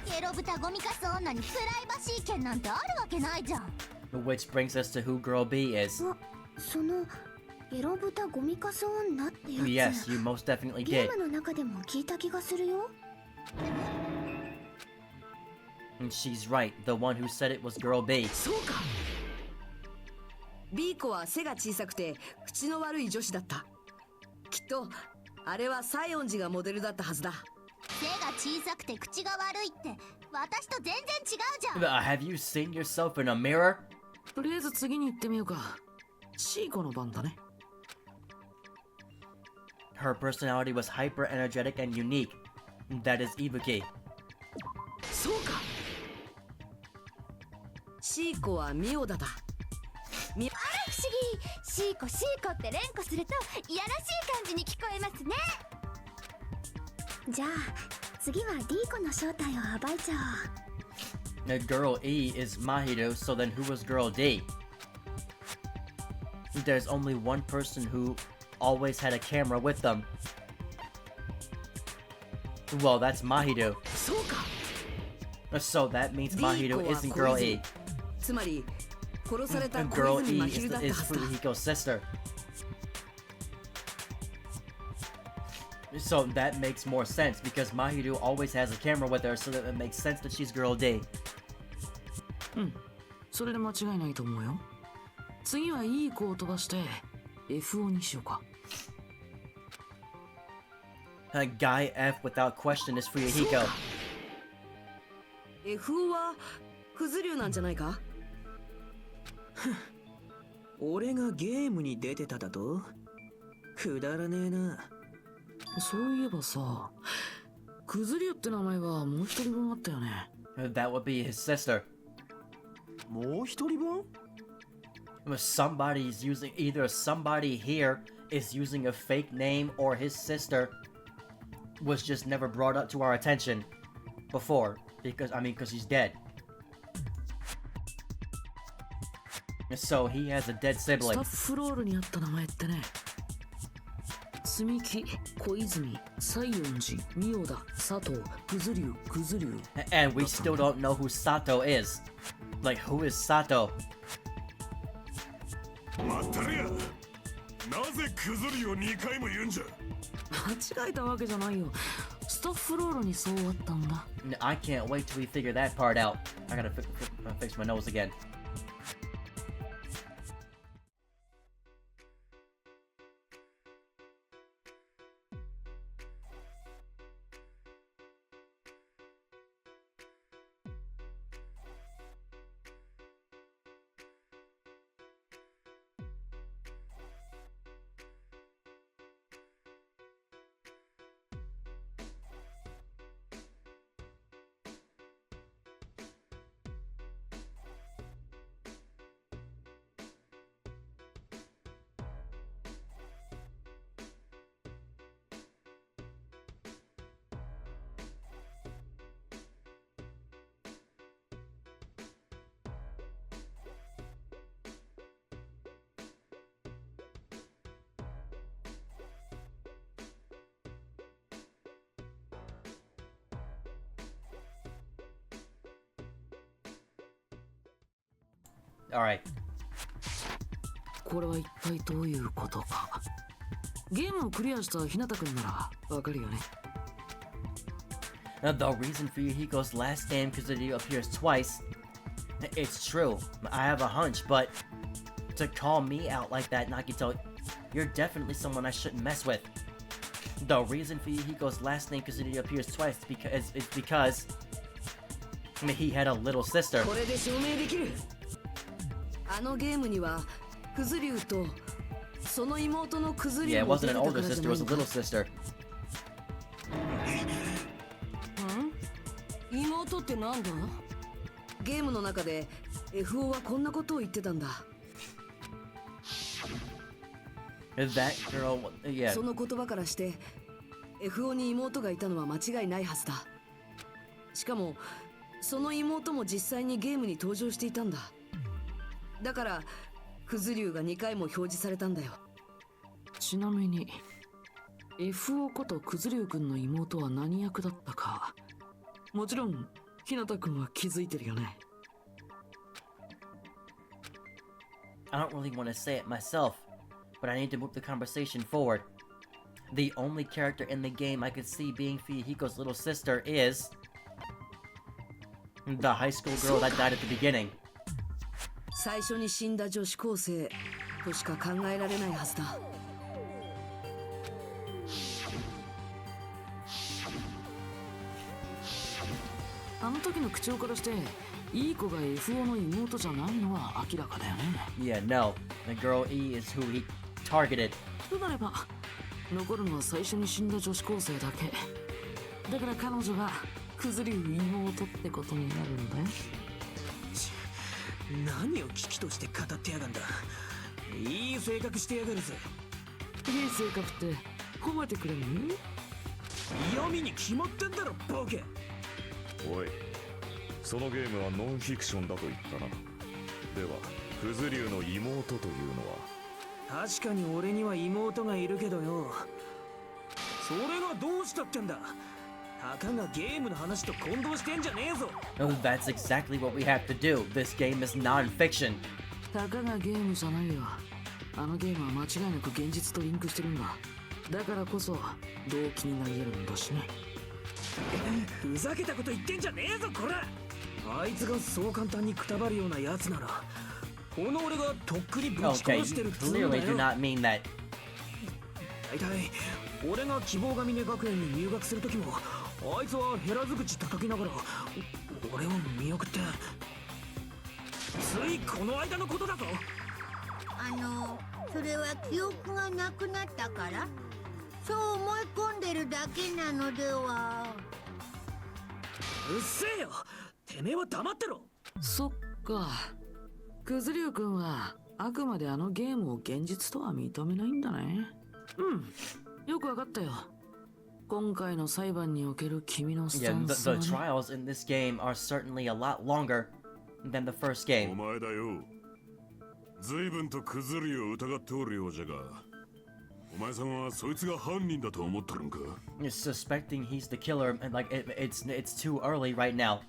Speaker 4: す。ゲロ豚ゴミカス女にプライバシー権なんてあるわけないじゃん。
Speaker 5: Which brings us to who Girl B is.
Speaker 4: そのゲロ豚ゴミカス女ってやつ。
Speaker 5: Yes, you most definitely
Speaker 4: ゲ
Speaker 5: did.
Speaker 4: ームの中でも聞いた気がするよ。
Speaker 5: And she's right. The one who said it was Girl B.
Speaker 3: そうか B 子は背が小さくて口の悪い女子だったきっとあれは西園寺がモデルだったはずだ
Speaker 4: 背が小さくて口が悪いって私と全然違うじゃん。
Speaker 5: Have you seen yourself in a mirror?
Speaker 3: とりあえず次に行ってみようか C 子の番だね
Speaker 5: Her personality was hyper energetic and unique. That is Ibuki.
Speaker 3: そうか C 子はミオダだ
Speaker 4: あら不思議。シーコって連呼するといやらしい感じに聞こえますね。じゃあ次は D 子の正体を暴いちゃおう。
Speaker 5: Girl E is Mahito, so then who was Girl D? There's only one person who always had a camera with them. Well, that's Mahito.
Speaker 3: そうか
Speaker 5: So that means
Speaker 3: D
Speaker 5: Mahito
Speaker 3: 子は
Speaker 5: isn't Girl
Speaker 3: 小泉
Speaker 5: E.
Speaker 3: つまり殺された
Speaker 5: And
Speaker 3: 小
Speaker 5: Girl
Speaker 3: 泉
Speaker 5: E
Speaker 3: 真昼
Speaker 5: is,
Speaker 3: だった
Speaker 5: is
Speaker 3: はずだ
Speaker 5: Furihiko's sister. So that makes more sense because Mahito always has a camera with her, so that it makes sense that she's Girl D.
Speaker 3: それで間違いないと思うよ次はいい子を飛ばして FO にしようか
Speaker 5: Guy F without question is Furihiko.
Speaker 3: FO はクズ流なんじゃないか
Speaker 9: 俺がゲームに出てただとくだらねえな
Speaker 3: そういえばさクズ流って名前はもう一人分あったよね
Speaker 5: That would be his sister.
Speaker 9: もう一人分
Speaker 5: Somebody's using either somebody here is using a fake name or his sister was just never brought up to our attention before because she's dead. So he has a dead
Speaker 3: スタ
Speaker 5: sibling.
Speaker 3: ッフロールにあった名前ってね積み木小泉西園寺ミオダ佐藤クズ流
Speaker 5: And we still don't know who Sato is. Like, who is Sato?
Speaker 7: まったりやなぜクズリを2回も言うんじゃ
Speaker 3: 間違えたわけじゃないよスタッフロールにそうあったんだ
Speaker 5: I can't wait till we figure that part out. I gotta fix my nose again. Alright.
Speaker 3: これは一体どういうことかゲームをクリアしたひなたくんならわかるよね
Speaker 5: The reason Fuyuhiko's last name Kuzurio appears twice, it's true. I have a hunch, but to call me out like that, Nagito, you're definitely someone I shouldn't mess with. The reason Fuyuhiko's last name Kuzurio appears twice is because I mean, he had a little sister.
Speaker 3: これで証明できる。あのゲームにはクズリュウとその妹のクズリ
Speaker 5: Yeah,
Speaker 3: ュ
Speaker 5: it
Speaker 3: ウも
Speaker 5: wasn't
Speaker 3: 出
Speaker 5: an
Speaker 3: てたか
Speaker 5: older
Speaker 3: らじゃ
Speaker 5: sister,
Speaker 3: な
Speaker 5: it
Speaker 3: い
Speaker 5: was a
Speaker 3: のか。
Speaker 5: little sister.
Speaker 3: 妹ってなんだ？ゲームの中で FO はこんなことを言ってたんだ。
Speaker 5: That girl, yeah.
Speaker 3: その言葉からして FO に妹がいたのは間違いないはずだ。しかもその妹も実際にゲームに登場していたんだ。だからクズリュウが2回も表示されたんだよ。ちなみに FO ことクズリュウ君の妹は何役だったか、もちろんひなた君は気づいてるよね。
Speaker 5: I don't really want to say it myself, but I need to move the conversation forward. The only character in the game I could see being Fuyuhiko's little sister is the high school girl that died at the beginning.
Speaker 3: 最初に死んだ女子高生としか考えられないはずだ。あの時の口調からしていい子が FO の妹じゃないのは明らかだよね。
Speaker 5: Yeah, no. The girl E is who he targeted.
Speaker 3: となれば残るのは最初に死んだ女子高生だけ。だから彼女がクズリュウ妹ってことになるんだよ。
Speaker 9: 何を危機として語ってやがんだ。いい性格してやがるぜ。
Speaker 3: いい性格って褒めてくれるの？
Speaker 9: 読みに決まってんだろボケ。
Speaker 7: おい、そのゲームはノンフィクションだと言ったな。ではクズリュウの妹というのは？
Speaker 9: 確かに俺には妹がいるけどよ、それがどうしたってんだ。たかがゲームの話と混同してんじゃねえぞ。
Speaker 5: Oh, that's exactly what we have to do. This game is non-fiction.
Speaker 3: たかがゲームじゃないよ。あのゲームは間違いなく現実とリンクしてるんだ。だからこそ動機になり得るんだしね。
Speaker 9: ふざけたこと言ってんじゃねえぞこら。あいつがそう簡単にくたばるようなやつならこの俺がとっくにぶち
Speaker 5: Okay,
Speaker 9: 殺して
Speaker 5: you
Speaker 9: るっつうんだ
Speaker 5: clearly do
Speaker 9: よ。
Speaker 5: not mean that.
Speaker 9: 大体俺が希望が峰学園に入学する時もあいつは減らず口叩きながら俺を見送って、ついこの間のことだぞ。
Speaker 6: それは記憶がなくなったからそう思い込んでるだけなのでは。
Speaker 9: うっせえよ、てめえは黙ってろ。
Speaker 3: そっか、クズリュウ君はあくまであのゲームを現実とは認めないんだね。うん、よくわかったよ。今回の裁判における君のスタ
Speaker 5: Yeah,
Speaker 3: ン
Speaker 5: the,
Speaker 3: スは
Speaker 5: the
Speaker 3: ね。
Speaker 5: trials in this game are certainly a lot longer than the first
Speaker 10: お
Speaker 5: game.
Speaker 10: 前だよ。随分とクズリュウを疑っておるようじゃが、お前さんはそいつが犯人だと思ってるんか？
Speaker 5: You're suspecting he's the killer, and like it's too early right now.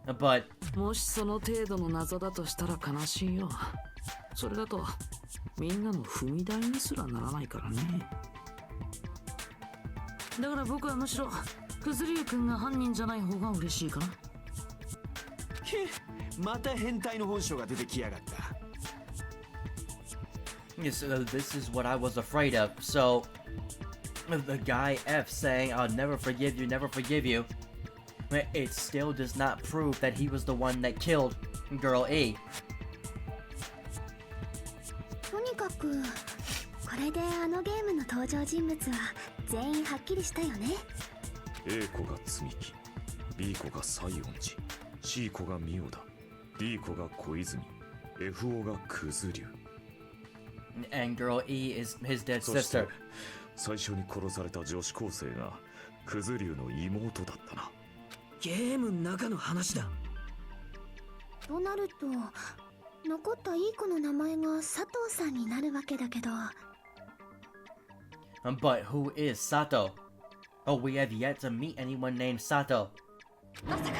Speaker 5: But
Speaker 3: もしその程度の謎だとしたら悲しいよ。それだとみんなの踏み台にすらならないからね。だから僕はむしろクズリュウ君が犯人じゃない方が嬉しいかな。
Speaker 9: また変態の本性が出てきやがった。
Speaker 5: yes, this is what I was afraid of. So the guy F saying "I'll never forgive you, never forgive you," it still does not prove that he was the one that killed girl E.
Speaker 4: とにかくこれであのゲームの登場人物は全員はっきりしたよね。
Speaker 7: A 子が積木、B 子が西園寺、C 子がミオだ、D 子が小泉、FO がクズリュウ。
Speaker 5: And girl E is his dead
Speaker 7: そして
Speaker 5: sister.
Speaker 7: 最初に殺された女子高生がクズリュウの妹だったな。
Speaker 9: ゲームの中の話だ。
Speaker 4: となると残ったいい子の名前が佐藤さんになるわけだけど。
Speaker 5: But who is Sato? Oh, we have yet to meet anyone named Sato.
Speaker 8: まさか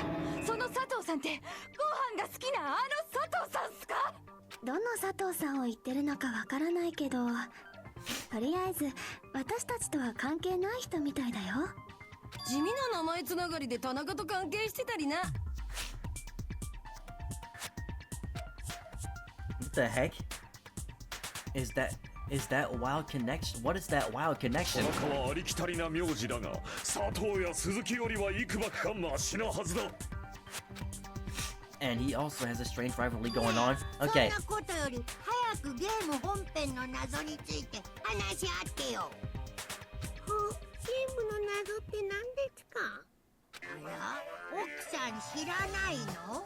Speaker 8: その佐藤さんってご飯が好きなあの佐藤さんっすか？
Speaker 4: どの佐藤さんを言ってるのかわからないけど、とりあえず私たちとは関係ない人みたいだよ。
Speaker 8: 地味な名前つながりで田中と関係してたりな。
Speaker 5: What the heck? Is that wild connection? What is that wild connection?
Speaker 7: 田中はありきたりな名字だが、佐藤や鈴木よりは幾ばくかマシなはずだ。
Speaker 5: And he also has a strange rivalry going on. Okay.
Speaker 6: そんなことより早くゲーム本編の謎について話し合ってよ。ゲームの謎って何ですか？あら、奥さん知らないの？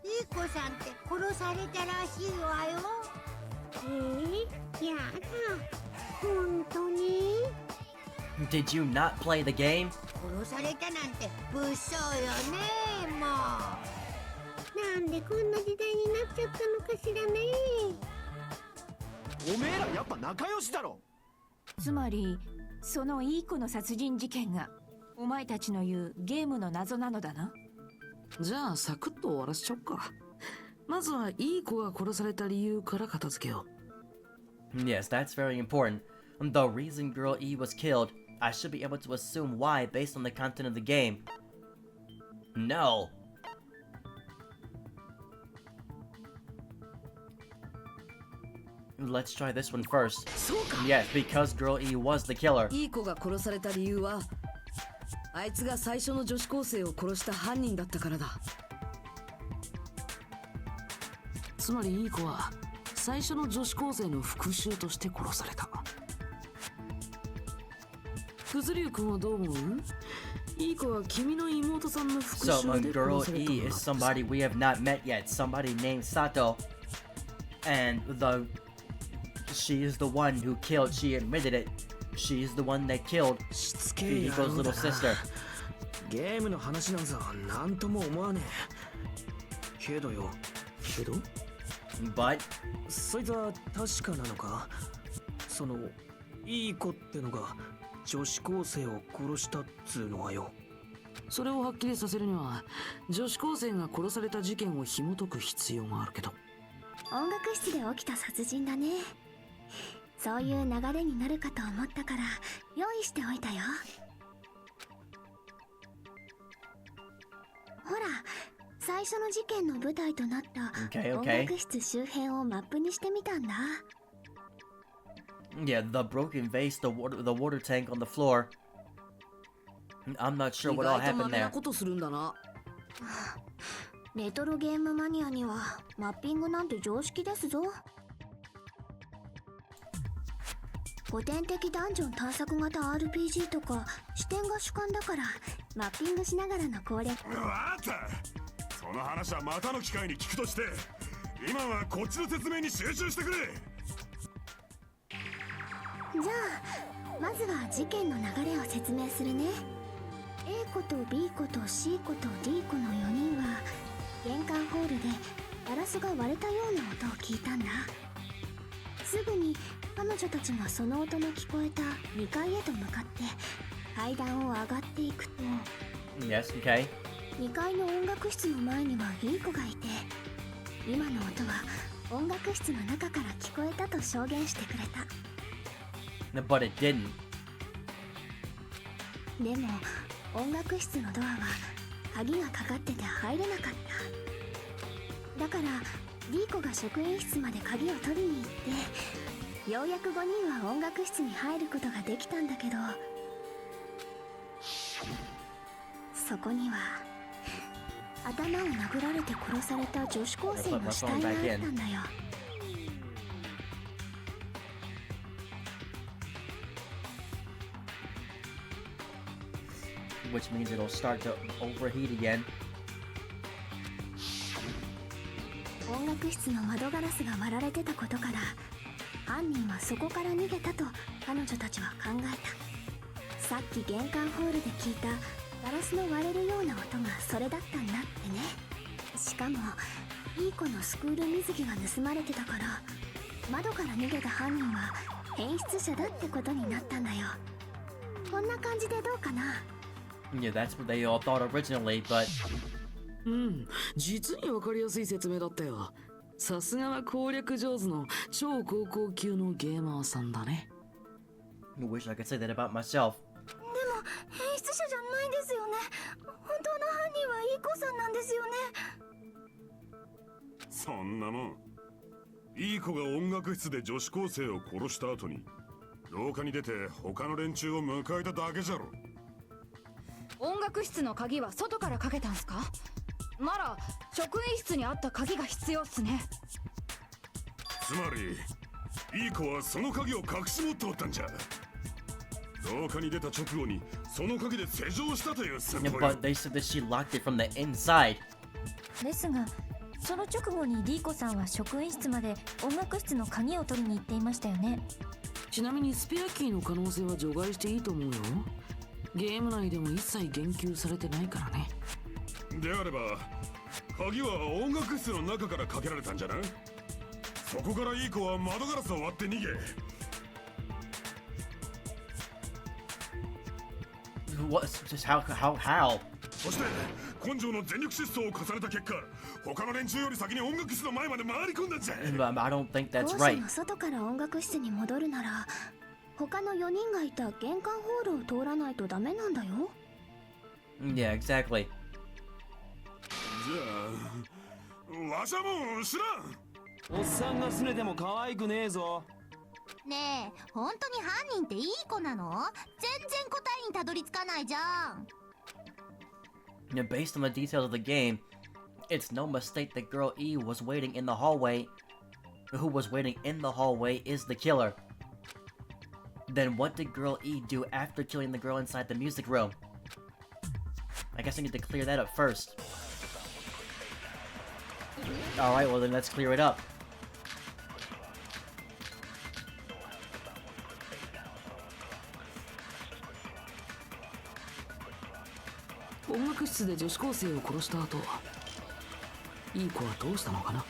Speaker 6: いい子さんって殺されたらしいわよ。やだ、本当に？
Speaker 5: Did you not play the game?
Speaker 6: 殺されたなんて物騒よね、もう。なんでこんな時代になっちゃったのかしらね。
Speaker 9: おめえらやっぱ仲良しだろ。
Speaker 8: つまりそのいい子の殺人事件がお前たちの言うゲームの謎なのだな。
Speaker 3: じゃあサクッと終わらせちゃおうか。まずはいい子が殺された理由から片付けよう。
Speaker 5: Yes, that's very important. The reason Girl E was killed, I should be able to assume why based on the content of the game. No. Let's try this one first. Yes, because Girl E was the killer.
Speaker 3: いい子が殺された理由はあいつが最初の女子高生を殺した犯人だったからだ。つまりいい子は最初の女子高生の復讐として殺された。くずりゅうくんはどう思う？いい子は君の妹さんの復
Speaker 5: So,
Speaker 3: 讐で
Speaker 5: Girl
Speaker 3: 殺された
Speaker 5: E
Speaker 3: のだ
Speaker 5: is somebody we have not met yet. Somebody named Sato. And she is the one who killed, she admitted it. She is the one that killed
Speaker 9: しつけえ野
Speaker 5: Fihiko's
Speaker 9: 郎だ
Speaker 5: little
Speaker 9: な。
Speaker 5: sister.
Speaker 9: ゲームの話なんざなんとも思わねえ。けどよ、けど
Speaker 5: But
Speaker 9: そいつは確かなのか？そのいい子ってのが女子高生を殺したっつうのはよ。
Speaker 3: それをはっきりさせるには女子高生が殺された事件を紐解く必要があるけど。
Speaker 4: 音楽室で起きた殺人だね。そういう流れになるかと思ったから用意しておいたよ。ほら、最初の事件の舞台となった
Speaker 5: Okay,
Speaker 4: 音
Speaker 5: okay.
Speaker 4: 楽室周辺をマップにしてみたんだ。
Speaker 5: yeah, the broken vase, the water tank on the floor. I'm not sure what all
Speaker 3: 意外とマ
Speaker 5: happened
Speaker 3: メな
Speaker 5: there.
Speaker 3: ことするんだな。
Speaker 4: レトロゲームマニアにはマッピングなんて常識ですぞ。古典的ダンジョン探索型 RPG とか視点が主観だからマッピングしながらの攻略。
Speaker 10: わかった。その話はまたの機会に聞くとして、今はこっちの説明に集中してくれ。
Speaker 4: じゃあまずは事件の流れを説明するね。 A 子と B 子と C 子と D 子の4人は玄関ホールでガラスが割れたような音を聞いたんだ。すぐに彼女たちがその音の聞こえた2階へと向かって階段を上がっていくと、
Speaker 5: Yes, okay.
Speaker 4: 2階の音楽室の前にはいい子がいて、今の音は音楽室の中から聞こえたと証言してくれた。
Speaker 5: But it didn't.
Speaker 4: でも音楽室のドアは鍵がかかってて入れなかった。だから D 子が職員室まで鍵を取りに行ってようやく5人は音楽室に入ることができたんだけど、そこには頭を殴られて殺された女子高生の死体があったんだよ。
Speaker 5: Which means it'll start to overheat again.
Speaker 4: 音楽室の窓ガラスが割られてたことから犯人はそこから逃げたと彼女たちは考えた。さっき玄関ホールで聞いたガラスの割れるような音がそれだったんだってね。しかもいい子のスクール水着が盗まれてたから窓から逃げた犯人は変質者だってことになったんだよ。こんな感じでどうかな。
Speaker 5: Yeah, that's what they all thought originally, but
Speaker 3: うん、実にわかりやすい説明だったよ。さすがは攻略上手の超高校級のゲーマーさんだね。
Speaker 5: I wish I could say that about myself.
Speaker 4: でも変質者じゃないですよね。本当の犯人はいい子さんなんですよね。
Speaker 10: そんなもん。いい子が音楽室で女子高生を殺した後に廊下に出て他の連中を迎えただけじゃろ。
Speaker 11: 音楽室の鍵は外からかけたんすか？
Speaker 4: なら職員室にあった鍵が必要っすね。
Speaker 10: つまりいい子はその鍵を隠し持っておったんじゃ。廊下に出た直後にその鍵で施錠したという戦
Speaker 5: Yeah,
Speaker 10: 法
Speaker 5: but they said that she locked it from the inside.
Speaker 8: ですがその直後にリーコさんは職員室まで音楽室の鍵を取りに行っていましたよね。
Speaker 3: ちなみにスペアキーの可能性は除外していいと思うよ。ゲーム内でも一切言及されてないからね。
Speaker 10: であれば鍵は音楽室の中からかけられたんじゃな。そこからいい子は窓ガラスを割って逃げ。
Speaker 5: What? Just how?
Speaker 10: そして根性の全力疾走を重ねた結果、他の連中より先に音楽室の前まで回り込んだんじゃ。
Speaker 5: I don't think that's
Speaker 4: 校舎
Speaker 5: right.
Speaker 4: の外から音楽室に戻るなら他の4人がいた玄関ホールを通らないとダメなんだよ。
Speaker 5: Yeah, exactly.
Speaker 10: じゃあわしはもう知らん。
Speaker 9: おっさんが拗ねても可愛くねえぞ。
Speaker 4: ねえ、本当に犯人っていい子なの？全然答えにたどり着かないじゃん。
Speaker 5: Yeah, based on the details of the game, it's no mistake that girl E was waiting in the hallway. Who was waiting in the hallway is the killer. Then what did girl E do after killing the girl inside the music room? I guess I need to clear that up first. Alright, well then let's clear it up.
Speaker 3: 音楽室で女子高生を殺した後、いい子はどうしたのかな。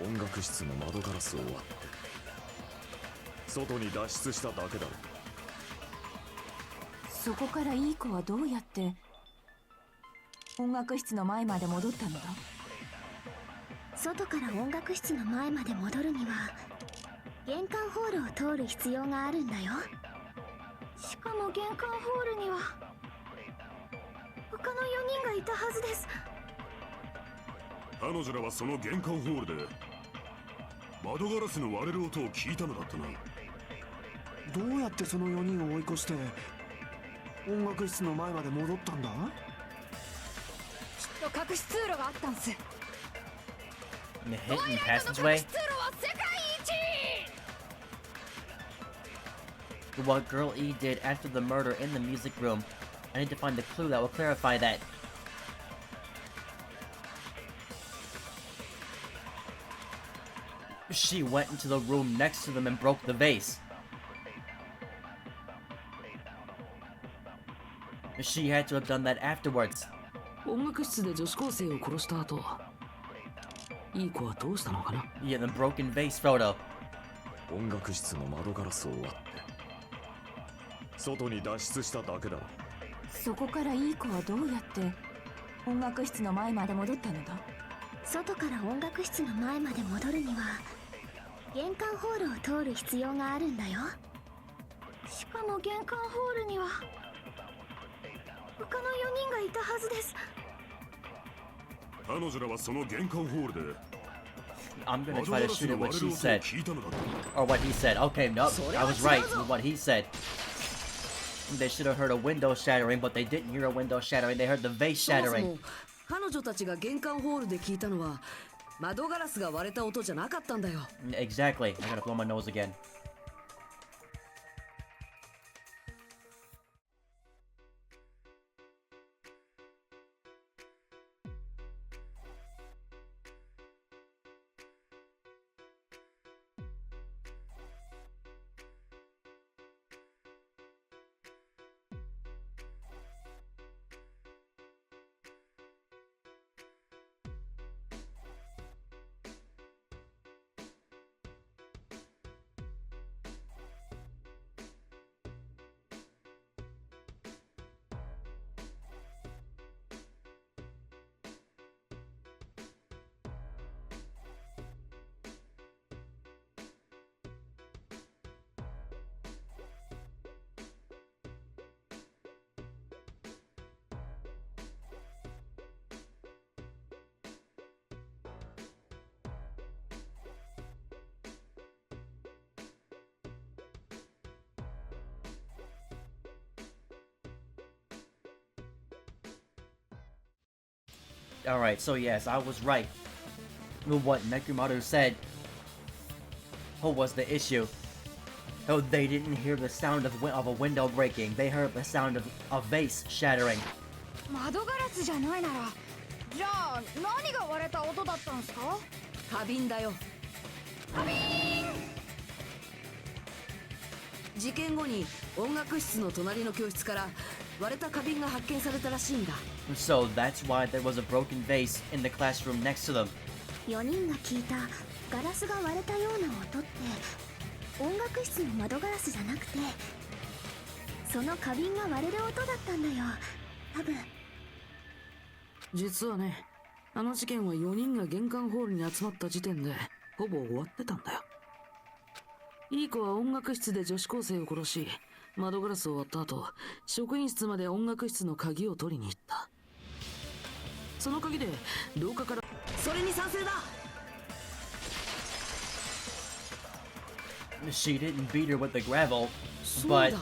Speaker 7: 音楽室の窓ガラスを割って外に脱出しただけだろ。
Speaker 8: そこからいい子はどうやって音楽室の前まで戻ったのだ。
Speaker 4: 外から音楽室の前まで戻るには玄関ホールを通る必要があるんだよ。しかも玄関ホールには他の4人がいたはずです。
Speaker 10: 彼女らはその玄関ホールで窓ガラスの割れる音を聞いたのだったな。
Speaker 9: どうやってその4人を追い越して音楽室の前まで戻ったんだ。
Speaker 4: きっと隠し通路があったんす。
Speaker 5: The hidden passageway?
Speaker 4: 通路は世界一。
Speaker 5: What girl E did after the murder in the music room. I need to find the clue that will clarify that. She went into the room next to them and broke the vase. She had to have done that afterwards.
Speaker 3: 音楽室で女子高生を殺した後、いい子はどうしたのかな。
Speaker 5: Yeah, the broken vase photo.
Speaker 7: 音楽室の窓ガラスを割って外に脱出しただけだろ。
Speaker 8: そこからいい子はどうやって音楽室の前まで戻ったのだ。
Speaker 4: 外から音楽室の前まで戻るには玄関ホールを通る必要があるんだよ。しかも玄関ホールには他の4人がいたはずです。
Speaker 10: 彼女らはその玄関ホールで
Speaker 5: I'm gonna
Speaker 10: 窓
Speaker 5: try
Speaker 10: ガ
Speaker 5: to
Speaker 10: ラス
Speaker 5: shoot
Speaker 10: の
Speaker 5: it what
Speaker 10: 割れる
Speaker 5: she
Speaker 10: 音を
Speaker 5: said.
Speaker 10: 聞いたのだった。
Speaker 5: Or what he said. Okay, no, I was right with what he said. They should have heard a window shattering, but they didn't hear a window shattering. They heard the vase
Speaker 3: そもそ
Speaker 5: shattering.
Speaker 3: も彼女たちが玄関ホールで聞いたのは窓ガラスが割れた音じゃなかったんだよ。
Speaker 5: Exactly. I gotta blow my nose again. Alright, so yes, I was right. What Nekomaru said was the issue. Oh, they didn't hear the sound of a window breaking. They heard the sound of a vase shattering.
Speaker 4: 窓ガラスじゃないならじゃあ何が割れた音だったんすか？
Speaker 3: 花瓶だよ。事件後に音楽室の隣の教室から割れた花瓶が発見されたらしいんだ。
Speaker 5: So that's why there was a broken vase in the classroom next to them.
Speaker 4: 4人が聞いたガラスが割れたような音って音楽室の窓ガラスじゃなくてその花瓶が割れる音だったんだよ多分。
Speaker 3: 実はね、あの事件は4人が玄関ホールに集まった時点でほぼ終わってたんだよ。いい子は音楽室で女子高生を殺し、窓ガラスを割った後、職員室まで音楽室の鍵を取りに行った。その鍵で廊下から、それに賛成だ。
Speaker 5: She didn't beat her with the gravel,
Speaker 3: そう
Speaker 5: but
Speaker 3: だ。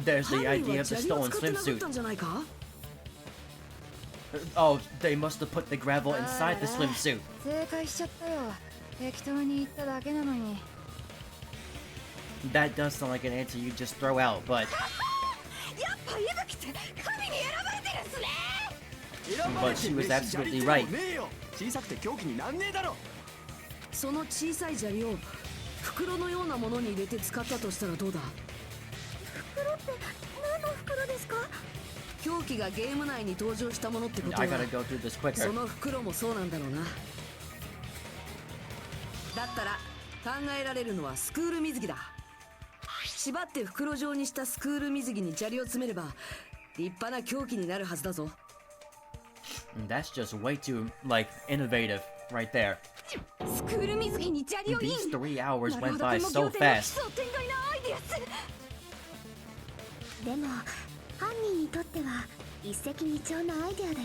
Speaker 5: there's the
Speaker 3: 犯人
Speaker 5: idea
Speaker 3: は
Speaker 5: of the
Speaker 3: 砂利を
Speaker 5: stolen
Speaker 3: 使って殴っ
Speaker 5: swimsuit.
Speaker 3: たんじゃないか？
Speaker 5: Oh, they must have put the gravel inside the swimsuit.
Speaker 4: 正解しちゃったよ。適当に言っただけなのに。
Speaker 5: That does sound like an answer you just throw out, but
Speaker 4: やっぱ伊吹って神に選ばれてるっすね。
Speaker 5: but she was absolutely right.
Speaker 9: 小さくて凶器になんねえだろ。
Speaker 3: その小さい砂利を袋のようなものに入れて使ったとしたらどうだ？
Speaker 4: 袋って何の袋ですか？
Speaker 3: 凶器がゲーム内に登場したものってことは
Speaker 5: I gotta go through this
Speaker 3: そ
Speaker 5: quicker.
Speaker 3: の袋もそうなんだろうな。だったら考えられるのはスクール水着だ。縛って袋状にしたスクール水着に砂利を詰めれば立派な凶器になるはずだぞ。
Speaker 5: That's just way too, like, innovative right there.
Speaker 4: スクール水着に砂利をイン。
Speaker 5: These 3 hours
Speaker 4: なる
Speaker 5: went
Speaker 4: ほど
Speaker 5: by
Speaker 4: こ
Speaker 5: so
Speaker 4: の仰天の
Speaker 5: fast.
Speaker 4: 奇想天外なアイデアっす。でも犯人にとっては一石二鳥のアイデアだよね。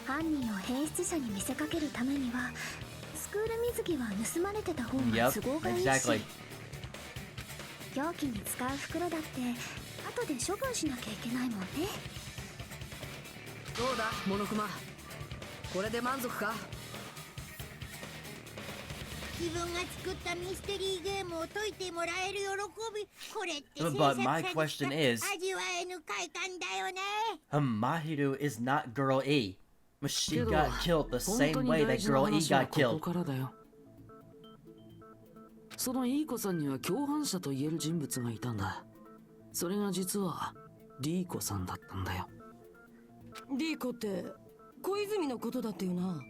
Speaker 4: 犯人を変質者に見せかけるためにはスクール水着は盗まれてた方が
Speaker 5: Yep,
Speaker 4: 都合がいいし、
Speaker 5: exactly.
Speaker 4: 凶器に使う袋だって後で処分しなきゃいけないもんね。
Speaker 3: どうだモノクマ、これで満足か？
Speaker 6: 自分が作ったミステリーゲームを解いてもらえる喜び、これって制
Speaker 5: But
Speaker 6: 作者
Speaker 5: my
Speaker 6: にし
Speaker 5: question
Speaker 6: か
Speaker 5: is,
Speaker 6: 味わえぬ快感だよね。
Speaker 5: Mahiru is not Girl E. She
Speaker 3: けど
Speaker 5: got killed the
Speaker 3: 本
Speaker 5: same
Speaker 3: 当に
Speaker 5: way
Speaker 3: 大
Speaker 5: that
Speaker 3: 事な
Speaker 5: Girl E
Speaker 3: 話は
Speaker 5: got
Speaker 3: ここ
Speaker 5: killed.
Speaker 3: からだよ。そのいい子さんには共犯者と言える人物がいたんだ。それが実はリーコさんだったんだよ。
Speaker 8: リーコって小泉のことだってよな。
Speaker 4: は？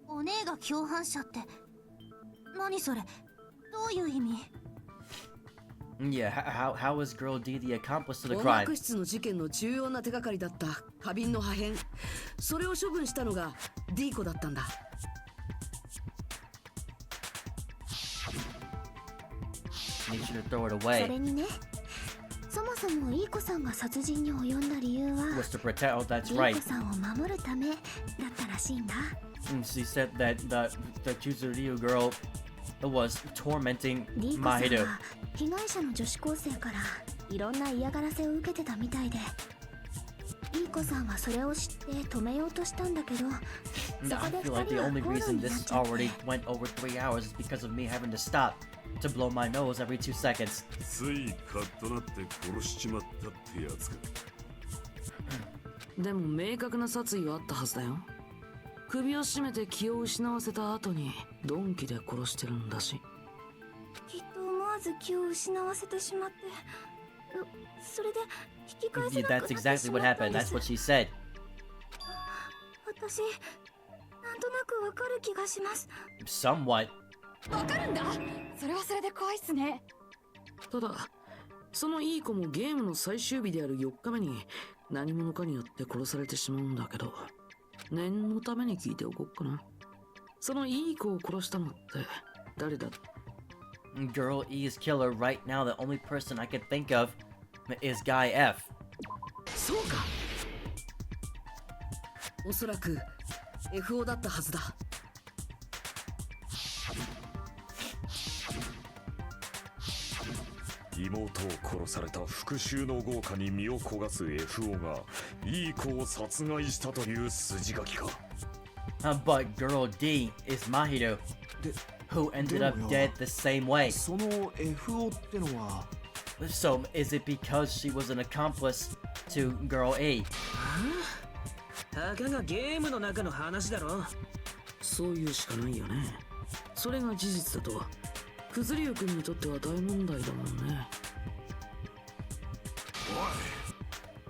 Speaker 4: お姉が共犯者って何それ？どういう意味？
Speaker 5: Yeah, how is Girl D the accomplice to the
Speaker 3: 音
Speaker 5: crime?
Speaker 3: 楽室の事件の重要な手がかりだった花瓶の破片、それを処分したのがディーコだったんだ。
Speaker 5: Need you to throw it
Speaker 4: そ
Speaker 5: away.
Speaker 4: れにね、そもそもいい子さんが殺人に及んだ理由は
Speaker 5: Was to protect. Oh, that's
Speaker 4: いい
Speaker 5: right.
Speaker 4: 子さんを守るためだったらしいんだ。
Speaker 5: And she said that the Chuzuryu girl was tormenting
Speaker 4: リーコさん
Speaker 5: Mahiru.
Speaker 4: は被害者の女子高生からいろんな嫌がらせを受けてたみたいで、いい子さんはそれを知って止めようとしたんだけど、
Speaker 5: No,
Speaker 4: そ
Speaker 5: I
Speaker 4: こで
Speaker 5: feel
Speaker 4: 2
Speaker 5: like
Speaker 4: 人
Speaker 5: the
Speaker 4: は
Speaker 5: only
Speaker 4: 口論
Speaker 5: reason
Speaker 4: になっ
Speaker 5: this
Speaker 4: ちゃって。
Speaker 5: already went over 3 hours is because of me having to stop to blow my nose every 2 seconds.
Speaker 10: ついカッとなって殺しちまったってやつか。
Speaker 3: でも明確な殺意はあったはずだよ。首を絞めて気を失わせた後に鈍器で殺してるんだし。
Speaker 4: きっと思わず気を失わせてしまって、それで引き返せ
Speaker 5: Yeah,
Speaker 4: なく
Speaker 5: that's
Speaker 4: なって
Speaker 5: exactly
Speaker 4: し
Speaker 5: what
Speaker 4: まったん
Speaker 5: happened.
Speaker 4: で
Speaker 5: That's
Speaker 4: す。
Speaker 5: what she said.
Speaker 4: 私、なんとなくわかる気がします。
Speaker 5: Somewhat.
Speaker 4: わかるんだ。それはそれで怖いっすね。
Speaker 3: ただそのいい子もゲームの最終日である4日目に何者かによって殺されてしまうんだけど、念のために聞いておこうかな。そのいい子を殺したのって誰だ？
Speaker 5: Girl E's killer right now, the only person I can think of is Guy F.
Speaker 3: そうか、おそらく FO だったはずだ。
Speaker 7: 妹を殺された復讐の豪華に身を焦がす FO がいい子を殺害したという筋書きか。
Speaker 1: But Girl D is Mahito, who ended up dead the same way.
Speaker 2: その FO ってのは
Speaker 1: So is it because she was an accomplice to Girl E?
Speaker 9: たかがゲームの中の話だろ。
Speaker 3: そういうしかないよね。それが事実だとクズリュウ君にとっては大問題だもんね。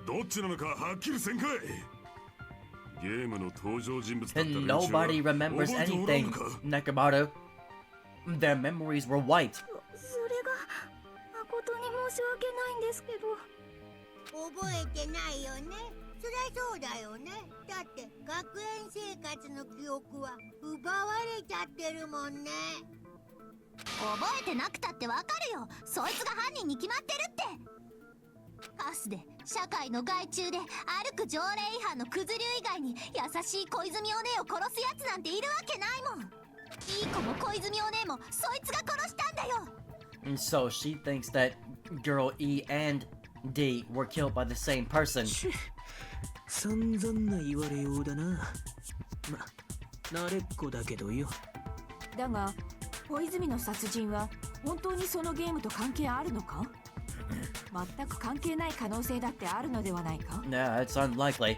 Speaker 10: おい、どっちなのかはっきりせんかい。ゲームの登場人物だった
Speaker 1: And
Speaker 10: 連中は
Speaker 1: nobody remembers
Speaker 10: 覚えておらん
Speaker 1: anything,
Speaker 10: のか。
Speaker 1: Nakamoto. Their memories were wiped.
Speaker 4: それが誠に申し訳ないんですけど。
Speaker 6: 覚えてないよね。そりゃそうだよね。だって学園生活の記憶は奪われちゃってるもんね。
Speaker 4: 覚えてなくたってわかるよ。そいつが犯人に決まってるって。カスで社会の害虫で歩く条例違反のクズ流以外に優しい小泉お姉を殺すやつなんているわけないもん。いい子も小泉お姉もそいつが殺したんだよ。
Speaker 1: And so she thinks that Girl E and D were killed by the same person.
Speaker 9: 散々な言われようだな。慣れっこだけどよ。
Speaker 8: だが小泉の殺人は本当にそのゲームと関係あるのか？全く関係ない可能性だってあるのではないか？
Speaker 1: Nah, it's unlikely.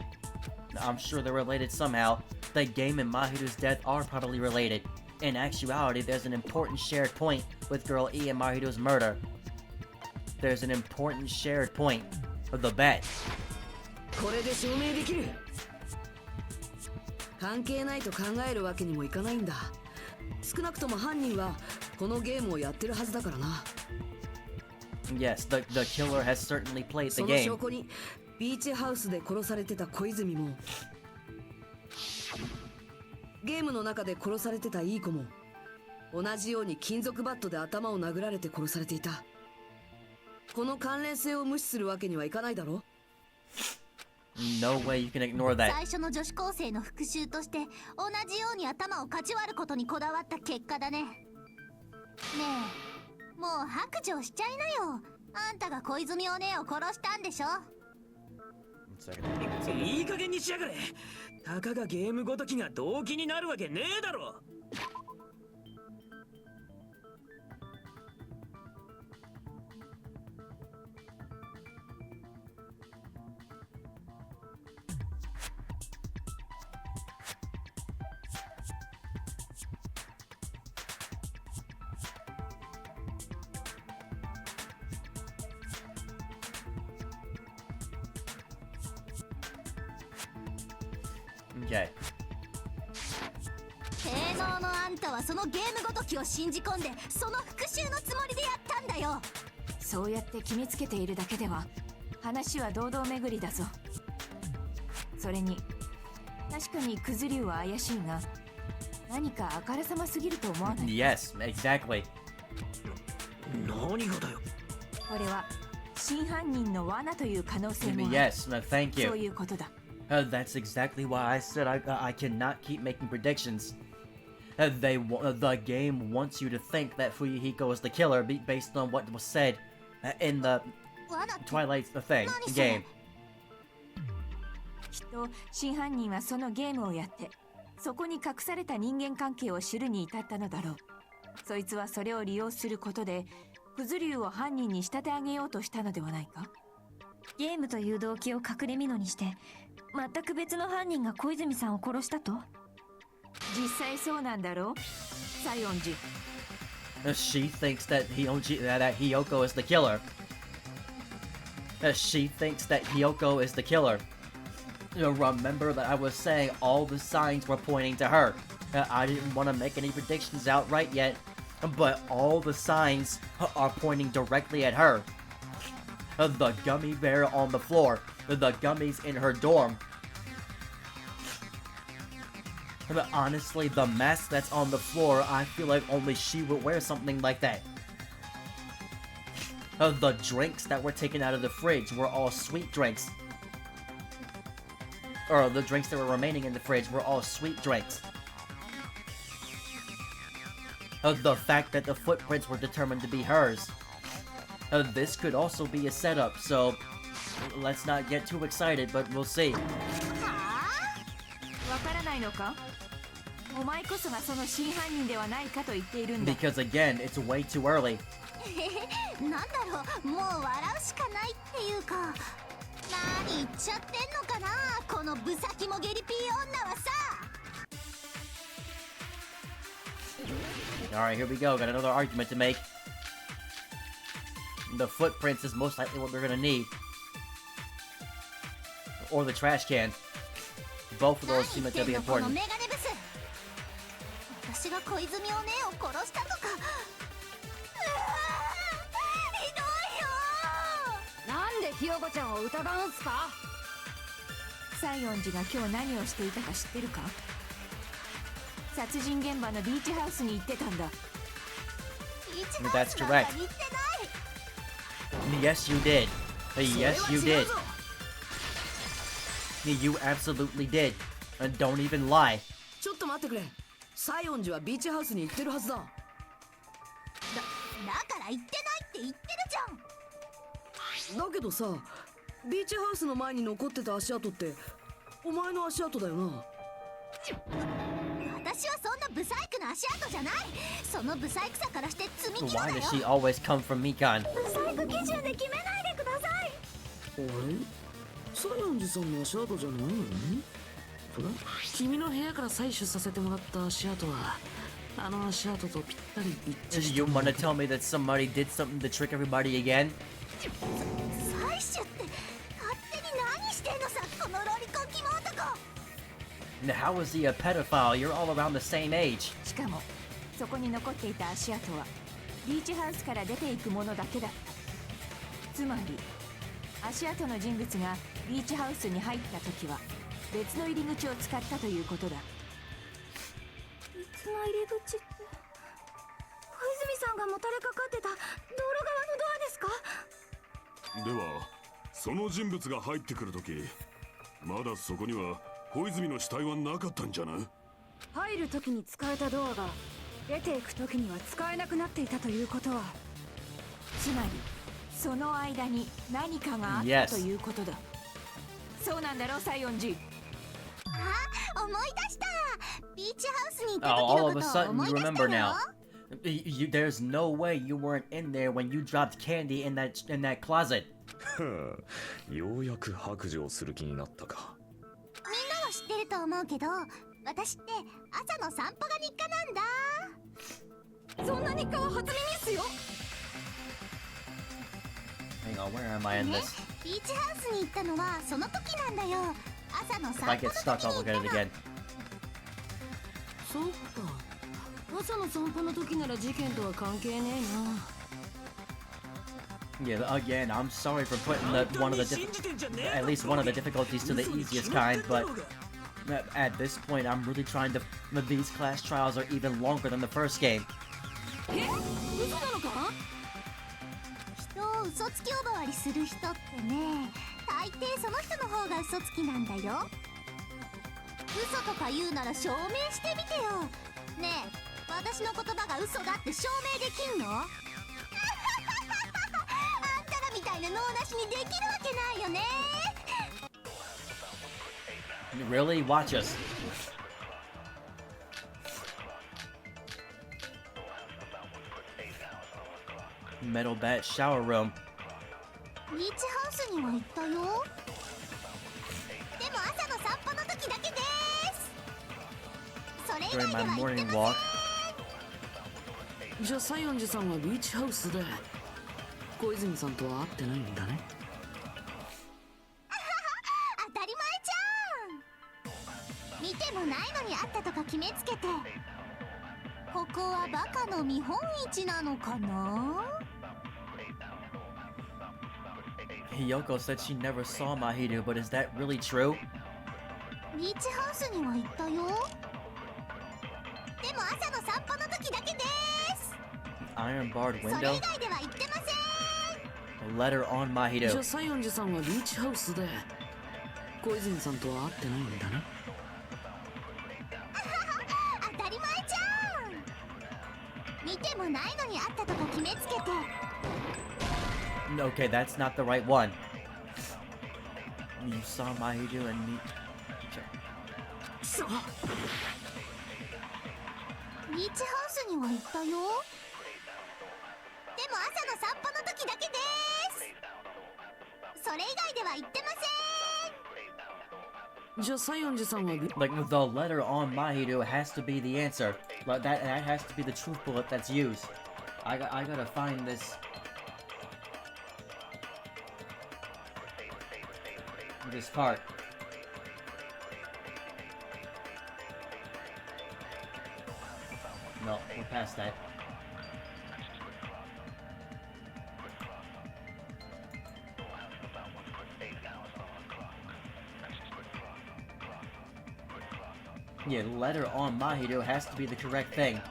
Speaker 1: I'm sure they're related somehow. The game and Mahito's death are probably related. In actuality, there's an important shared point with Girl E and Mahito's murder. There's an important shared point of the bet.
Speaker 3: これで証明できる。関係ないと考えるわけにもいかないんだ。少なくとも犯人はこのゲームをやってるはずだからな。
Speaker 1: Yes, the killer has certainly played the
Speaker 3: その
Speaker 1: game.
Speaker 3: 証拠にビーチハウスで殺されてた小泉もゲームの中で殺されてたいい子も同じように金属バットで頭を殴られて殺されていた。この関連性を無視するわけにはいかないだろ。
Speaker 1: No way you can ignore that.
Speaker 4: 最初の女子高生の復讐として同じように頭をかち割ることにこだわった結果だね。ねえ、もう白状しちゃいなよ。あんたが小泉お姉を殺したんでしょ。
Speaker 9: いい加減にしやがれ。たかがゲームごときが動機になるわけねえだろ。
Speaker 1: Okay.
Speaker 4: 低能のあんたはそのゲームごときを信じ込んでその復讐のつもりでやったんだよ。
Speaker 8: そうやって決めつけているだけでは話は堂々巡りだぞ。それに確かにクズリュウは怪しいが何かあからさますぎると思わない？
Speaker 1: Yes, exactly.
Speaker 9: 何がだよ。
Speaker 8: これは真犯人の罠という可能性もある。
Speaker 1: Yes, thank
Speaker 8: そう
Speaker 1: you.
Speaker 8: いうことだ。
Speaker 1: That's exactly why I said I cannot keep making predictions. The game wants you to think that Fuyuhiko is the killer based on what was said in the
Speaker 4: 罠って
Speaker 1: Twilight thing
Speaker 4: 何それ？
Speaker 1: game.
Speaker 8: きっと真犯人はそのゲームをやってそこに隠された人間関係を知るに至ったのだろう。そいつはそれを利用することでクズリュウを犯人に仕立て上げようとしたのではないか？
Speaker 11: ゲームという動機を隠れ蓑にして全く別の犯人が小泉さんを殺したと？
Speaker 8: 実際そうなんだろう？西園寺。
Speaker 1: She thinks that Hiyoko is the killer. She thinks that Hiyoko is the killer. Remember that I was saying all the signs were pointing to her. I didn't want to make any predictions outright yet, but all the signs are pointing directly at her. The gummy bear on the floor, the gummies in her dorm. But honestly, the mask that's on the floor, I feel like only she would wear something like that. The drinks that were taken out of the fridge were all sweet drinks. Or the drinks that were remaining in the fridge were all sweet drinks. The fact that the footprints were determined to be hers.
Speaker 5: this could also be a setup, so let's not get too excited, but we'll see.
Speaker 8: わからないのか？お前こそがその真犯人ではないかと言っているんだ。
Speaker 5: Because again, it's way too early.
Speaker 4: なんだろう、もう笑うしかないっていうか、何言っちゃってんのかな、このブサキモゲリピー女はさ。
Speaker 5: Alright, here we go. Got another argument to make. The footprints is most likely what we're gonna need. Or the trash can. Both of those seem like they'll be
Speaker 4: この
Speaker 5: important.
Speaker 4: メガネブス、私が小泉お姉を殺したとか。ひどいよ。
Speaker 8: なんでひよこちゃんを疑うんすか？西園寺が今日何をしていたか知ってるか？殺人現場のビーチハウスに行ってたんだ。
Speaker 4: ビーチハウスなんかに行ってない。
Speaker 5: Yes, you did. Yes, you did. You absolutely did. And don't even lie.
Speaker 3: ちょっと待ってくれ。西園寺はビーチハウスに行ってるはずだ。
Speaker 4: だから行ってないって言ってるじゃん。
Speaker 3: だけどさ、ビーチハウスの前に残ってた足跡ってお前の足跡だよな。
Speaker 4: 私はそんなブサイクな足跡じゃない。そのブサイクさからして積み木だ
Speaker 5: Why
Speaker 4: よ。
Speaker 5: does she always come from Mikan?
Speaker 4: ブサイク基準で決めないでください。
Speaker 3: あれ？西園寺さんの足跡じゃないの？それ？君の部屋から採取させてもらった足跡はあの足跡とぴったり一致して
Speaker 5: You wanna tell me that somebody did something to trick everybody again?
Speaker 4: 採取って勝手に何してんのさ、このロリコンキモ男。
Speaker 5: Now, how is he a pedophile? You're all around the same age.
Speaker 8: しかもそこに残っていた足跡はビーチハウスから出ていくものだけだった。つまり足跡の人物がビーチハウスに入った時は別の入り口を使ったということだ。
Speaker 11: 別の入り口って、小泉さんがもたれかかってた道路側のドアですか？
Speaker 10: ではその人物が入ってくるとき、まだそこには小泉の死体はなかったんじゃな。
Speaker 11: 入る時に使えたドアが出ていく時には使えなくなっていたということは、
Speaker 8: つまりその間に何かがあっ
Speaker 5: Yes.
Speaker 8: たということだ。そうなんだろう、西園寺。
Speaker 4: あ、思い出した。ビーチハウスに行った
Speaker 5: Oh,
Speaker 4: 時
Speaker 5: all
Speaker 4: の
Speaker 5: of
Speaker 4: こ
Speaker 5: a
Speaker 4: とを
Speaker 5: sudden
Speaker 4: 思
Speaker 5: you
Speaker 4: い出した
Speaker 5: remember
Speaker 4: よ。
Speaker 5: now. There's no way you weren't in there when you dropped candy in that closet.
Speaker 7: ようやく白状する気になったか。
Speaker 4: みんなは知ってると思うけど、私って朝の散歩が日課なんだ。
Speaker 11: そんな日課は初耳っすよ。
Speaker 5: Hang on, where am I in
Speaker 4: ね、
Speaker 5: this?
Speaker 4: ビーチハウスに行ったのはその時なんだよ。朝の
Speaker 5: If I
Speaker 4: 散歩
Speaker 5: get
Speaker 4: の
Speaker 5: stuck,
Speaker 4: 時
Speaker 5: I'll
Speaker 4: に
Speaker 5: look
Speaker 4: 行
Speaker 5: at
Speaker 4: っ
Speaker 5: it
Speaker 4: たの。
Speaker 5: again.
Speaker 3: そっか。朝の散歩の時なら事件とは関係ねえな。
Speaker 5: Yeah, again, I'm sorry for putting one of the at least one of the difficulties to the easiest kind, but at this point, I'm really trying to. These class trials are even longer than the first game.
Speaker 3: え？嘘なのか？
Speaker 4: 人を嘘つき呼ばわりする人ってね、大抵その人の方が嘘つきなんだよ。嘘とか言うなら証明してみてよ。ねえ、私の言葉が嘘だって証明できんの？あんたらみたいな脳なしにできるわけないよね。
Speaker 5: Really? Watch us. Metal bat shower room.
Speaker 4: ビーチハウスには行ったよ。でも朝の散歩の時だけです。それ以
Speaker 5: During
Speaker 4: 外
Speaker 5: my
Speaker 4: では行って
Speaker 5: morning
Speaker 4: ま
Speaker 5: walk.
Speaker 3: じゃあ西園寺さんはビーチハウスで小泉さんとは会ってないんだね。
Speaker 4: 当たり前じゃん。見てもないのにあったとか決めつけて。ここはバカの見本市なのかな。
Speaker 5: Hiyoko said she never saw Mahiru, but is that really true?
Speaker 4: ビーチハウスには行ったよ。でも朝の散歩の時だけです。
Speaker 5: Iron barred
Speaker 4: それ以
Speaker 5: window?
Speaker 4: 外では行ってません。
Speaker 5: A letter on
Speaker 3: じゃあ
Speaker 5: Mahiru.
Speaker 3: 西園寺さんはビーチハウスで小泉さんとは会ってないんだね。
Speaker 4: 当たり前じゃん。見てもないのにあったとか決めつけて。
Speaker 5: Okay, that's not the right one. You saw Mahiru and me.
Speaker 4: ビーチハウスには行ったよ。でも朝の散歩の時だけです。それ以外では行ってません。
Speaker 3: じゃあ西園寺さんは
Speaker 5: Like the letter on Mahiru has to be the answer. Like that has to be the truth bullet that's used. I gotta find this part. No, we're past that. Yeah, letter on Mahiru has to be the correct thing.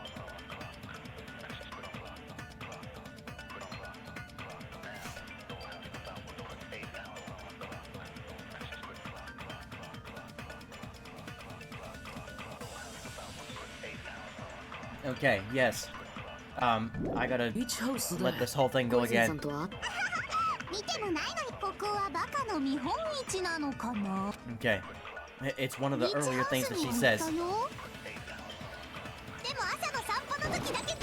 Speaker 5: Okay, yes. I gotta
Speaker 3: ビーチハウスで
Speaker 5: let this whole thing go
Speaker 3: 小泉さ
Speaker 5: again.
Speaker 3: んとは
Speaker 4: 見てもないのにここはバカの見本市なのかな。
Speaker 5: Okay. It's one of
Speaker 4: ビ
Speaker 5: the
Speaker 4: ーチ
Speaker 5: earlier
Speaker 4: ハウ
Speaker 5: things
Speaker 4: ス
Speaker 5: that
Speaker 4: に
Speaker 5: she
Speaker 4: は行っ
Speaker 5: says.
Speaker 4: たよ。でも朝の散歩の時だけ。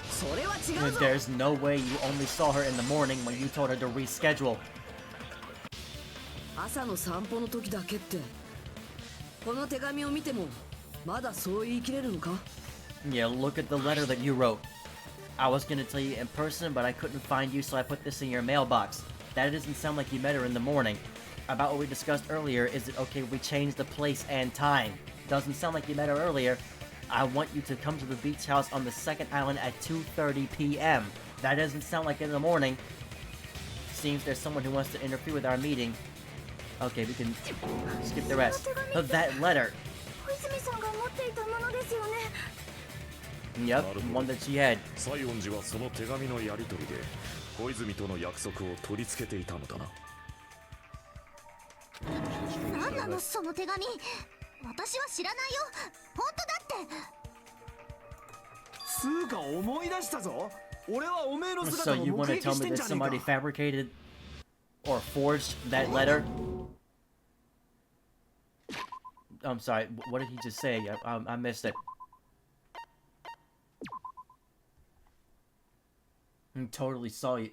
Speaker 3: それは違うぞ。
Speaker 5: There's no way you only saw her in the morning when you told her to reschedule.
Speaker 3: 朝の散歩の時だけってこの手紙を見てもまだそう言い切れるのか？
Speaker 5: Yeah, look at the letter that you wrote. I was gonna tell you in person, but I couldn't find you, so I put this in your mailbox. That doesn't sound like you met her in the morning. About what we discussed earlier, is it okay if we change the place and time? Doesn't sound like you met her earlier. I want you to come to the beach house on the second island at 2:30 p.m. That doesn't sound like in the morning. Seems there's someone who wants to interfere with our meeting. Okay, we can skip the rest. That letter.
Speaker 11: 小泉さんが持っていたものですよね。
Speaker 5: Yep, one that she had.
Speaker 7: 西園寺はその手紙のやり取りで小泉との約束を取り付けていたのだな。
Speaker 4: なんなのその手紙。私は知らないよ。本当だって。
Speaker 2: つうか思い出したぞ。俺はおめえの
Speaker 5: So
Speaker 2: 姿を
Speaker 5: you
Speaker 2: 目
Speaker 5: want to
Speaker 2: 撃
Speaker 5: tell
Speaker 2: し
Speaker 5: me
Speaker 2: てん
Speaker 5: that
Speaker 2: じゃね
Speaker 5: somebody
Speaker 2: えか。
Speaker 5: fabricated or forged that letter? I'm sorry, what did he just say? I missed it. I totally saw you.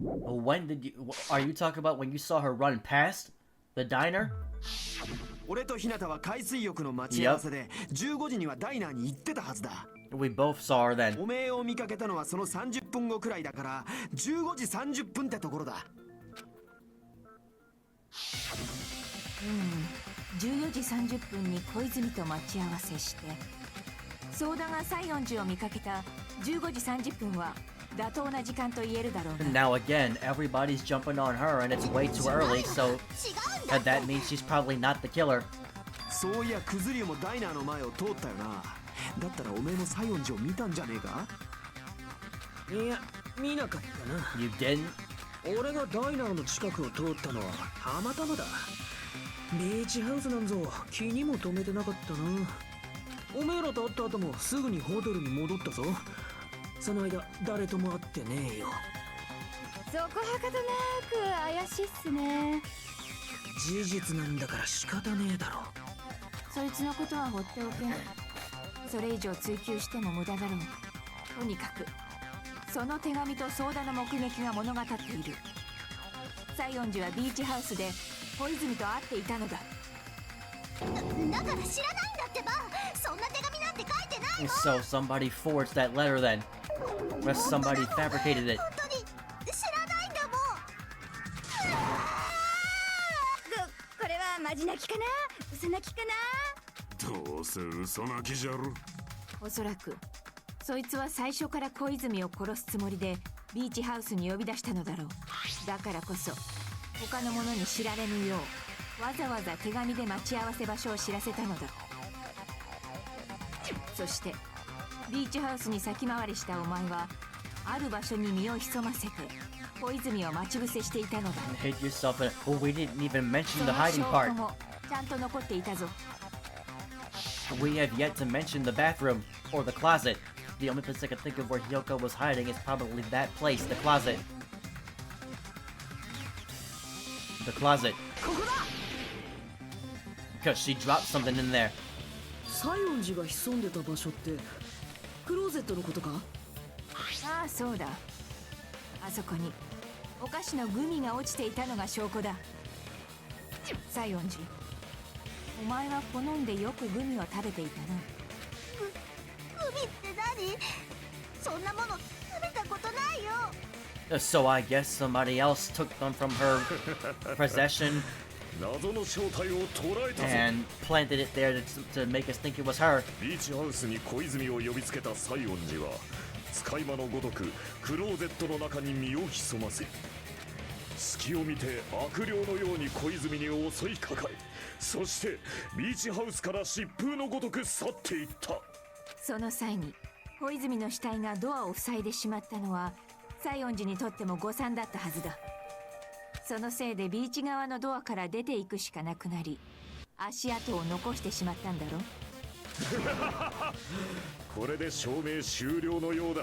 Speaker 5: When did you... Are you talking about when you saw her run past the diner?
Speaker 2: 俺と日向は海水浴の待ち合わせで15時にはダイナーに行ってたはずだ。
Speaker 5: We both saw her then.
Speaker 2: おめえを見かけたのはその30分後くらいだから15時30分ってところだ。
Speaker 8: 14時30分に小泉と待ち合わせして相田が西園寺を見かけた15時30分は妥当な時間と言えるだろうな。
Speaker 5: Now again, everybody's jumping on her and it's way too early, so
Speaker 4: 違うんだ。
Speaker 5: that means she's probably not the killer.
Speaker 2: そういやクズリュウもダイナーの前を通ったよな。だったらおめえも西園寺を見たんじゃねえか。
Speaker 9: いや見なかったな。
Speaker 5: You didn't?
Speaker 9: 俺がダイナーの近くを通ったのはたまたまだ。ビーチハウスなんぞ気にも留めてなかったな。おめえらと会った後もすぐにホテルに戻ったぞ。その間誰とも会ってねえよ。
Speaker 11: そこはかとなく怪しいっすね。
Speaker 9: 事実なんだから仕方ねえだろ。
Speaker 8: そいつのことは放っておけん。それ以上追求しても無駄だろう。とにかくその手紙と相談の目撃が物語っている。西園寺はビーチハウスで小泉と会っていたのだ。
Speaker 4: だから知らないんだってば。そんな手紙なんて書いてないの。
Speaker 5: So somebody forged that letter then. Or somebody fabricated it.
Speaker 4: 本当に知らないんだもん。
Speaker 11: これはマジ泣きかな嘘泣きかな。
Speaker 10: どうせ嘘泣きじゃろ。
Speaker 8: おそらくそいつは最初から小泉を殺すつもりでビーチハウスに呼び出したのだろう。だからこそ他の者に知られぬようわざわざ手紙で待ち合わせ場所を知らせたのだ。そしてビーチハウスに先回りしたお前はある場所に身を潜ませて小泉を待ち伏せしていたのだ。
Speaker 5: Hid yourself in. Well, we didn't even mention
Speaker 8: そ
Speaker 5: the
Speaker 8: の
Speaker 5: hiding
Speaker 8: 証
Speaker 5: part.
Speaker 8: 拠もちゃんと残っていたぞ。
Speaker 5: We have yet to mention the bathroom or the closet. The only place I can think of where Hyoko was hiding is probably that place, the closet. The closet. Because she dropped something in there.
Speaker 3: 西園寺が潜んでた場所ってクローゼットのことか？
Speaker 8: ああそうだ。あそこにお菓子のグミが落ちていたのが証拠だ。西園寺、お前は好んでよくグミを食べていたな。
Speaker 4: グミって何？そんなもの食べたことないよ。
Speaker 5: So I guess somebody else took them from her possession
Speaker 7: 謎の正体を捉えたぞ。
Speaker 5: and planted it there to make us think it was her.
Speaker 7: ビーチハウスに小泉を呼びつけた西園寺は使い魔のごとくクローゼットの中に身を潜ませ、隙を見て悪霊のように小泉に襲いかかり、そしてビーチハウスから疾風のごとく去っていった。
Speaker 8: その際に小泉の死体がドアを塞いでしまったのは西園寺にとっても誤算だったはずだ。そのせいでビーチ側のドアから出ていくしかなくなり、足跡を残してしまったんだろ。
Speaker 7: これで証明終了のようだ。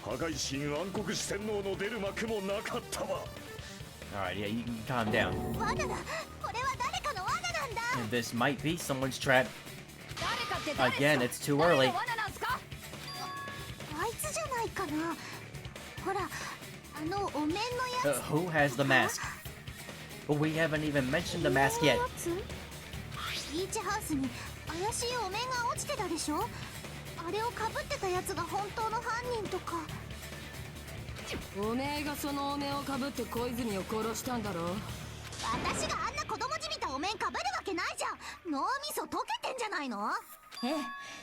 Speaker 7: 破壊神暗黒四天王の出る幕もなかったわ。
Speaker 5: Alright, yeah, you can calm down.
Speaker 4: 罠だ。これは誰かの罠なんだ。
Speaker 5: And this might be someone's trap.
Speaker 4: 誰かって誰？
Speaker 5: Again, it's too early.
Speaker 4: 誰の罠なんすか？あいつじゃないかな。ほら、あのお面のやつ。
Speaker 5: Who has the mask? Well, we haven't even mentioned the mask yet.
Speaker 4: ビーチハウスに怪しいお面が落ちてたでしょ。あれをかぶってたやつが本当の犯人とか。
Speaker 3: おめえがそのお面をかぶって小泉を殺したんだろ。
Speaker 4: 私があんな子供じみたお面かぶるわけないじゃん。脳みそ溶けてんじゃないの？
Speaker 11: ええ、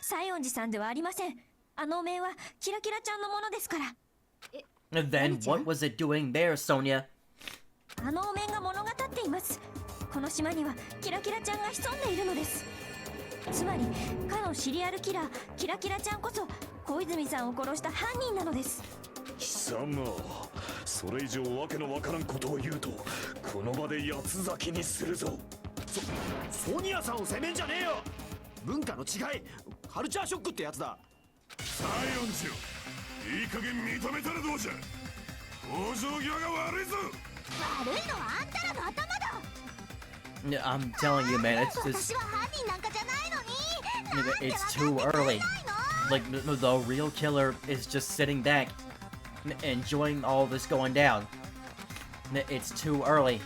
Speaker 11: 西園寺さんではありません。あのお面はキラキラちゃんのものですから。
Speaker 5: And then what was it doing there, Sonia?
Speaker 11: あのお面が物語っています。この島にはキラキラちゃんが潜んでいるのです。つまりかのシリアルキラーキラキラちゃんこそ小泉さんを殺した犯人なのです。
Speaker 7: 貴様、それ以上わけのわからんことを言うとこの場で八つ咲きにするぞ。
Speaker 2: ソニアさんを責めんじゃねえよ。文化の違い、カルチャーショックってやつだ。
Speaker 10: 西園寺、いい加減認めたらどうじゃ。往生際が悪いぞ。
Speaker 4: 悪いのはあんたらの頭だ。
Speaker 5: I'm telling you, man, it's
Speaker 4: 私
Speaker 5: just
Speaker 4: は犯人なんかじゃないのに。なんで
Speaker 5: it's
Speaker 4: 分
Speaker 5: too
Speaker 4: かってくれ
Speaker 5: early.
Speaker 4: ないの？
Speaker 5: Like the real killer is just sitting back, enjoying all this going down. It's too early.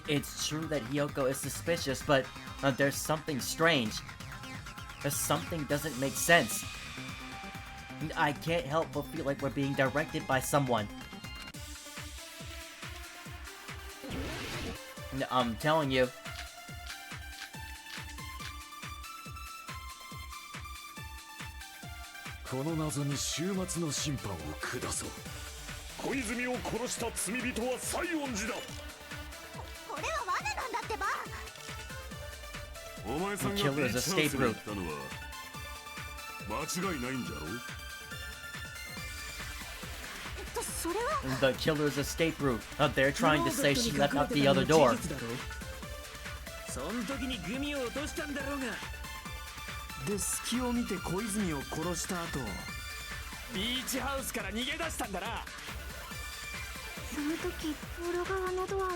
Speaker 5: It's true that Hyoko is suspicious, but there's something strange. Something doesn't make sense. I can't help but feel like we're being directed by someone. I'm telling you.
Speaker 7: この謎に終末の審判を下そう。小泉を殺した罪人は西園寺だ。
Speaker 4: これは罠なんだってば。
Speaker 10: お前さんがビ
Speaker 5: The
Speaker 10: ー
Speaker 5: killer's
Speaker 10: チハウス
Speaker 5: escape
Speaker 10: に行
Speaker 5: route.
Speaker 10: ったのは間違いないんじゃろ。
Speaker 4: それは
Speaker 5: The killer's escape route. They're trying to say she left out the other door.
Speaker 9: そん時にグミを落としたんだろうが。
Speaker 2: で、隙を見て小泉を殺した後、ビーチハウスから逃げ出したんだな。
Speaker 11: その時道路側のドアは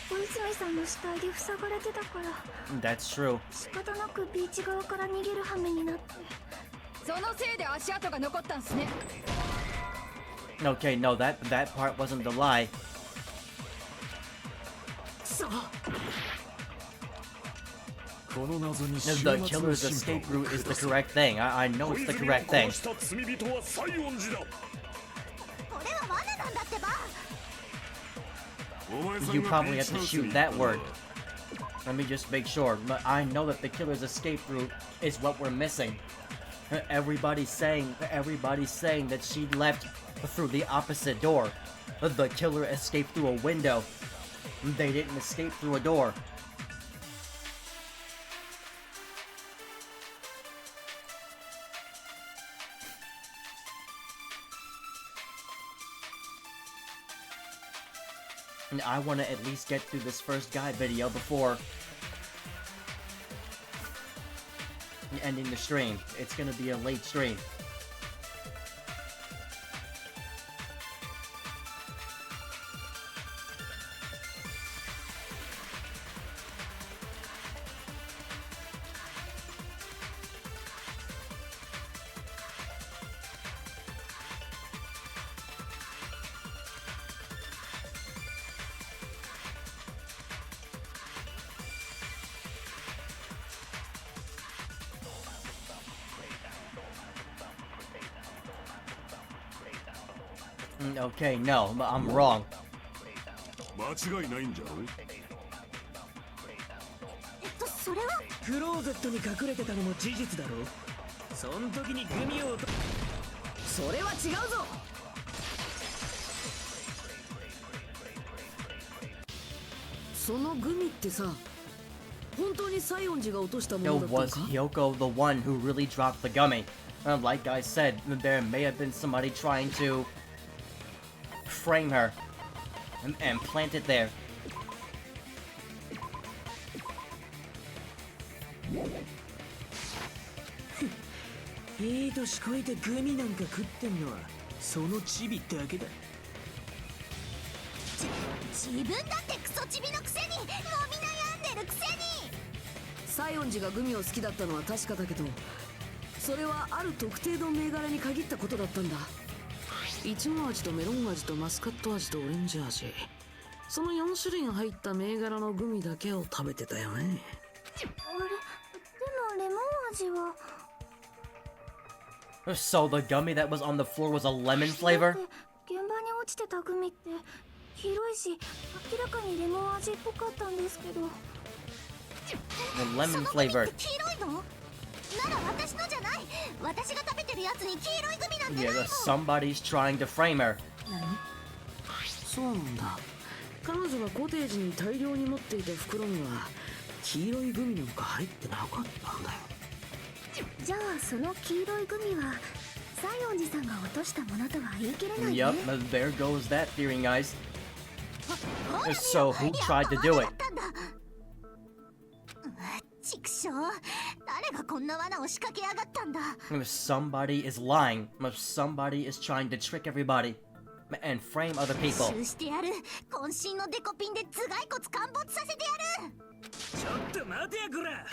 Speaker 11: 小泉さんの死体で塞がれてたから
Speaker 5: That's true.
Speaker 11: 仕方なくビーチ側から逃げる羽目になって。
Speaker 3: そのせいで足跡が残ったんすね。
Speaker 5: Okay, no, that part wasn't the lie.
Speaker 7: この謎に
Speaker 5: The
Speaker 7: 終末の
Speaker 5: killer's
Speaker 7: 審
Speaker 5: escape
Speaker 7: 判を
Speaker 5: route is the
Speaker 7: 下そう。
Speaker 5: correct thing. I know
Speaker 7: 小
Speaker 5: it's the
Speaker 7: 泉を
Speaker 5: correct thing.
Speaker 7: 殺した罪人は西園寺だ。
Speaker 4: これは罠なんだってば。
Speaker 10: お前さん
Speaker 5: You
Speaker 10: が
Speaker 5: probably
Speaker 10: ビー
Speaker 5: have
Speaker 10: チハ
Speaker 5: to
Speaker 10: ウスに
Speaker 5: shoot
Speaker 10: 行っ
Speaker 5: that
Speaker 10: たのは
Speaker 5: word. Let me just make sure. I know that the killer's escape route is what we're missing. Everybody's saying that she left through the opposite door. The killer escaped through a window. They didn't escape through a door.
Speaker 1: And I want to at least get through this first guide video before ending the stream. It's gonna be a late stream. Okay, no, I'm wrong.
Speaker 10: 間違いないんじゃろ
Speaker 4: それは
Speaker 9: クローゼットに隠れてたのも事実だろ。そん時にグミをそれは違うぞ。
Speaker 3: そのグミってさ、本当に西園寺が落としたもの
Speaker 1: It
Speaker 3: だった
Speaker 1: was
Speaker 3: のか？
Speaker 1: Hyoko the one who really dropped the gummy. Like I said, there may have been somebody trying to frame her and plant it there.
Speaker 9: いい年こいてグミなんか食ってんのはそのチビだけだ。
Speaker 4: 自分だってクソチビのくせに伸び悩んでるくせに。
Speaker 3: 西園寺がグミを好きだったのは確かだけど、それはある特定の銘柄に限ったことだったんだ。いちご味とメロン味とマスカット味とオレンジ味、その4種類が入った銘柄のグミだけを食べてたよね。
Speaker 4: あれ、でもレモン味は。
Speaker 1: So the gummy that was on the floor was a lemon flavor?
Speaker 4: 現場に落ちてたグミって黄色いし、明らかにレモン味っぽかったんですけど。
Speaker 1: The lemon
Speaker 4: そのグミっ
Speaker 1: flavor.
Speaker 4: て黄色いの？なら私のじゃない。私が食べてるやつに黄色いグミなんてない
Speaker 1: Yeah,
Speaker 4: もん。
Speaker 1: somebody's trying to frame her.
Speaker 3: そうなんだ。彼女がコテージに大量に持っていた袋には黄色いグミなんか入ってなかったんだよ。
Speaker 4: じゃあその黄色いグミは西園寺さんが落としたものとは言い切れないね。
Speaker 1: Yep, there goes that theory, guys. So who tried to do it?
Speaker 4: ちくしょう、誰がこんな罠を仕掛けやがったんだ。
Speaker 1: Somebody is lying. Somebody is trying to trick everybody and frame other people.
Speaker 4: 復讐してやる。渾身のデコピンで頭蓋骨陥没させてやる。
Speaker 9: ちょっと待てやこら。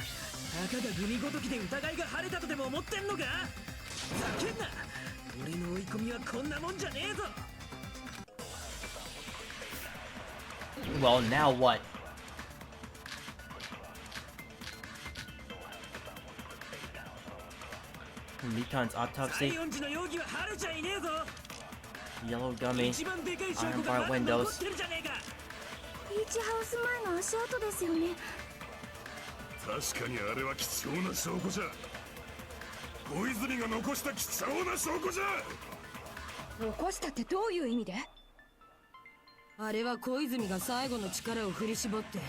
Speaker 9: たかがグミごときで疑いが晴れたとでも思ってんのか。ふざけんな。俺の追い込みはこんなもんじゃねえぞ。
Speaker 1: Well, now what? Mikan's autopsy,
Speaker 9: 西園寺の容疑は晴れちゃいねえぞ。
Speaker 1: yellow gummy,
Speaker 9: 一番でかい証
Speaker 1: iron
Speaker 9: 拠が
Speaker 1: bar
Speaker 9: まだ残
Speaker 1: windows.
Speaker 9: ってるじゃねえか。
Speaker 4: ビーチハウス前の足跡ですよね。
Speaker 10: 確かにあれは貴重な証拠じゃ。小泉が残した貴重な証拠じゃ。
Speaker 8: 残したってどういう意味で？あれは小泉が最後の力を振り絞って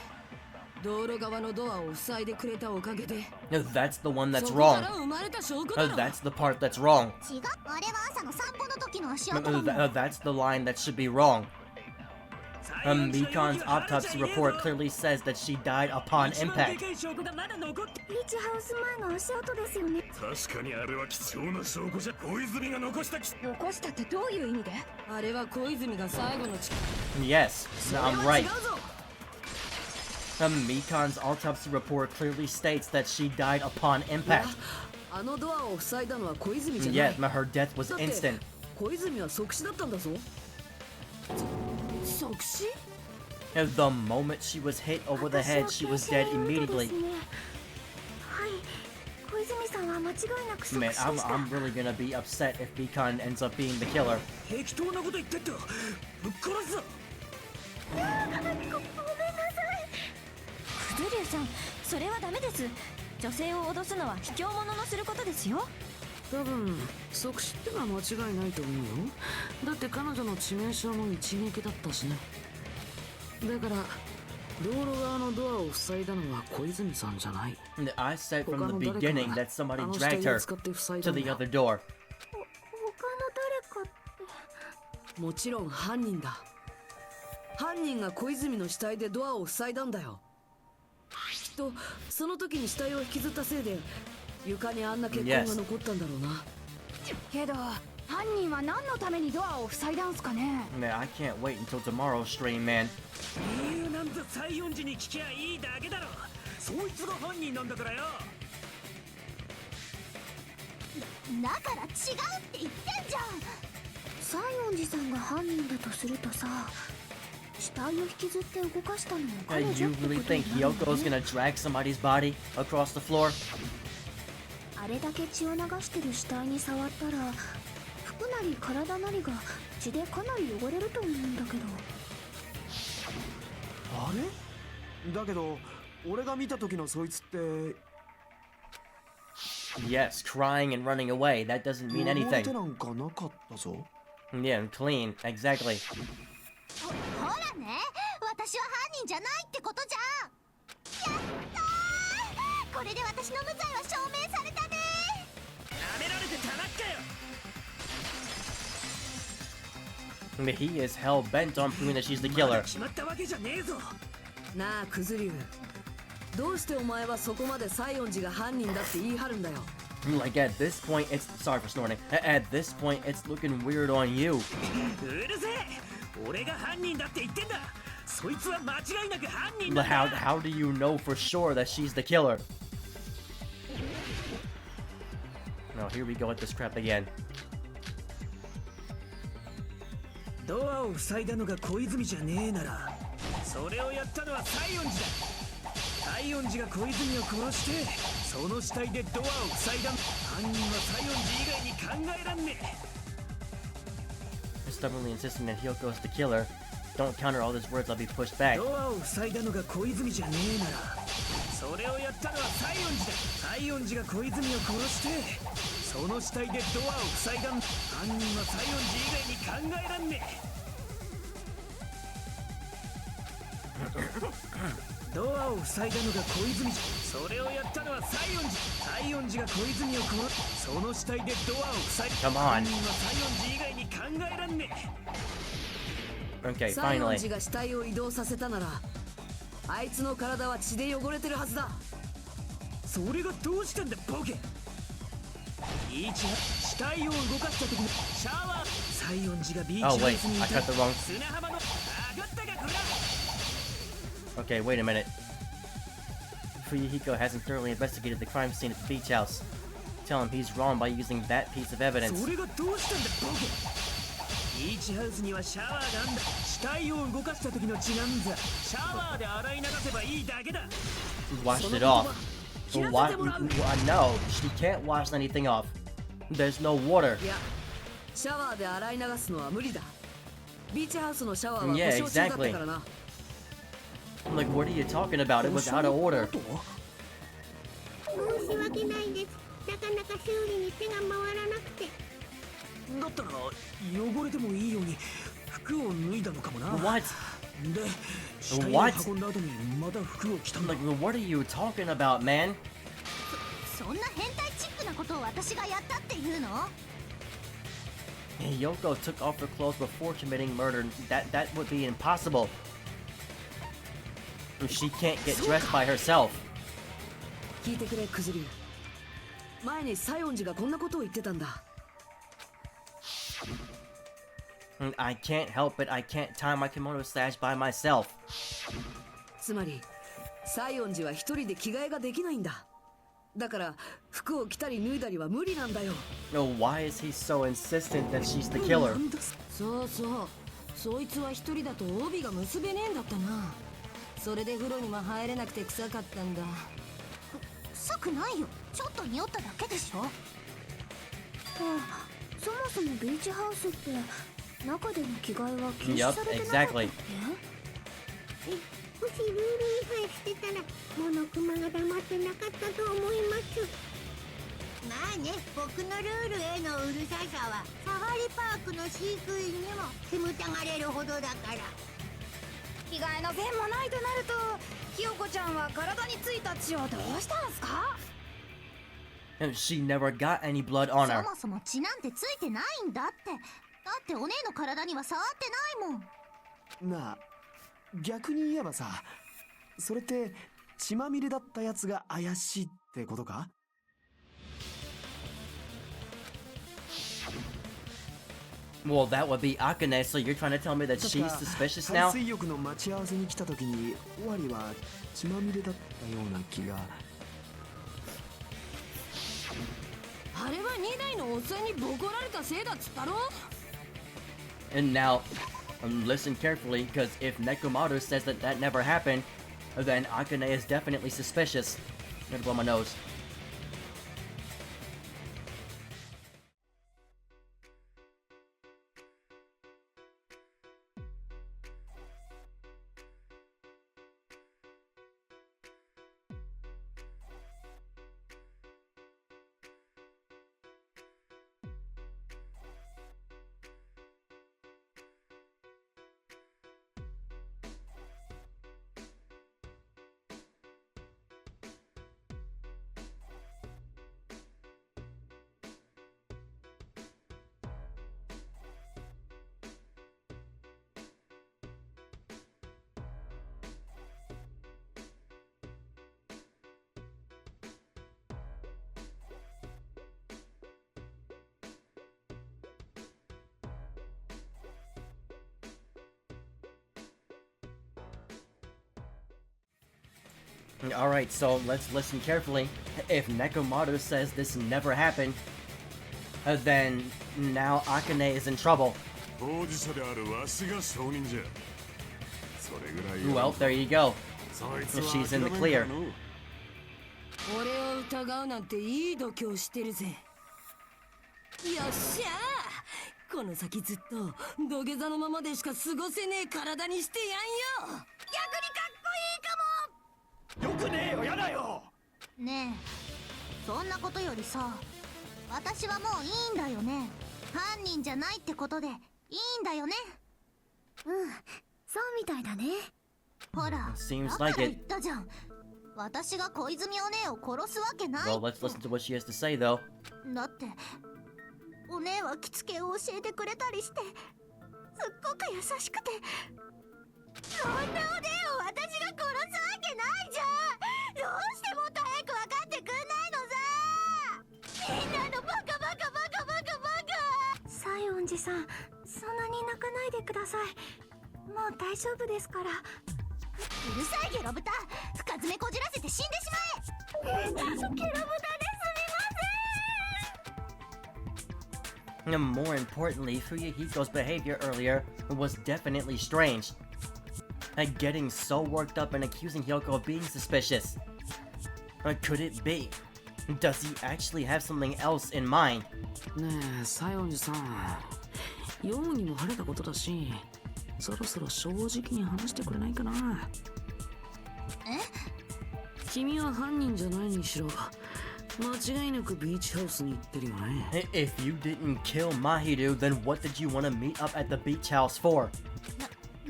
Speaker 8: 道路側のドアを塞いでくれたおかげで。
Speaker 1: No, that's the one that's
Speaker 8: そこから
Speaker 1: wrong.
Speaker 8: 生まれた証拠だろ。
Speaker 1: That's the part that's wrong.
Speaker 4: 違う。あれは朝の散歩の時の足跡なの。
Speaker 1: That's the line that should be wrong. Mikan's autopsy report clearly says that she died upon
Speaker 9: 一番で
Speaker 1: impact.
Speaker 9: かい証拠がまだ残って
Speaker 4: ビーチハウス前の足跡ですよね。
Speaker 10: 確かにあれは貴重な証拠じゃ。小泉が残した
Speaker 8: 残したってどういう意味で？あれは小泉が最後の力。
Speaker 1: Yes, I'm right.
Speaker 8: 違うぞ。
Speaker 1: Mikan's autopsy report clearly states that she died upon impact.
Speaker 3: あのドアを塞いだのは小泉じゃない。
Speaker 1: Yes, her death was
Speaker 3: だって
Speaker 1: instant.
Speaker 3: 小泉は即死だったんだぞ。
Speaker 8: 即死？
Speaker 1: The moment she was hit over the head, she was dead immediately.
Speaker 4: はい。小泉さんは間違いなく即死
Speaker 1: Man,
Speaker 4: でした。
Speaker 1: I'm really gonna be upset if Mikan ends up being the killer.
Speaker 9: 適当なこと言ってっとぶっ殺すぞ。
Speaker 4: ごめんなさい。
Speaker 11: クズリュウさん、それはダメです。女性を脅すのは卑怯者のすることですよ。
Speaker 3: 多分即死ってのは間違いないと思うよ。だって彼女の致命傷の一撃だったしね。だから道路側のドアを塞いだのは小泉さんじゃない。
Speaker 1: I said from
Speaker 3: 他
Speaker 1: the
Speaker 3: の誰か
Speaker 1: beginning
Speaker 3: が
Speaker 1: that somebody
Speaker 3: あの死
Speaker 1: dragged
Speaker 3: 体を
Speaker 1: her
Speaker 3: 使って塞い
Speaker 1: to
Speaker 3: だん
Speaker 1: the
Speaker 3: だ。
Speaker 1: other door.
Speaker 4: 他の誰かって。
Speaker 3: もちろん犯人だ。犯人が小泉の死体でドアを塞いだんだよ。きっとその時に死体を引きずったせいで床にあんな血痕が残ったんだろうな。
Speaker 8: けど犯人は何のためにドアを塞いだんすかね。
Speaker 1: Man, I can't wait until tomorrow's stream, man.
Speaker 9: 理由なんざ西園寺に聞きゃいいだけだろ。そいつが犯人なんだからよ。
Speaker 4: だから違うって言ってんじゃん。西園寺さんが犯人だとするとさ、死体を引きずって動かしたのも彼女
Speaker 1: You
Speaker 4: ってこと
Speaker 1: really
Speaker 4: に
Speaker 1: think
Speaker 4: なるの
Speaker 1: Hyoko's
Speaker 4: ね。
Speaker 1: gonna drag somebody's body across the floor?
Speaker 4: あれだけ血を流してる死体に触ったら、服なり体なりが血でかなり汚れると思うんだけど。
Speaker 2: あれだけど俺が見た時のそいつって
Speaker 1: Yes, crying and running away. That doesn't mean
Speaker 2: 汚れ
Speaker 1: anything.
Speaker 2: てなんかなかったぞ。
Speaker 1: Yeah, and clean. Exactly.
Speaker 4: ほらね、私は犯人じゃないってことじゃん。やったー、これで私の無罪は証明されたね。
Speaker 9: 舐められてたまっかよ。
Speaker 1: I mean, he is hell bent on proving that she's the
Speaker 9: ま
Speaker 1: killer.
Speaker 9: だ決まったわけじゃねえぞ。
Speaker 3: なあクズリュウ、どうしてお前はそこまで西園寺が犯人だって言い張るんだよ。
Speaker 1: Like, at this point, it's... Sorry for snorting. At this point, it's looking weird on you.
Speaker 9: うるせえ。俺が犯人だって言ってんだ。そいつは間違いなく犯人だ。
Speaker 1: How do you know for sure that she's the killer? No, here we go with this crap again.
Speaker 9: ドアを塞いだのが小泉じゃねえなら、それをやったのは西園寺だ。西園寺が小泉を殺して、その死体でドアを塞いだ。犯人は西園寺以外に考えらんねえ。
Speaker 1: Stubbornly insisting that Hyoko is the killer. Don't counter all his words, I'll be pushed back.
Speaker 9: ドアを塞いだのが小泉じゃねえなら、それをやったのは西園寺だ。西園寺が小泉を殺して、その死体でドアを塞いだ。犯人は西園寺以外に考えらんねえ。ドアを塞いだのが小泉。それをやったのは西園寺。西園寺が小泉を殺す。その死体でドアを塞いだ。
Speaker 1: Come on.
Speaker 9: 犯人は西園寺以外に考えらんねえ。
Speaker 1: Okay,
Speaker 3: 西園
Speaker 1: finally.
Speaker 3: 寺が死体を移動させたなら、あいつの体は血で汚れてるはずだ。
Speaker 9: それがどうしたんだボケ。ビーチは死体を動かした時のシャワー。西園寺がビーチ
Speaker 1: Oh
Speaker 9: ハウ
Speaker 1: wait,
Speaker 9: スにい
Speaker 1: I
Speaker 9: た
Speaker 1: cut the wrong...
Speaker 9: 砂浜の上がったかこれだ。
Speaker 1: Okay, wait a minute. Fuyuhiko hasn't thoroughly investigated the crime scene at the beach house. Tell him he's wrong by using that piece of evidence.
Speaker 9: それがどうしたんだボケ。ビーチハウスにはシャワーがあんだ。死体を動かした時の血なんざシャワーで洗い流せばいいだけだ。
Speaker 1: Washed it off. Why? No, she can't wash anything off. There's no water.
Speaker 3: いや、シャワーで洗い流すのは無理だ。ビーチハウスのシャワーは故
Speaker 1: Yeah,
Speaker 3: 障中だったからな。
Speaker 1: Like, what are you talking about? It was out of order.
Speaker 6: 申し訳ないです。なかなか修理に手が回らなくて。
Speaker 9: だったら汚れてもいいように服を脱いだのかもな。
Speaker 1: What?
Speaker 9: で、死体を
Speaker 1: What?
Speaker 9: 運んだ後にまた服を着たんだ。
Speaker 1: Like, what are you talking about, man?
Speaker 4: そんな変態チックなことを私がやったっていうの？
Speaker 1: Yoko took off her clothes before committing murder. That would be impossible. She can't get dressed by herself.
Speaker 3: 聞いてくれクズリュウ、前に西園寺がこんなことを言ってたんだ。
Speaker 1: I can't help it. I can't tie my kimono sash by myself.
Speaker 3: つまり西園寺は一人で着替えができないんだ。だから服を着たり脱いだりは無理なんだよ。
Speaker 1: Why is he so insistent that she's the killer?
Speaker 11: そうそう、そいつは一人だと帯が結べねえんだったな。それで風呂にも入れなくて臭かったんだ。
Speaker 4: 臭くないよ、ちょっと匂っただけでしょ。そもそもビーチハウスって中での着替えは禁止されてなかったっけ？
Speaker 1: Exactly.
Speaker 6: もしルール違反してたらモノクマが黙ってなかったと思います。まあね、僕のルールへのうるささはサファリパークの飼育員にも煙たがれるほどだから。
Speaker 8: 着替えの線もないとなると、ひよこちゃんは体についた血をどうしたんすか？
Speaker 1: She never got any blood on
Speaker 4: そ
Speaker 1: her.
Speaker 4: もそも血なんてついてないんだって。だってお姉の体には触ってないもん。
Speaker 2: なあ逆に言えばさ、それって血まみれだったやつが怪しいってことか？
Speaker 5: Well, that would be Akane, so you're trying to tell me that she's suspicious
Speaker 2: 海
Speaker 5: now?
Speaker 2: 水浴の待ち合わせに来た時に尾張は血まみれだったような気が。
Speaker 8: あれは2台のおっさんにボコられたせいだっつったろ。
Speaker 5: And now, listen carefully, because if Nekomaru says that that never happened, then Akane is definitely suspicious. I'm gonna blow my nose. Alright, so let's listen carefully. If Nekomaru says this never happened, then now Akane is in trouble.
Speaker 10: 当事者であるわしが証人じゃ。それぐらい。
Speaker 5: Well, there you go.
Speaker 10: そいつは
Speaker 5: She's in the
Speaker 10: 諦めん
Speaker 5: clear.
Speaker 10: からの。
Speaker 8: 俺を疑うなんていい度胸してるぜ。よっしゃー、この先ずっと土下座のままでしか過ごせねえ体にしてやんよ。逆にかっこいいかも。
Speaker 2: よくねえよ、やだよ。
Speaker 4: ねえ、そんなことよりさ、私はもういいんだよね。犯人じゃないってことでいいんだよね。うん、そうみたいだね。ほら、
Speaker 5: Seems
Speaker 4: だから
Speaker 5: like
Speaker 4: 言
Speaker 5: it.
Speaker 4: ったじゃん。私が小泉お姉を殺すわけない。
Speaker 5: Well, let's listen to what she has to say, though.
Speaker 4: だってお姉は着付けを教えてくれたりして、すっごく優しくて、そんなお姉を私が殺すわけないじゃん。どうしてもっと早く分かってくんないのさ。みんなのバカバカバカバカバカ。西園寺さん、そんなに泣かないでください。もう大丈夫ですから。うるさいゲロ豚、深爪こじらせて死んでしまえ。ゲロ豚ですみません。
Speaker 5: And more importantly, Fuyuhiko's behavior earlier was definitely strange. Like getting so worked up and accusing Hyoko of being suspicious. Could it be? Does he actually have something else in mind?
Speaker 3: ねえ、西園寺さん、容疑も晴れたことだし、そろそろ正直に話してくれないかな。
Speaker 4: え？
Speaker 3: 君は犯人じゃないにしろ、間違いなくビーチハウスに行ってるよね。
Speaker 5: If you didn't kill Mahiru, then what did you want to meet up at the beach house for?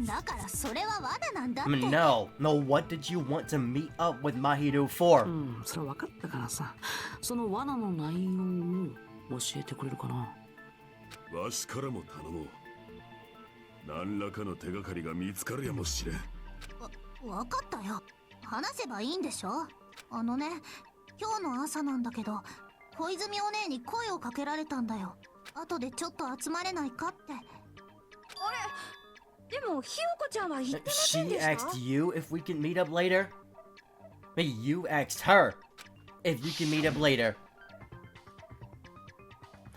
Speaker 4: だからそれは罠なんだって。
Speaker 5: No, what did you want to meet up with Mahiru for?
Speaker 3: うん、それは分かったからさ、その罠の内容を教えてくれるかな。
Speaker 10: わしからも頼もう。何らかの手がかりが見つかるやもしれん。
Speaker 4: わかったよ。話せばいいんでしょ。あのね、今日の朝なんだけど、小泉お姉に声をかけられたんだよ。後でちょっと集まれないかって。
Speaker 11: あれ、でもひよこちゃんは言ってません
Speaker 5: She
Speaker 11: でした？
Speaker 5: asked you if we can meet up later? You asked her if you can meet up later.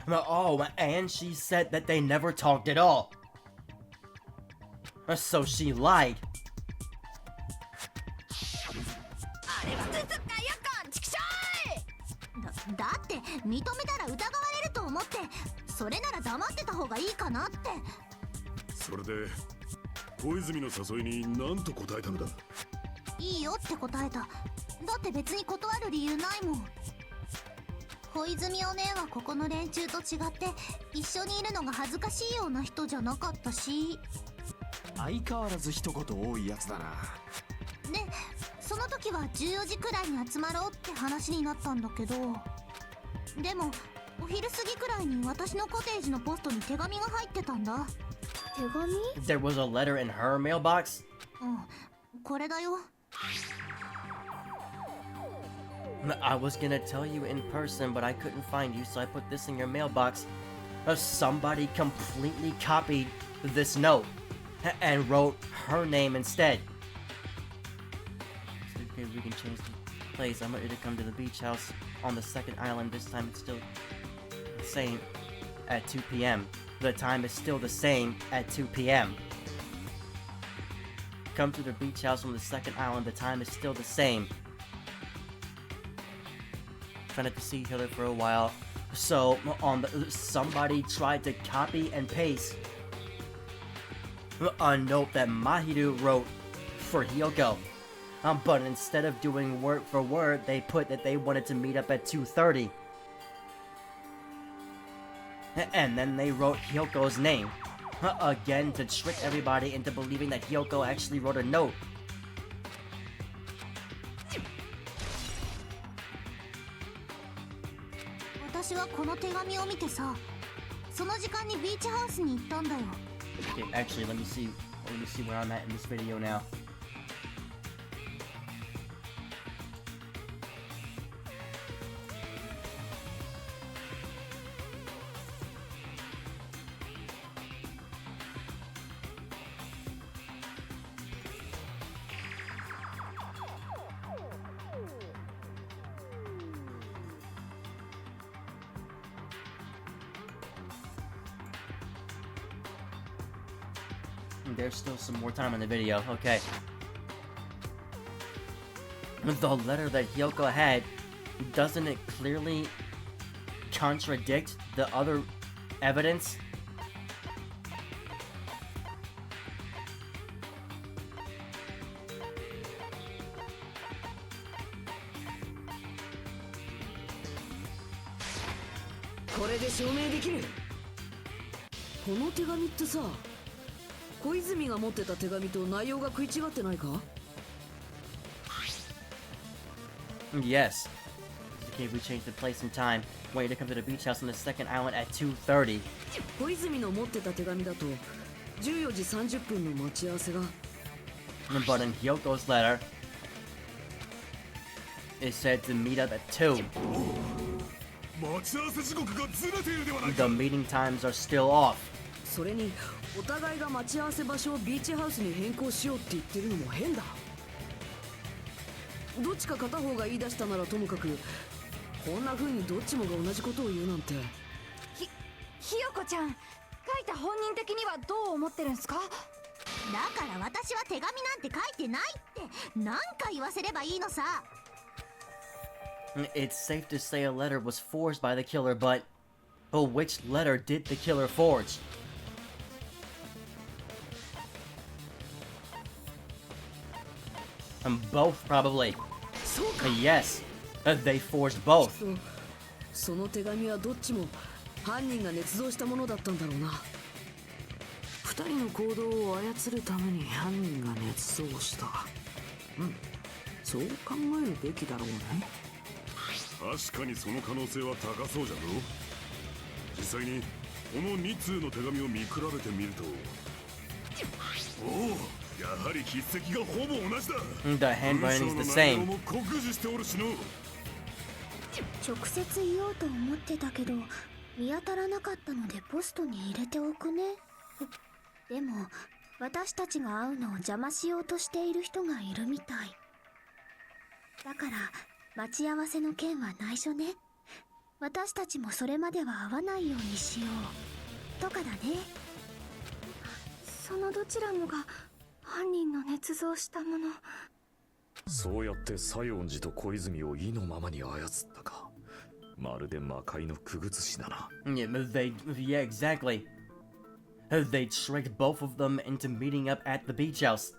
Speaker 5: Oh, and she said that they never talked at all. So she lied.
Speaker 4: あれはつつかやかんちくしょい。だって認めたら疑われると思って、それなら黙ってた方がいいかなって。
Speaker 10: それで小泉の誘いに何と答えたのだ？
Speaker 4: いいよって答えた。だって別に断る理由ないもん。小泉お姉はここの連中と違って一緒にいるのが恥ずかしいような人じゃなかったし。
Speaker 2: 相変わらず一言多いやつだな。
Speaker 4: で、その時は14時くらいに集まろうって話になったんだけど、でもお昼過ぎくらいに私のコテージのポストに手紙が入ってたんだ。手紙？
Speaker 5: There was a letter in her mailbox?
Speaker 4: これだよ。
Speaker 5: I was gonna tell you in person, but I couldn't find you, so I put this in your mailbox. Somebody completely copied this note and wrote her name instead. So, okay, we can change the place. I'm ready to come to the beach house on the second island. This time it's still the same at 2 p.m. The time is still the same at 2 p.m. Come to the beach house on the second island. The time is still the same. Trying not to see each other for a while. So somebody tried to copy and paste a note that Mahiru wrote for Hyoko. But instead of doing word for word, they put that they wanted to meet up at 2:30. And then they wrote Hyoko's name. Again, to trick everybody into believing that Hyoko actually wrote a note. Okay, actually, let me see where I'm at in this video now. There's still some more time in the video. Okay. The letter that Hyoko had, doesn't it clearly contradict the other evidence?
Speaker 3: This letter 小泉が持ってた手紙と内容が食い違ってないか?
Speaker 5: Yes. Okay, we changed the place and time. Want you to come to the beach house on the second island at 2:30.
Speaker 3: 小泉の持ってた手紙だと14時30分の待ち合わせが
Speaker 5: But in Hyoko's letter, it said to meet up at 2. The meeting times are still off.
Speaker 3: それにお互いが待ち合わせ場所をビーチハウスに変更しようって言ってるのも変だ。どっちか片方が言い出したならともかく、こんな風にどっちもが同じことを言うなんて。
Speaker 8: ひよこちゃん、書いた本人的にはどう思ってるんすか？
Speaker 4: だから私は手紙なんて書いてないって何回言わせればいいのさ。
Speaker 5: It's safe to say a letter was forged by the killer, but which letter did the killer forge? Both, probably. Yes, they forged both.
Speaker 3: その手紙はどっちも犯人が捏造したものだったんだろうな。二人の行動を操るために犯人が捏造した。そう考えるべきだろうね。
Speaker 10: 確かにその可能性は高そうじゃろ。実際にこの2通の手紙を見比べてみると、おお、やはり筆跡がほぼ同じだ。
Speaker 5: The handwriting is the same.
Speaker 10: も酷似しておるしの。
Speaker 4: 直接言おうと思ってたけど見当たらなかったのでポストに入れておくね。でも私たちが会うのを邪魔しようとしている人がいるみたいだから、待ち合わせの件は内緒ね。私たちもそれまでは会わないようにしようとかだね。そのどちらもが犯人の捏造したもの。
Speaker 7: そうやって西園寺と小泉を意のままに操ったか。まるで魔界のくぐつしだな。
Speaker 5: Yeah, exactly. They tricked both of them into meeting up at the beach house.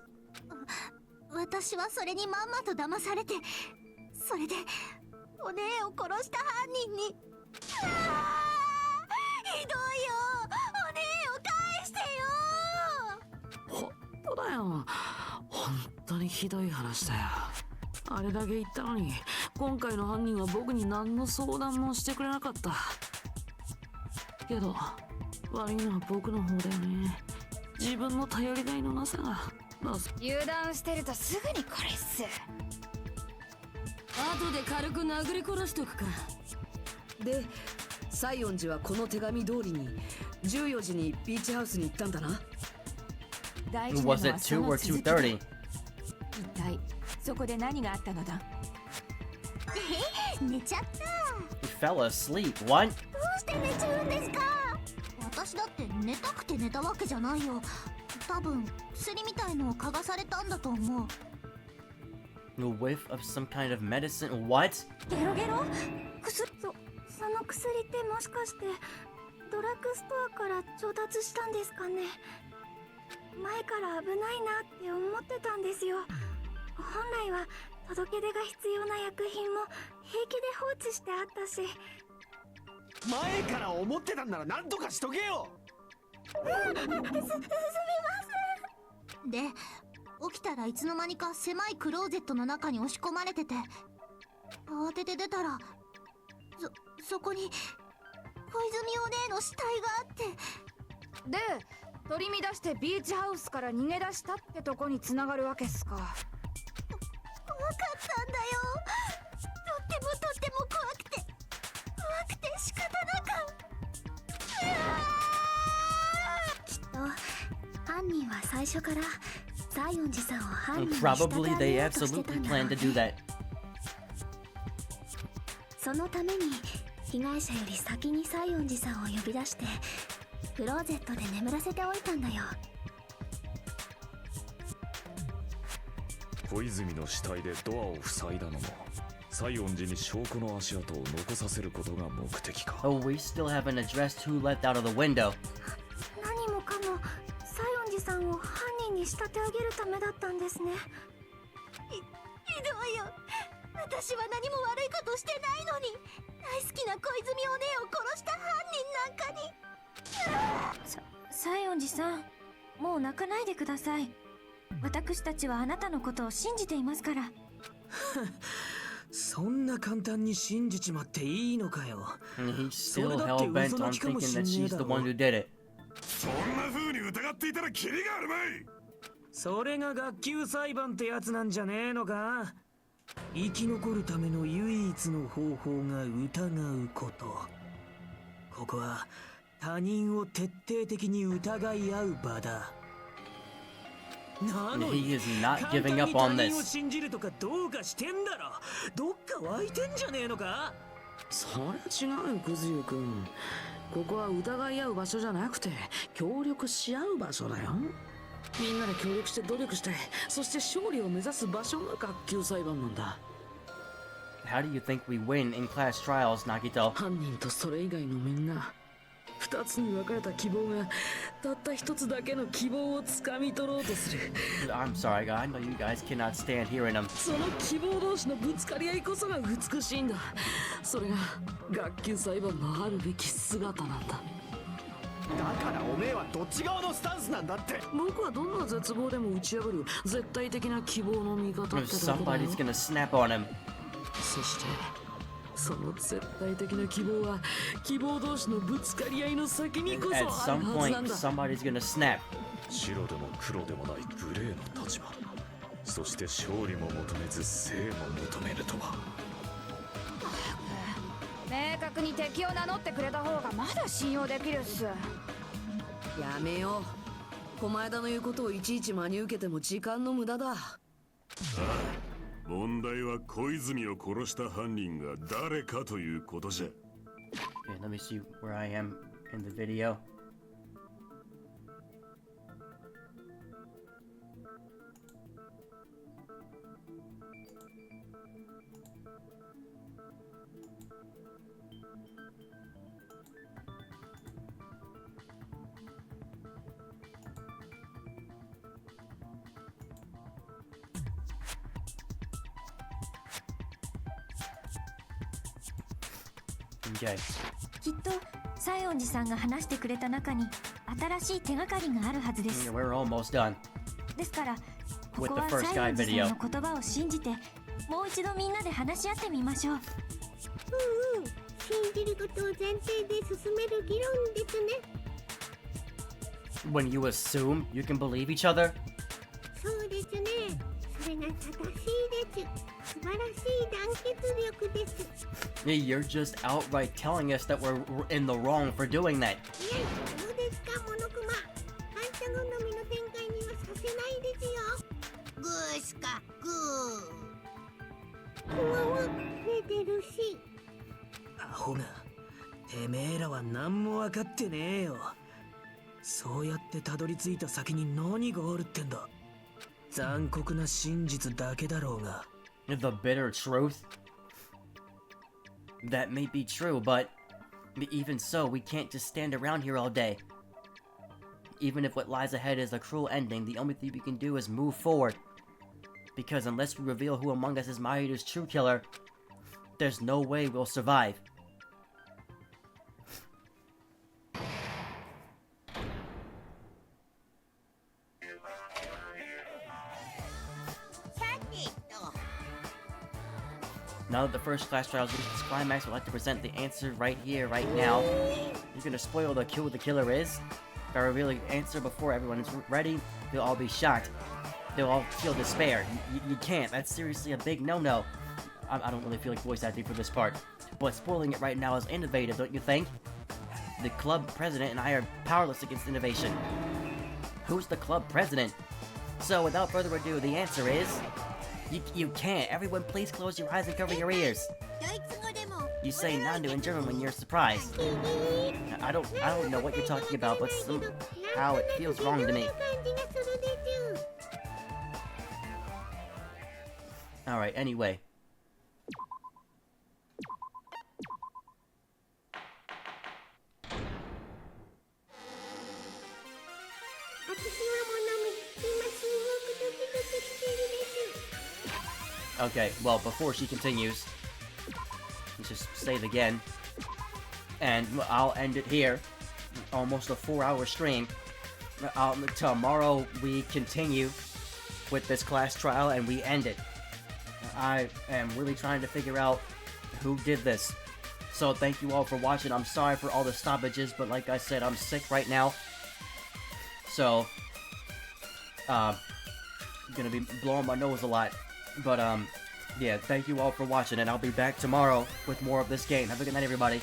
Speaker 4: 私はそれにまんまと騙されて、それでお姉を殺した犯人に。ひどいよ、お姉を返してよ。
Speaker 3: 本当だよ、本当にひどい話だよ。あれだけ言ったのに今回の犯人は僕に何の相談もしてくれなかった。けど悪いのは僕の方だよね。自分の頼りがいのなさが。まあ
Speaker 8: 油断してるとすぐにこれっす。
Speaker 3: 後で軽く殴り殺しとくか。で、西園寺はこの手紙通りに14時にビーチハウスに行ったんだな。
Speaker 8: 大事なのは
Speaker 5: Was it
Speaker 8: そ
Speaker 5: 2 or
Speaker 8: の続きだ。
Speaker 5: 2:30?
Speaker 8: 一体そこで何があったのだ。
Speaker 4: 寝ちゃった。
Speaker 5: He fell asleep. What?
Speaker 4: どうして寝ちゃうんですか。私だって寝たくて寝たわけじゃないよ。多分薬みたいのを嗅がされたんだと思う。
Speaker 5: A whiff of some kind of medicine? What?
Speaker 11: ゲロゲロ薬その薬ってもしかしてドラッグストアから調達したんですかね。前から危ないなって思ってたんですよ。本来は届け出が必要な薬品も平気で放置してあったし。
Speaker 2: 前から思ってたんなら何とかしとけよ。
Speaker 4: すみません。で、起きたらいつの間にか狭いクローゼットの中に押し込まれてて、慌てて出たらそこに小泉お姉の死体があって。
Speaker 8: で、取り乱してビーチハウスから逃げ出したってとこに繋がるわけっすか。
Speaker 4: 怖かったんだよ。とっても怖くて仕方なく。きっと犯人は最初から西園寺さんを犯人に仕立て
Speaker 5: Probably
Speaker 4: 上
Speaker 5: they
Speaker 4: げようとしてた
Speaker 5: absolutely
Speaker 4: んだろ
Speaker 5: planned
Speaker 4: う
Speaker 5: to do
Speaker 4: ね。
Speaker 5: that.
Speaker 4: そのために被害者より先に西園寺さんを呼び出してクローゼットで眠らせておいたんだよ。
Speaker 7: 小泉の死体でドアを塞いだのも西園寺に証拠の足跡を残させることが目的か。
Speaker 5: Oh, we still haven't addressed who left out of the window.
Speaker 11: 何もかも西園寺さんを犯人に仕立て上げるためだったんですね。
Speaker 4: ひどいよ。私は何も悪いことしてないのに、大好きな小泉お姉を殺した犯人なんかに。
Speaker 11: 西園寺さん、もう泣かないでください。私たちはあなたのことを信じていますから。
Speaker 9: そんな簡単に信じちまっていいのかよ。
Speaker 5: And he's still hell bent on thinking that she's the one who did it.
Speaker 10: そんな風に疑っていたらキリがあるまい。
Speaker 9: それが学級裁判ってやつなんじゃねえのか。生き残るための唯一の方法が疑うこと。ここは他人を徹底的に疑い合う場だ。なの
Speaker 5: He
Speaker 9: に
Speaker 5: is not
Speaker 9: 簡
Speaker 5: giving
Speaker 9: 単に
Speaker 5: up
Speaker 9: 他
Speaker 5: on
Speaker 9: 人を
Speaker 5: this.
Speaker 9: 信じるとかどうかしてんだろ。どっか湧いてんじゃねえのか。
Speaker 3: そりゃ違うよ、クズユ君。ここは疑い合う場所じゃなくて協力し合う場所だよ。みんなで協力して努力して、そして勝利を目指す場所が学級裁判なんだ。
Speaker 5: How do you think we win in class trials, Nagito?
Speaker 3: 犯人とそれ以外のみんな、二つに分かれた希望がたった一つだけの希望をつかみ取ろうとする。
Speaker 5: I'm sorry, I know you guys cannot stand hearing them.
Speaker 3: その希望同士のぶつかり合いこそが美しいんだ。それが学級裁判のあるべき姿なんだ。
Speaker 2: だからおめえはどっち側のスタンスなんだって。
Speaker 3: 僕はどんな絶望でも打ち破る絶対的な希望の味方って
Speaker 5: If
Speaker 3: だけだよ。
Speaker 5: somebody's gonna snap on him.
Speaker 3: そしてその絶対的な希望は希望同士のぶつかり合いの先にこそ
Speaker 5: At
Speaker 3: あ
Speaker 5: some
Speaker 3: るはずな
Speaker 5: point,
Speaker 3: んだ。
Speaker 5: somebody's gonna snap.
Speaker 7: 白でも黒でもないグレーの立場、そして勝利も求めず生も求めるとは。
Speaker 8: 明確に敵を名乗ってくれた方がまだ信用できるっす。
Speaker 3: やめよう。狛枝の言うことをいちいち真に受けても時間の無駄だ。
Speaker 10: 問題は小泉を殺した犯人が誰かということじゃ。
Speaker 5: Okay, let me see where I am in the video. Okay.
Speaker 11: きっと西園寺さんが話してくれた中に新しい手がかりがあるはずです。
Speaker 5: We're almost done.
Speaker 11: ですからこ
Speaker 5: With
Speaker 11: こ
Speaker 5: the
Speaker 11: は
Speaker 5: first
Speaker 11: 西
Speaker 5: guy
Speaker 11: 園寺
Speaker 5: video.
Speaker 11: さんの言葉を信じてもう一度みんなで話し合ってみましょう。
Speaker 4: 信じることを前提で進める議論ですね。
Speaker 5: When you assume you can believe each other?
Speaker 4: そう
Speaker 5: You're just outright telling us that we're in the wrong for doing that.
Speaker 6: いやいやどうですかモノクマ反射好みの展開にはさせないですよグースかグーふわわ寝てるし
Speaker 9: アホがてめえらは何も分かってねえよ。そうやってたどり着いた先に何があるってんだ。残酷な真実だけだろうが。
Speaker 5: The bitter truth? That may be true, but even so, we can't just stand around here all day. Even if what lies ahead is a cruel ending, the only thing we can do is move forward. Because unless we reveal who among us is Mahito's true killer, there's no way we'll survive. Now that the first class trial has reached its climax, I'd like to present the answer right here, right now. You're gonna spoil who the killer is? If I reveal the answer before everyone is ready, they'll all be shocked. They'll all feel despair. You can't. That's seriously a big no-no. I don't really feel like voice acting for this part. But spoiling it right now is innovative, don't you think? The club president and I are powerless against innovation. Who's the club president? So, without further ado, the answer is... You can't. Everyone, please close your eyes and cover your ears. You say Nandu in German when you're surprised. I don't know what you're talking about, but somehow it feels wrong to me. Alright, anyway. Okay, well, before she continues, let's just save again. And I'll end it here. Almost a 4-hour stream. Tomorrow we continue with this class trial and we end it. I am really trying to figure out who did this. So thank you all for watching. I'm sorry for all the stoppages, but like I said, I'm sick right now. So, gonna be blowing my nose a lot. But, yeah, thank you all for watching, and I'll be back tomorrow with more of this game. Have a good night, everybody.